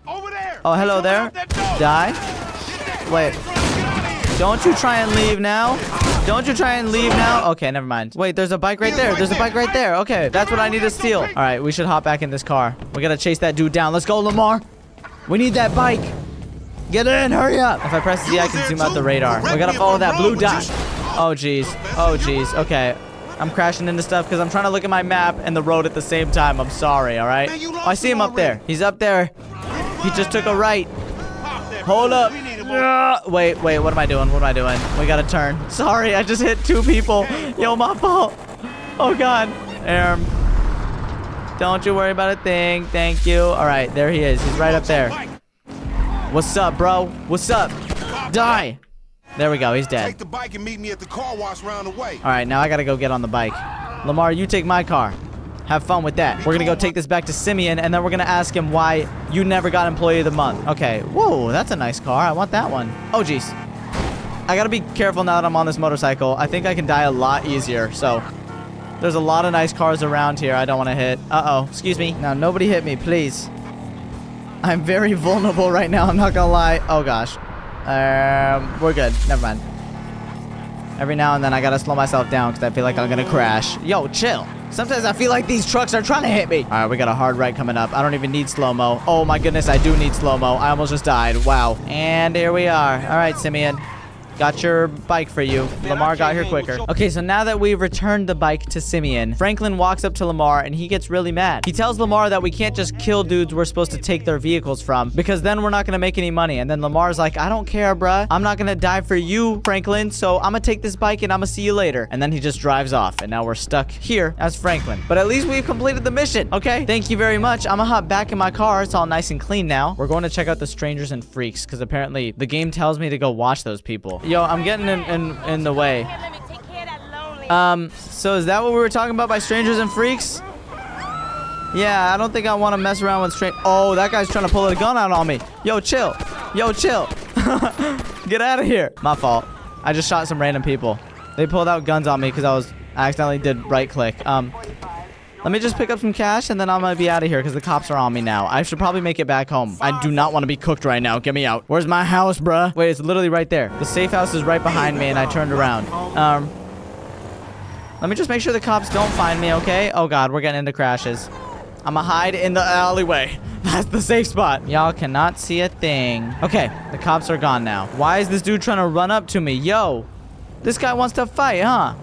Oh, hello there. Die. Wait. Don't you try and leave now. Don't you try and leave now. Okay, never mind. Wait, there's a bike right there. There's a bike right there. Okay, that's what I need to steal. All right, we should hop back in this car. We gotta chase that dude down. Let's go, Lamar. We need that bike. Get in, hurry up. If I press Z, I can zoom out the radar. We gotta follow that blue dot. Oh, jeez. Oh, jeez. Okay. I'm crashing into stuff because I'm trying to look at my map and the road at the same time. I'm sorry, all right? Oh, I see him up there. He's up there. He just took a right. Hold up. Wait, what am I doing? What am I doing? We gotta turn. Sorry, I just hit 2 people. Yo, my fault. Oh, God. Don't you worry about a thing. Thank you. All right, there he is. He's right up there. What's up, bro? What's up? Die. There we go. He's dead. Take the bike and meet me at the car wash round the way. All right, now I gotta go get on the bike. Lamar, you take my car. Have fun with that. We're gonna go take this back to Simeon, and then we're gonna ask him why you never got Employee of the Month. Okay. Whoa, that's a nice car. I want that one. Oh, jeez. I gotta be careful now that I'm on this motorcycle. I think I can die a lot easier, so... There's a lot of nice cars around here I don't want to hit. Uh-oh. Excuse me. Now, nobody hit me, please. I'm very vulnerable right now. I'm not gonna lie. Oh, gosh. We're good. Never mind. Every now and then, I gotta slow myself down because I feel like I'm gonna crash. Yo, chill. Sometimes I feel like these trucks are trying to hit me. All right, we got a hard right coming up. I don't even need slow-mo. Oh, my goodness, I do need slow-mo. I almost just died. Wow. And here we are. All right, Simeon. Got your bike for you. Lamar got here quicker. Okay, so now that we've returned the bike to Simeon, Franklin walks up to Lamar and he gets really mad. He tells Lamar that we can't just kill dudes we're supposed to take their vehicles from because then we're not gonna make any money. And then Lamar's like, I don't care, bruh. I'm not gonna die for you, Franklin, so I'm gonna take this bike and I'm gonna see you later. And then he just drives off and now we're stuck here as Franklin. But at least we've completed the mission, okay? Thank you very much. I'm gonna hop back in my car. It's all nice and clean now. We're going to check out the strangers and freaks because apparently the game tells me to go watch those people. Yo, I'm getting in the way. So is that what we were talking about by strangers and freaks? Yeah, I don't think I want to mess around with Oh, that guy's trying to pull a gun out on me. Yo, chill. Yo, chill. Get out of here. My fault. I just shot some random people. They pulled out guns on me because I accidentally did right click. Let me just pick up some cash and then I'm gonna be out of here because the cops are on me now. I should probably make it back home. I do not want to be cooked right now. Get me out. Where's my house, bruh? Wait, it's literally right there. The safe house is right behind me and I turned around. Let me just make sure the cops don't find me, okay? Oh, God, we're getting into crashes. I'm gonna hide in the alleyway. That's the safe spot. Y'all cannot see a thing. Okay, the cops are gone now. Why is this dude trying to run up to me? Yo, this guy wants to fight, huh?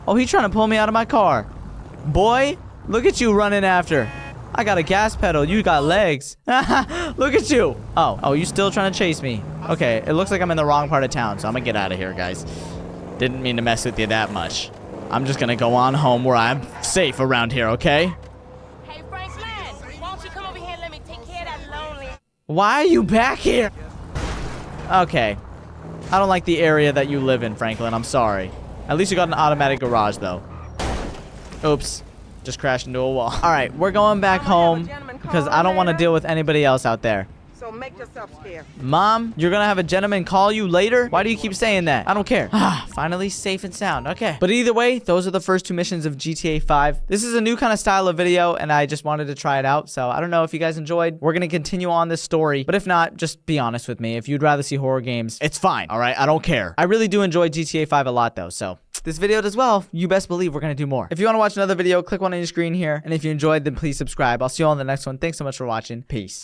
Oh, he's trying to pull me out of my car. Boy, look at you running after. I got a gas pedal. You got legs. Look at you. Oh, you still trying to chase me? Okay, it looks like I'm in the wrong part of town, so I'm gonna get out of here, guys. Didn't mean to mess with you that much. I'm just gonna go on home where I'm safe around here, okay? Hey, Franklin, why don't you come over here and let me take care of that lonely... Why are you back here? Okay. I don't like the area that you live in, Franklin. I'm sorry. At least you got an automatic garage, though. Oops. Just crashed into a wall. All right, we're going back home because I don't want to deal with anybody else out there. So make yourself scarce. Mom, you're gonna have a gentleman call you later? Why do you keep saying that? I don't care. Finally safe and sound. Okay. But either way, those are the first 2 missions of GTA 5. This is a new kind of style of video, and I just wanted to try it out. So I don't know if you guys enjoyed. We're gonna continue on this story. But if not, just be honest with me. If you'd rather see horror games, it's fine. All right? I don't care. I really do enjoy GTA 5 a lot, though. So this video does well, you best believe we're gonna do more. If you want to watch another video, click one on your screen here. And if you enjoyed, then please subscribe. I'll see you all in the next one. Thanks so much for watching. Peace.